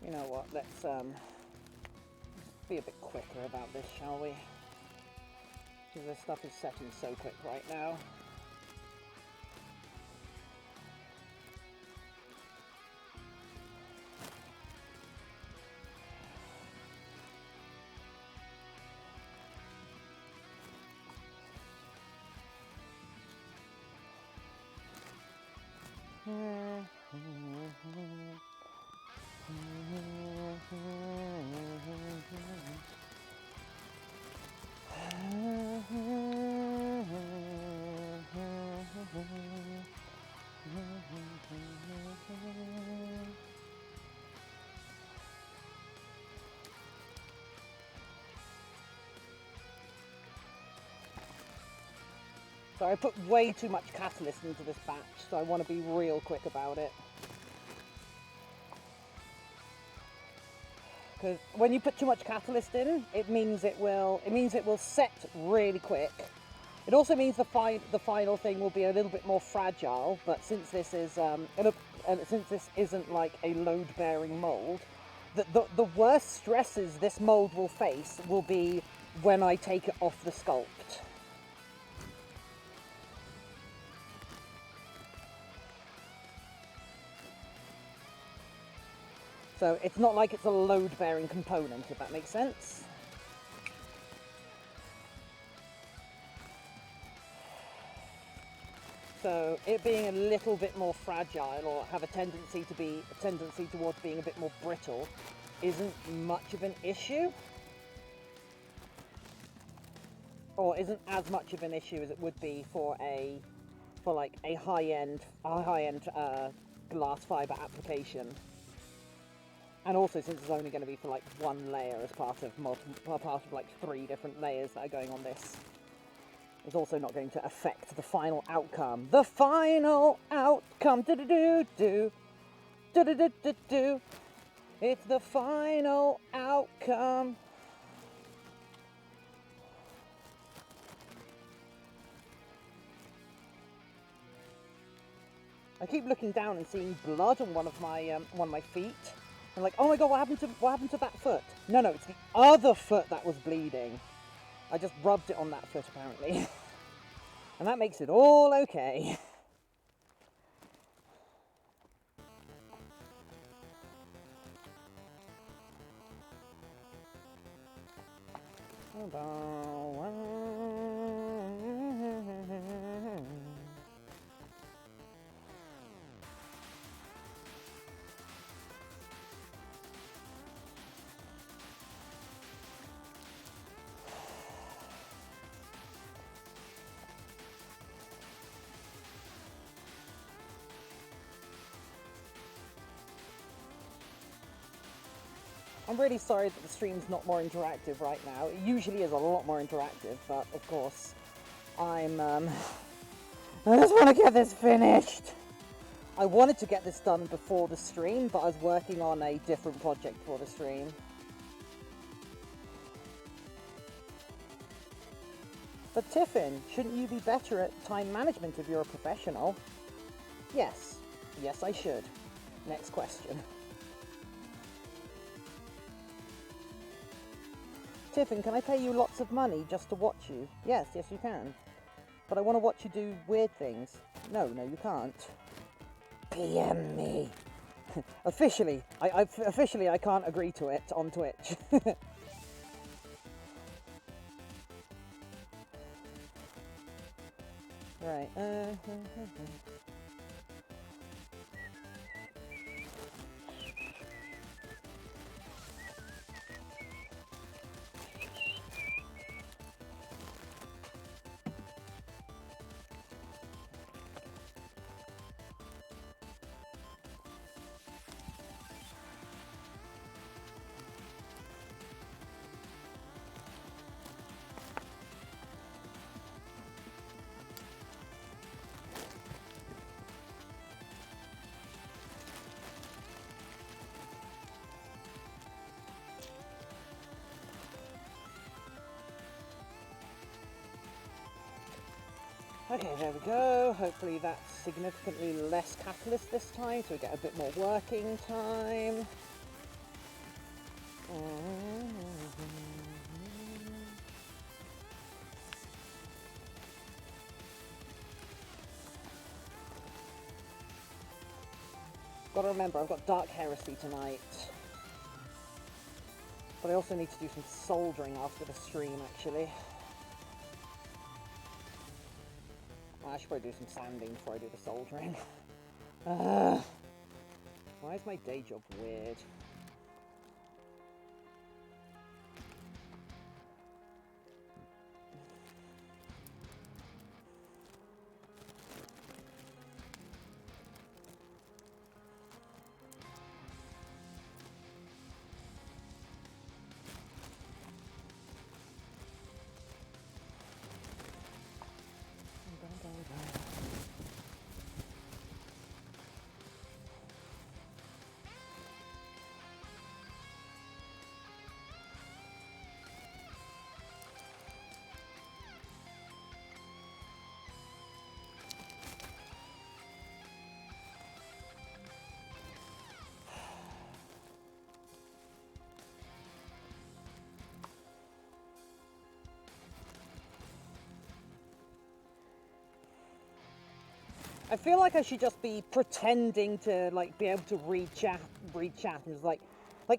You know what, let's be a bit quicker about this, shall we? Because this stuff is setting so quick right now. So I put way too much catalyst into this batch, so I want to be real quick about it. Because when you put too much catalyst in, it means it will set really quick. It also means the final thing will be a little bit more fragile. But since this is since this isn't like a load-bearing mold, the worst stresses this mold will face will be when I take it off the sculpt. So it's not like it's a load-bearing component, if that makes sense. So it being a little bit more fragile, or have a tendency towards being a bit more brittle, isn't much of an issue, or isn't as much of an issue as it would be for like a high-end glass fiber application. And also, since it's only going to be for like one layer as part of like 3 different layers that are going on this, it's also not going to affect the final outcome. The final outcome, do-do-do-do, do-do-do-do-do. It's the final outcome. I keep looking down and seeing blood on one of my feet. I'm like, oh my god, what happened to that foot? No, it's the other foot that was bleeding. I just rubbed it on that foot apparently. And that makes it all okay. I'm really sorry that the stream's not more interactive right now. It usually is a lot more interactive, but of course, I just want to get this finished. I wanted to get this done before the stream, but I was working on a different project for the stream. But Tiffin, shouldn't you be better at time management if you're a professional? Yes. Yes, I should. Next question. Tiffin, can I pay you lots of money just to watch you? Yes, you can. But I want to watch you do weird things. No, you can't. PM me. Officially, I can't agree to it on Twitch. Right. Okay, there we go. Hopefully that's significantly less catalyst this time, so we get a bit more working time. gotta remember, I've got Dark Heresy tonight. But I also need to do some soldering after the stream, actually. Well, I should probably do some sanding before I do the soldering. Why is my day job weird? I feel like I should just be pretending to like be able to read chat and just like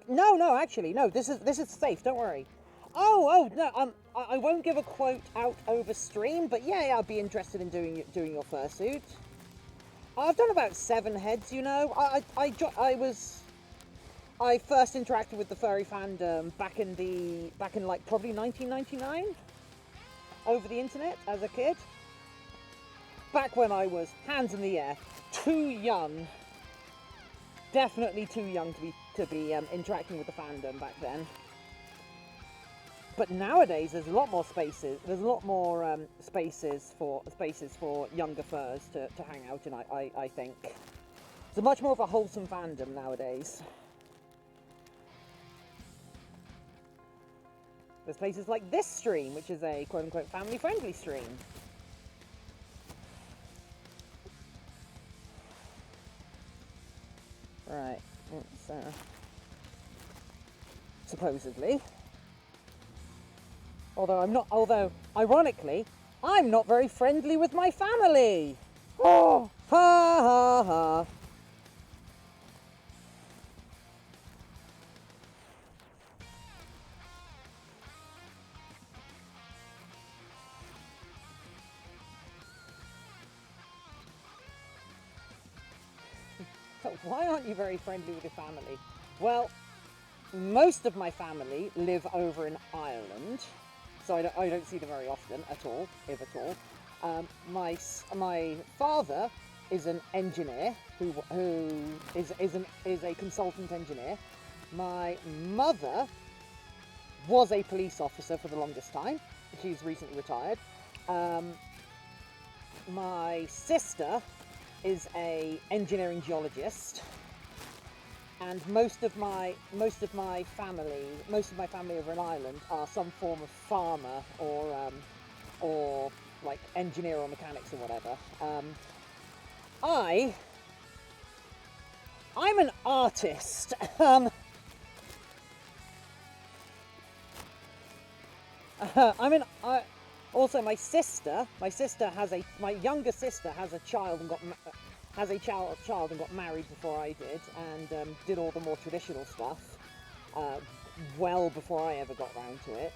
no, actually no, this is safe, don't worry. Oh no, I won't give a quote out over stream, but yeah, I'd be interested in doing your fursuit. I've done about 7 heads, you know. I first interacted with the furry fandom back in like probably 1999 over the internet as a kid. Back when I was, hands in the air, too young, definitely too young to be interacting with the fandom back then. But nowadays, there's a lot more spaces. There's a lot more spaces for younger furs to hang out in. I think it's a much more of a wholesome fandom nowadays. There's places like this stream, which is a quote-unquote family-friendly stream. Right, it's, supposedly. Although, ironically, I'm not very friendly with my family! Oh, ha ha ha. Why aren't you very friendly with your family? Well, most of my family live over in Ireland, so I don't see them very often at all, if at all. My father is an engineer who is a consultant engineer. My mother was a police officer for the longest time. She's recently retired. My sister is a engineering geologist, and most of my family over in Ireland are some form of farmer or like engineer or mechanics or whatever. I'm an artist. Also, my younger sister has a child and got married before I did, and did all the more traditional stuff well before I ever got round to it.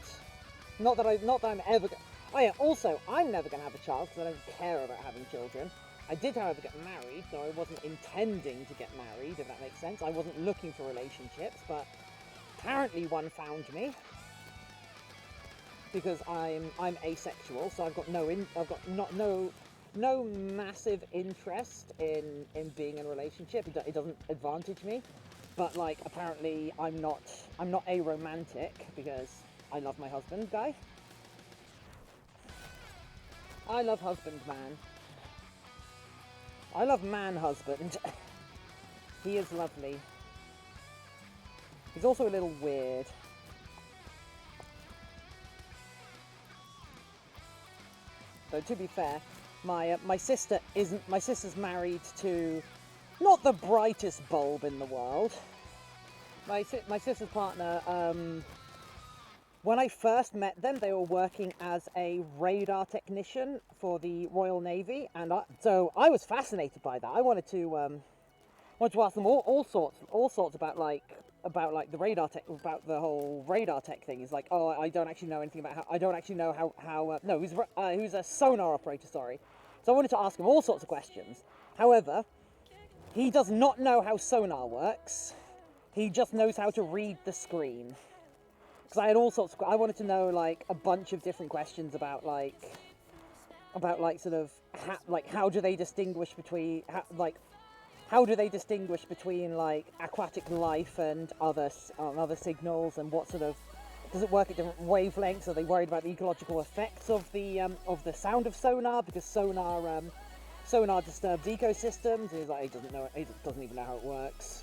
Not that I'm ever. Oh yeah. Also, I'm never going to have a child because I don't care about having children. I did, however, get married, though I wasn't intending to get married, if that makes sense. I wasn't looking for relationships, but apparently one found me. Because I'm asexual, so I've got no massive interest in being in a relationship. It doesn't advantage me, but like apparently I'm not aromantic because I love my husband guy. I love husband man. I love man husband. He is lovely. He's also a little weird. Though to be fair, my sister's married to not the brightest bulb in the world. My sister's partner, when I first met them, they were working as a radar technician for the Royal Navy, and so I was fascinated by that. I wanted to wanted to ask them all sorts about the radar tech, about the whole radar tech thing. Is like, oh, I don't actually know anything about how. I don't actually know how. No, who's a sonar operator. Sorry. So I wanted to ask him all sorts of questions. However, he does not know how sonar works. He just knows how to read the screen. Because I had all sorts of. I wanted to know like a bunch of different questions about sort of how do they distinguish between how do they distinguish between like aquatic life and other signals, and what sort of does it work at different wavelengths? Are they worried about the ecological effects of the sound of sonar, because sonar disturbs ecosystems? He's like, he doesn't know it. He doesn't even know how it works.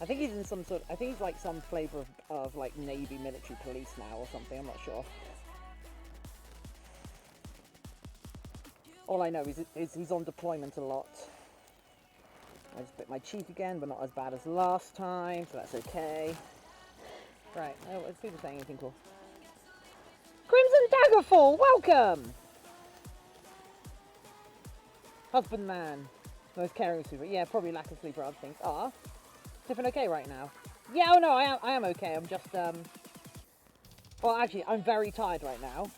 I think he's in some sort. I think he's like some flavour of like Navy military police now or something. I'm not sure. All I know is he's on deployment a lot. I just bit my cheek again, but not as bad as last time, so that's okay. Right, let's see if saying anything cool. Crimson Daggerfall, welcome! Husbandman. Most caring sleeper. Yeah, probably lack of sleep or other things. Ah. Tiffin okay right now? Yeah, oh no, I am okay. I'm just, well, actually, I'm very tired right now.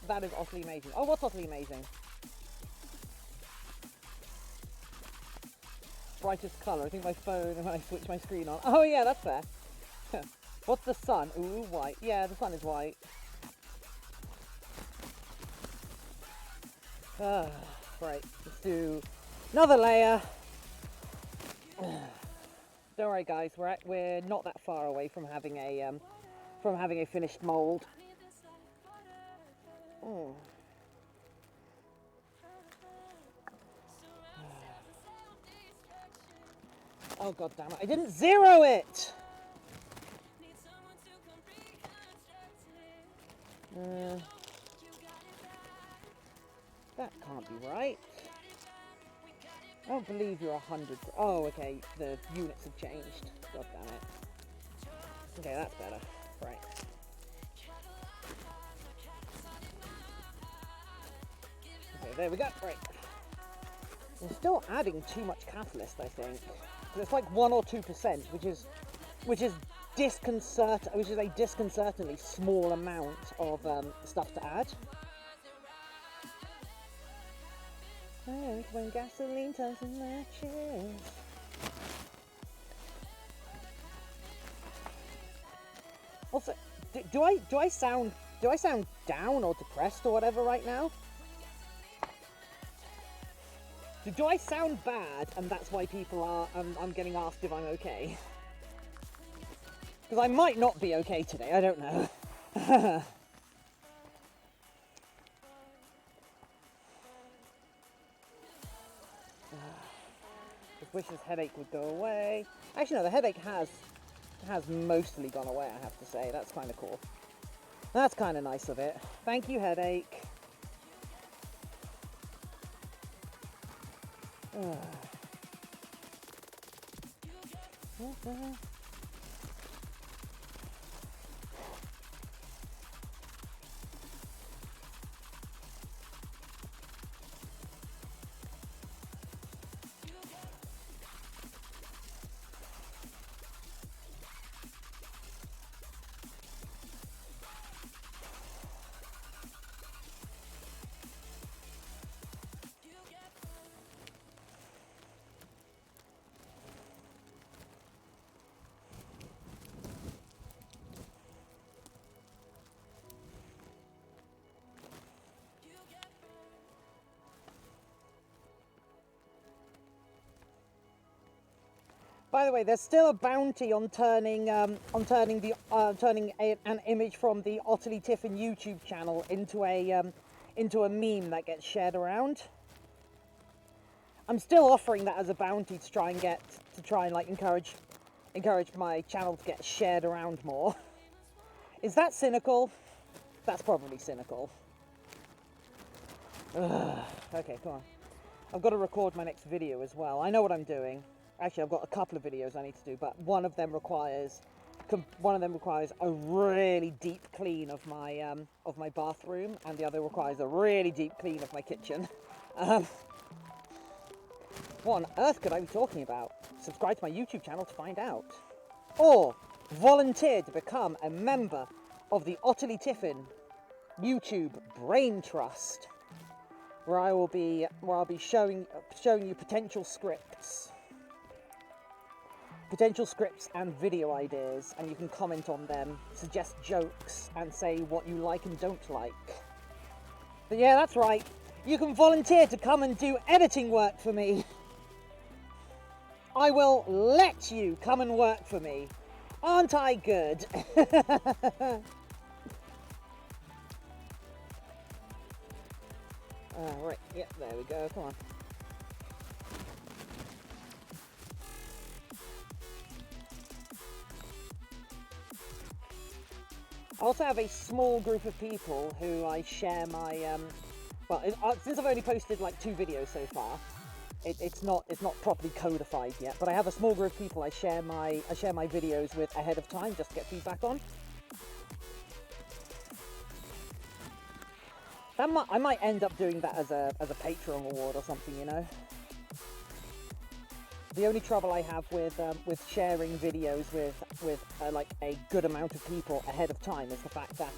That is utterly amazing. Oh, what's utterly amazing? Brightest colour. I think my phone, when I switch my screen on. Oh yeah, that's fair. What's the sun? Ooh, white. Yeah, the sun is white. Right, let's do another layer. Don't worry, guys. We're not that far away from having a finished mould. Oh. Oh god damn it! I didn't zero it. That can't be right. I don't believe you're 100. Oh, okay. The units have changed. God damn it. Okay, that's better. Right. Okay, there we go. Right. I'm still adding too much catalyst, I think. It's like 1 or 2%, which is a disconcertingly small amount of stuff to add. Oh, when gasoline turns to matches. Also, do I sound down or depressed or whatever right now? Do I sound bad, and that's why people are? I'm getting asked if I'm okay. Because I might not be okay today. I don't know. Just wish this headache would go away. Actually, no, the headache has mostly gone away. I have to say, that's kind of cool. That's kind of nice of it. Thank you, headache. By the way, there's still a bounty on turning an image from the Otterly Tiffin YouTube channel into a meme that gets shared around. I'm still offering that as a bounty to try and like encourage my channel to get shared around more. Is that cynical? That's probably cynical. Okay, come on. I've got to record my next video as well. I know what I'm doing. Actually, I've got a couple of videos I need to do, but one of them requires one of them requires a really deep clean of my bathroom, and the other requires a really deep clean of my kitchen. What on earth could I be talking about? Subscribe to my YouTube channel to find out. Or volunteer to become a member of the Otterly Tiffin YouTube Brain Trust, where I'll be showing you potential scripts and video ideas, and you can comment on them, suggest jokes, and say what you like and don't like. But yeah, that's right. You can volunteer to come and do editing work for me. I will let you come and work for me. Aren't I good? Right, yeah, there we go, come on. I also have a small group of people who I share my, since I've only posted like 2 videos so far, it's not properly codified yet, but I have a small group of people I share my videos with ahead of time just to get feedback on. I might end up doing that as a Patreon award or something, you know. The only trouble I have with sharing videos with like a good amount of people ahead of time is the fact that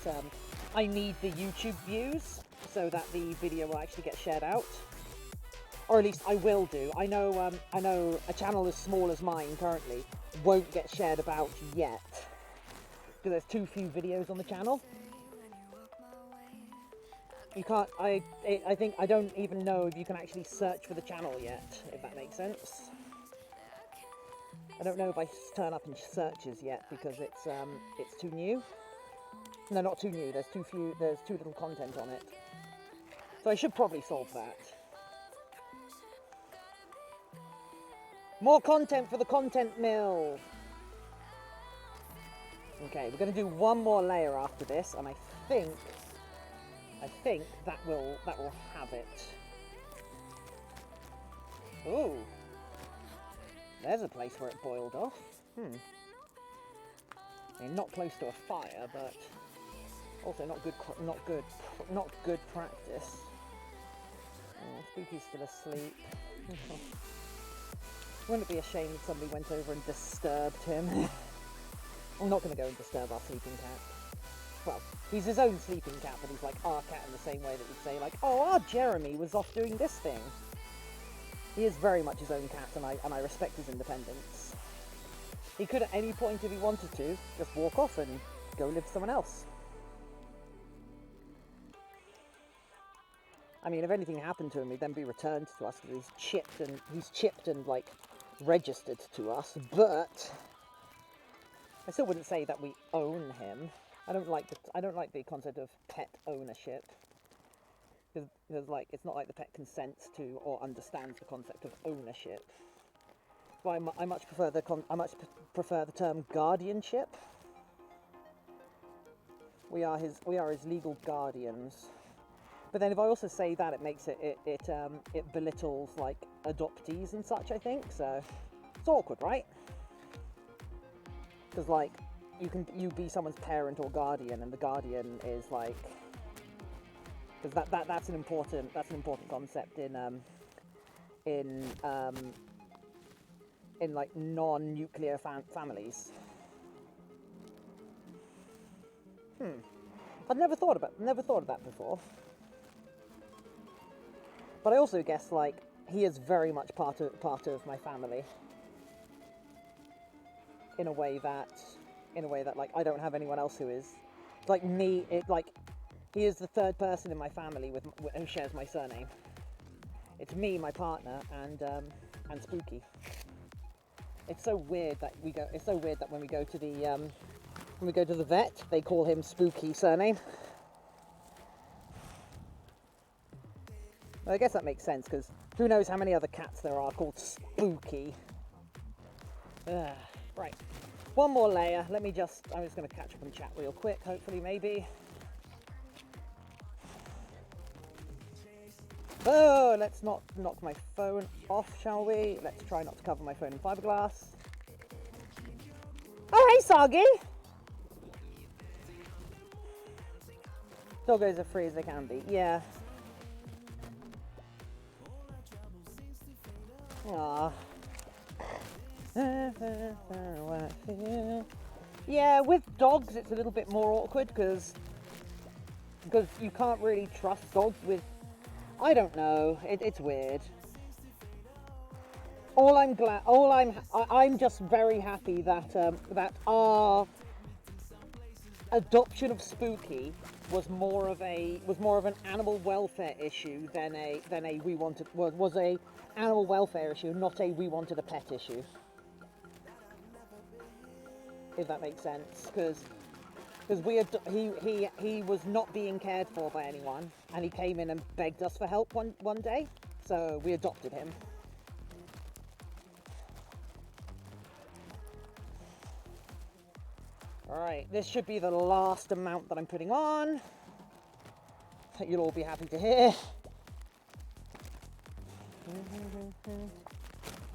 I need the YouTube views so that the video will actually get shared out, or at least I will do. I know a channel as small as mine currently won't get shared about yet because there's too few videos on the channel. You can't. I think I don't even know if you can actually search for the channel yet, if that makes sense. I don't know if I turn up in searches yet because it's too new. No, not too new. There's too little content on it. So I should probably solve that. More content for the content mill. Okay, we're going to do one more layer after this, and I think that will have it. Ooh. There's a place where it boiled off. I mean, not close to a fire, but also not good practice. Oh, Spooky's still asleep. Wouldn't it be a shame if somebody went over and disturbed him? I'm not going to go and disturb our sleeping cat. Well, he's his own sleeping cat, but he's like our cat in the same way that we'd say, like, oh, our Jeremy was off doing this thing. He is very much his own cat, and I respect his independence. He could at any point, if he wanted to, just walk off and go live with someone else. I mean, if anything happened to him, he'd then be returned to us because he's chipped and like registered to us. But I still wouldn't say that we own him. I don't like the concept of pet ownership. Because like, it's not like the pet consents to or understands the concept of ownership. But I much prefer the term guardianship. We are his legal guardians. But then if I also say that, it makes it belittles like adoptees and such, I think. So it's awkward, right? Because like you be someone's parent or guardian, and the guardian is like, because that's an important concept in like non-nuclear families. I'd never thought of that before. But I also guess like he is very much part of my family. In a way that like I don't have anyone else who is like me. He is the third person in my family who shares my surname. It's me, my partner, and Spooky. It's so weird that when we go to the vet, they call him Spooky surname. Well, I guess that makes sense because who knows how many other cats there are called Spooky. Right, one more layer. I'm just going to catch up and chat real quick. Hopefully, maybe. Oh, let's not knock my phone off, shall we? Let's try not to cover my phone in fiberglass. Oh, hey, Soggy. Doggos are free as they can be. Yeah. Aww. Yeah, with dogs it's a little bit more awkward because you can't really trust dogs with. I don't know. It's weird. I'm just very happy that that our adoption of Spooky was more of an animal welfare issue than a was a animal welfare issue, not a we wanted a pet issue. If that makes sense, because he was not being cared for by anyone, and he came in and begged us for help one day, so we adopted him. Alright, this should be the last amount that I'm putting on. That you'll all be happy to hear.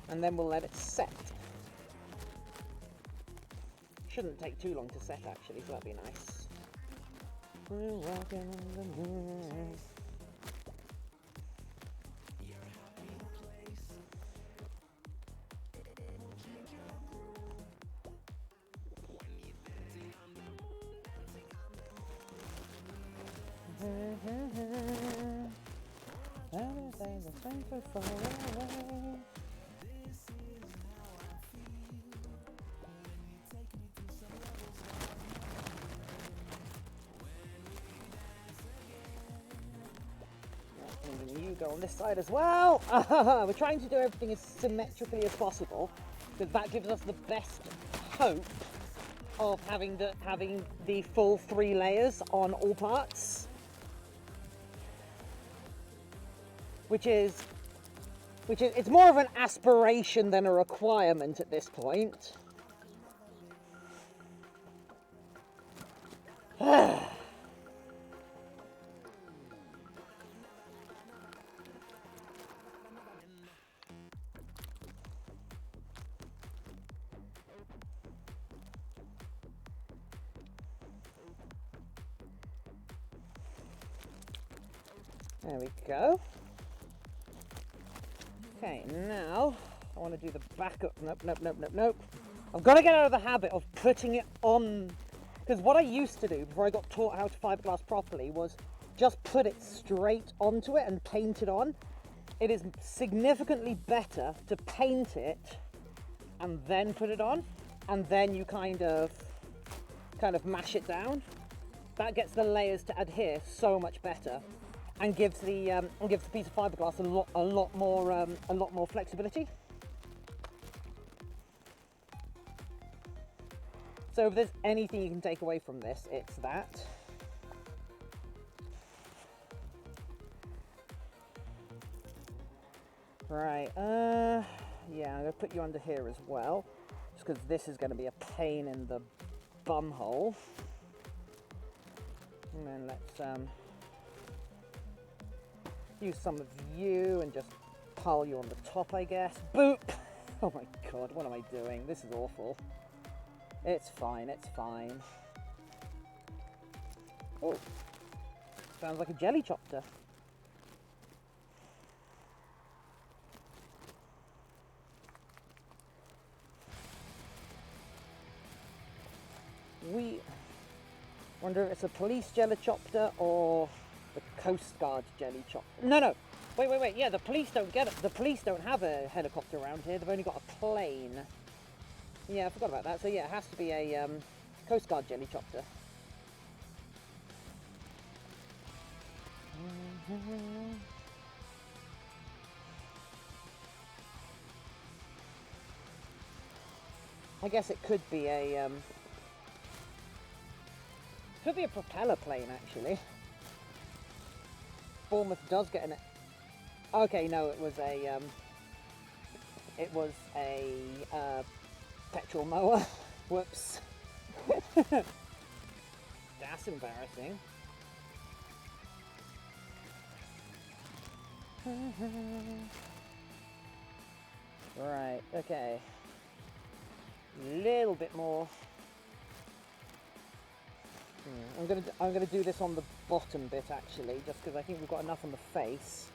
And then we'll let it set. Shouldn't take too long to set actually, so that'd be nice. We're walking on the moon. You go on this side as well. We're trying to do everything as symmetrically as possible because that gives us the best hope of having the full 3 layers on all parts. Which is it's more of an aspiration than a requirement at this point. There we go. Okay, now I want to do the backup. Nope. I've got to get out of the habit of putting it on, because what I used to do before I got taught how to fiberglass properly was just put it straight onto it and paint it on. It is significantly better to paint it and then put it on, and then you kind of mash it down. That gets the layers to adhere so much better, and gives the piece of fiberglass a lot more flexibility. So if there's anything you can take away from this, it's that. Right, yeah, I'm gonna put you under here as well, just because this is gonna be a pain in the bum hole. And then let's use some of you and just pile you on the top, I guess. Boop! Oh my god, what am I doing? This is awful. It's fine, it's fine. Oh, sounds like a jelly chopper. We wonder if it's a police jelly chopper or the Coast Guard jelly chopper. No. Wait. Yeah, the police don't get it. The police don't have a helicopter around here. They've only got a plane. Yeah, I forgot about that. So yeah, it has to be a Coast Guard jelly chopper. I guess it could be a propeller plane actually. Bournemouth does get an. Okay, no, it was a petrol mower. Whoops. That's embarrassing. Right, okay. A little bit more. I'm gonna do this on the bottom bit actually, just because I think we've got enough on the face.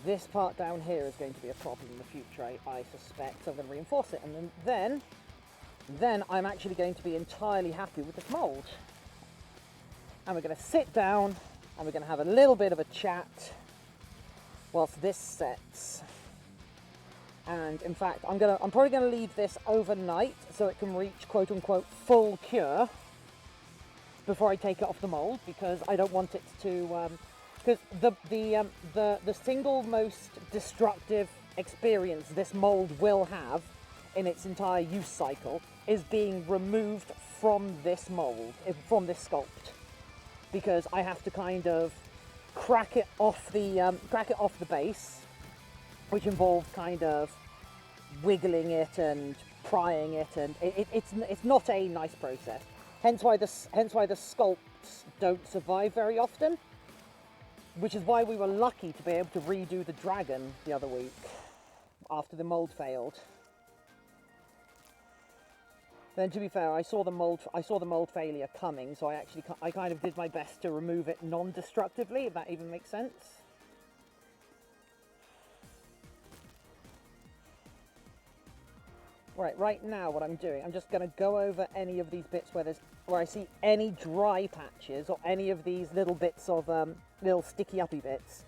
This part down here is going to be a problem in the future, I suspect. So I'm going to reinforce it, and then I'm actually going to be entirely happy with this mould. And we're going to sit down and we're going to have a little bit of a chat whilst this sets. And in fact, I'm probably going to leave this overnight so it can reach quote unquote full cure before I take it off the mould, because I don't want it to, because the single most destructive experience this mould will have in its entire use cycle is being removed from this mould, from this sculpt, because I have to kind of crack it off the base, which involves kind of wiggling it and prying it, and it's not a nice process. Hence why the sculpts don't survive very often, which is why we were lucky to be able to redo the dragon the other week after the mould failed. Then, to be fair, I saw the mould failure coming, so I kind of did my best to remove it non-destructively, if that even makes sense. Right now what I'm doing, I'm just going to go over any of these bits where I see any dry patches or any of these little bits of little sticky uppy bits,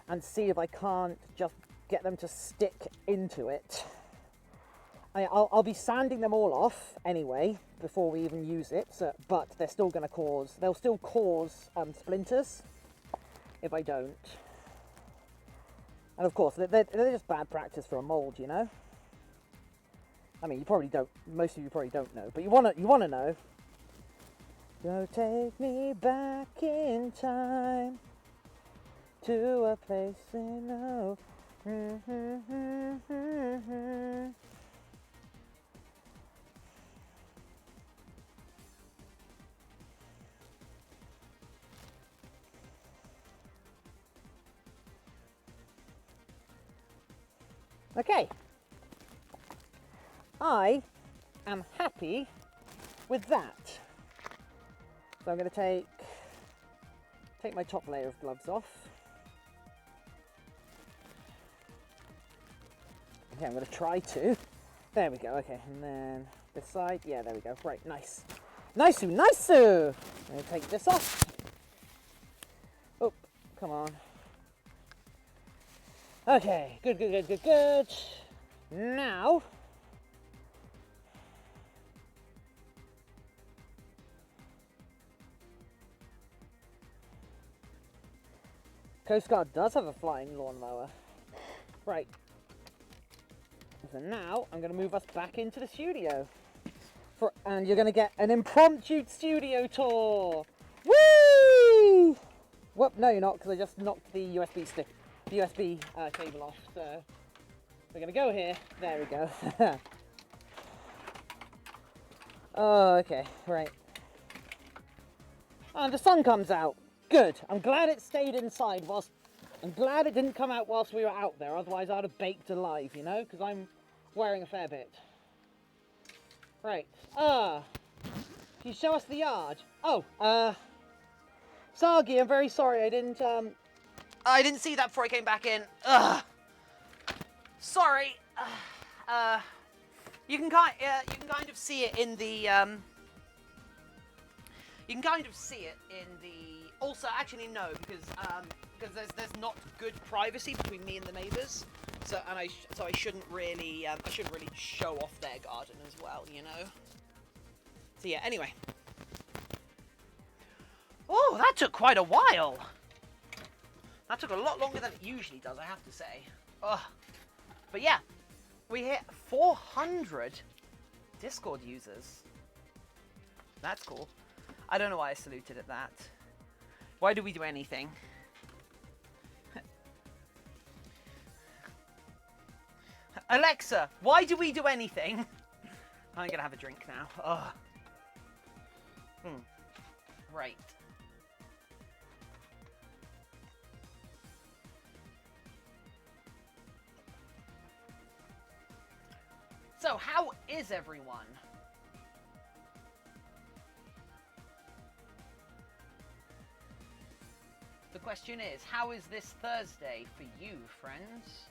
and see if I can't just get them to stick into it. I'll be sanding them all off anyway before we even use it, but they'll still cause splinters if I don't. And of course, they're just bad practice for a mould, you know. I mean, most of you probably don't know, but you wanna know. Go take me back in time to a place I know. Okay. I am happy with that. So I'm going to take my top layer of gloves off. Okay, I'm going to try to. There we go. Okay, and then this side. Yeah, there we go. Right, nice. Nice-oo, nice-oo. I'm going to take this off. Oh, come on. Okay, good. Now, Coast Guard does have a flying lawnmower. Right. So now I'm going to move us back into the studio. And you're going to get an impromptu studio tour. Woo! Whoop, no you're not, because I just knocked the USB cable off. So we're going to go here. There we go. Oh, okay, right. And the sun comes out. Good. I'm glad it stayed inside I'm glad it didn't come out whilst we were out there, otherwise I'd have baked alive, you know, because I'm wearing a fair bit. Right. Can you show us the yard? Oh, Sargi, I'm very sorry, I didn't see that before I came back in. Sorry. You can kind of see it in the also, actually no, because there's not good privacy between me and the neighbours, so I shouldn't really show off their garden as well, you know. So yeah, anyway. Oh, that took quite a while. That took a lot longer than it usually does, I have to say. Ugh. But yeah, we hit 400 Discord users. That's cool. I don't know why I saluted at that. Why do we do anything? Alexa, why do we do anything? I'm gonna have a drink now. Ugh. Right. So, how is everyone? The question is, how is this Thursday for you, friends?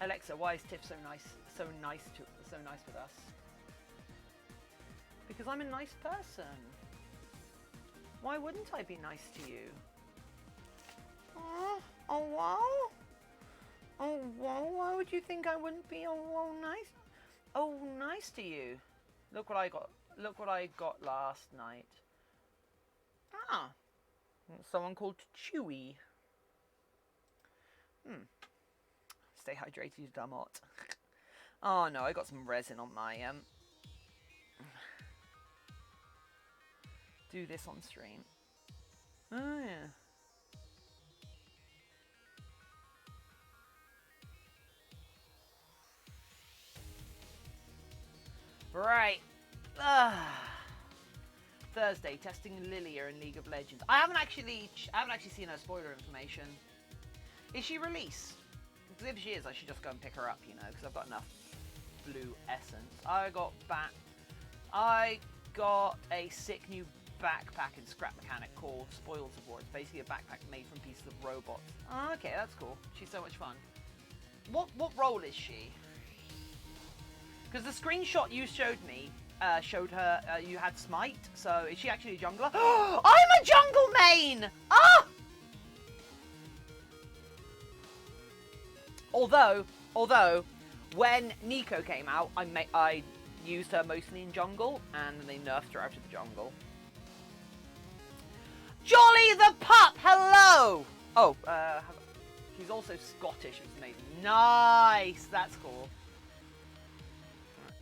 Alexa, why is Tiff so nice with us? Because I'm a nice person. Why wouldn't I be nice to you? Oh wow. Oh wow, why would you think I wouldn't be nice? Oh, nice to you. Look what I got last night. Ah. Someone called Chewy. Stay hydrated, you dummot. Oh no, I got some resin on my do this on stream. Oh yeah. Right. Thursday, testing Lilia in League of Legends. I haven't actually seen her spoiler information. Is she released? Because if she is, I should just go and pick her up, you know, because I've got enough blue essence. I got a sick new backpack in Scrap Mechanic called Spoils of War. It's basically a backpack made from pieces of robots. Oh, okay, that's cool. She's so much fun. What role is she? Because the screenshot you showed me showed her you had Smite. So is she actually a jungler? I'm a jungle main! Ah! Although, when Nico came out, I used her mostly in jungle, and then they nerfed her out of the jungle. Jolly the pup, hello! Oh, she's also Scottish, which is amazing. Nice, that's cool.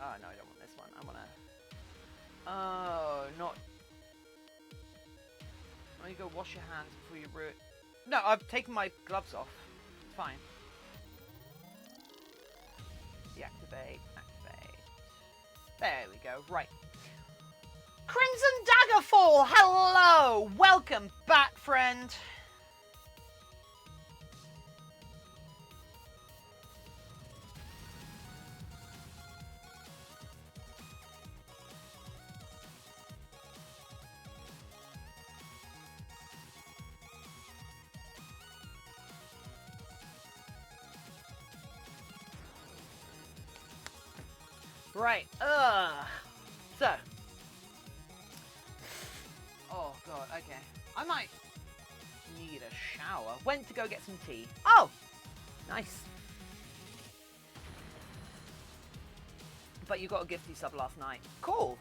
Oh, no, I don't want this one. I want to... Oh, not... Oh, you go wash your hands before you brew it. No, I've taken my gloves off. It's fine. Deactivate, activate. There we go, right. Crimson Daggerfall, hello! Welcome back, friend. Right, so. Oh, God, okay. I might need a shower. Went to go get some tea. Oh, nice. But you got a gifty sub last night. Cool.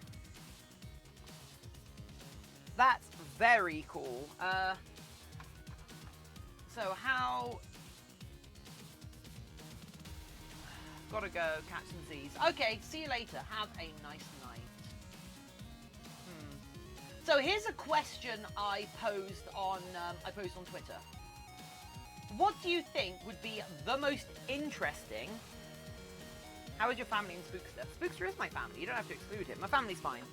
That's very cool. So how... Gotta go, catch some Z's. Okay, see you later. Have a nice night. So here's a question I posed on Twitter. What do you think would be the most interesting... How is your family in Spookster? Spookster is my family. You don't have to exclude him. My family's fine.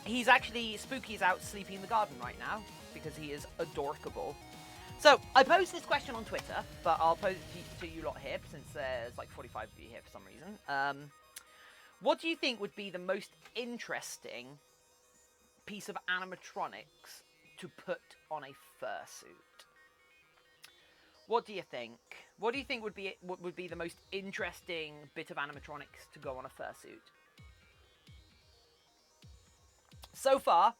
He's actually... Spooky's out sleeping in the garden right now because he is adorkable. So, I posed this question on Twitter, but I'll pose it to you lot here, since there's like 45 of you here for some reason. What do you think would be the most interesting piece of animatronics to put on a fursuit? What do you think? What do you think would be the most interesting bit of animatronics to go on a fursuit? So far,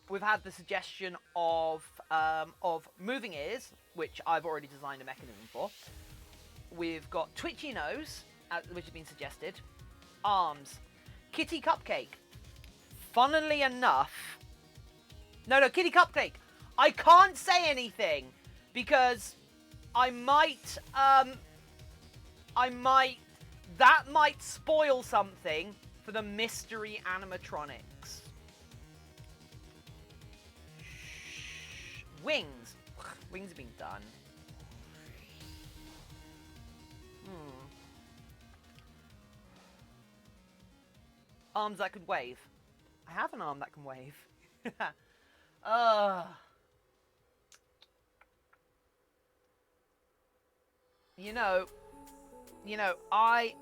we've had the suggestion of moving ears, which I've already designed a mechanism for. We've got twitchy nose, which has been suggested. Arms. Kitty Cupcake. Funnily enough... No, Kitty Cupcake. I can't say anything, because I might... That might spoil something for the mystery animatronics. Wings. Wings have been done. Arms that could wave. I have an arm that can wave. You know, You know, I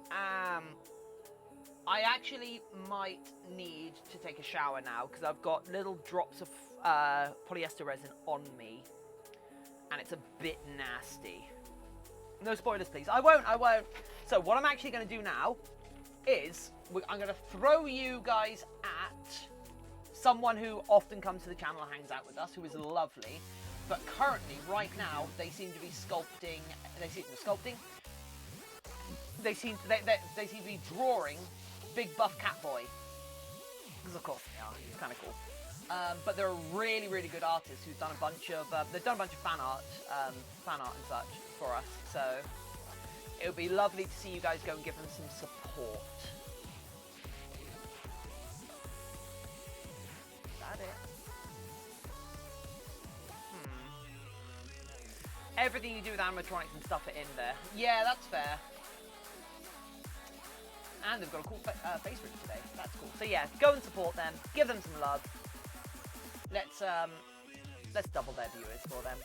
actually might need to take a shower now because I've got little drops of polyester resin on me, and it's a bit nasty. No spoilers, please. I won't. So what I'm actually going to do now is I'm going to throw you guys at someone who often comes to the channel and hangs out with us, who is lovely. But currently, right now, they seem to be sculpting. They seem to be drawing Big Buff Catboy. Because of course they are. It's kind of cool. But they're a really, really good artist who's done a bunch of fan art and such for us. So it would be lovely to see you guys go and give them some support. Is that it? Everything you do with animatronics and stuff it in there. Yeah, that's fair. And they've got a cool Facebook today. That's cool. So yeah, go and support them. Give them some love. Let's double their viewers for them.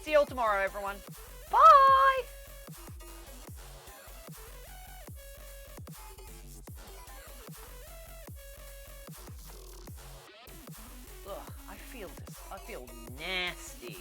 See you all tomorrow, everyone. Bye! Ugh, I feel nasty.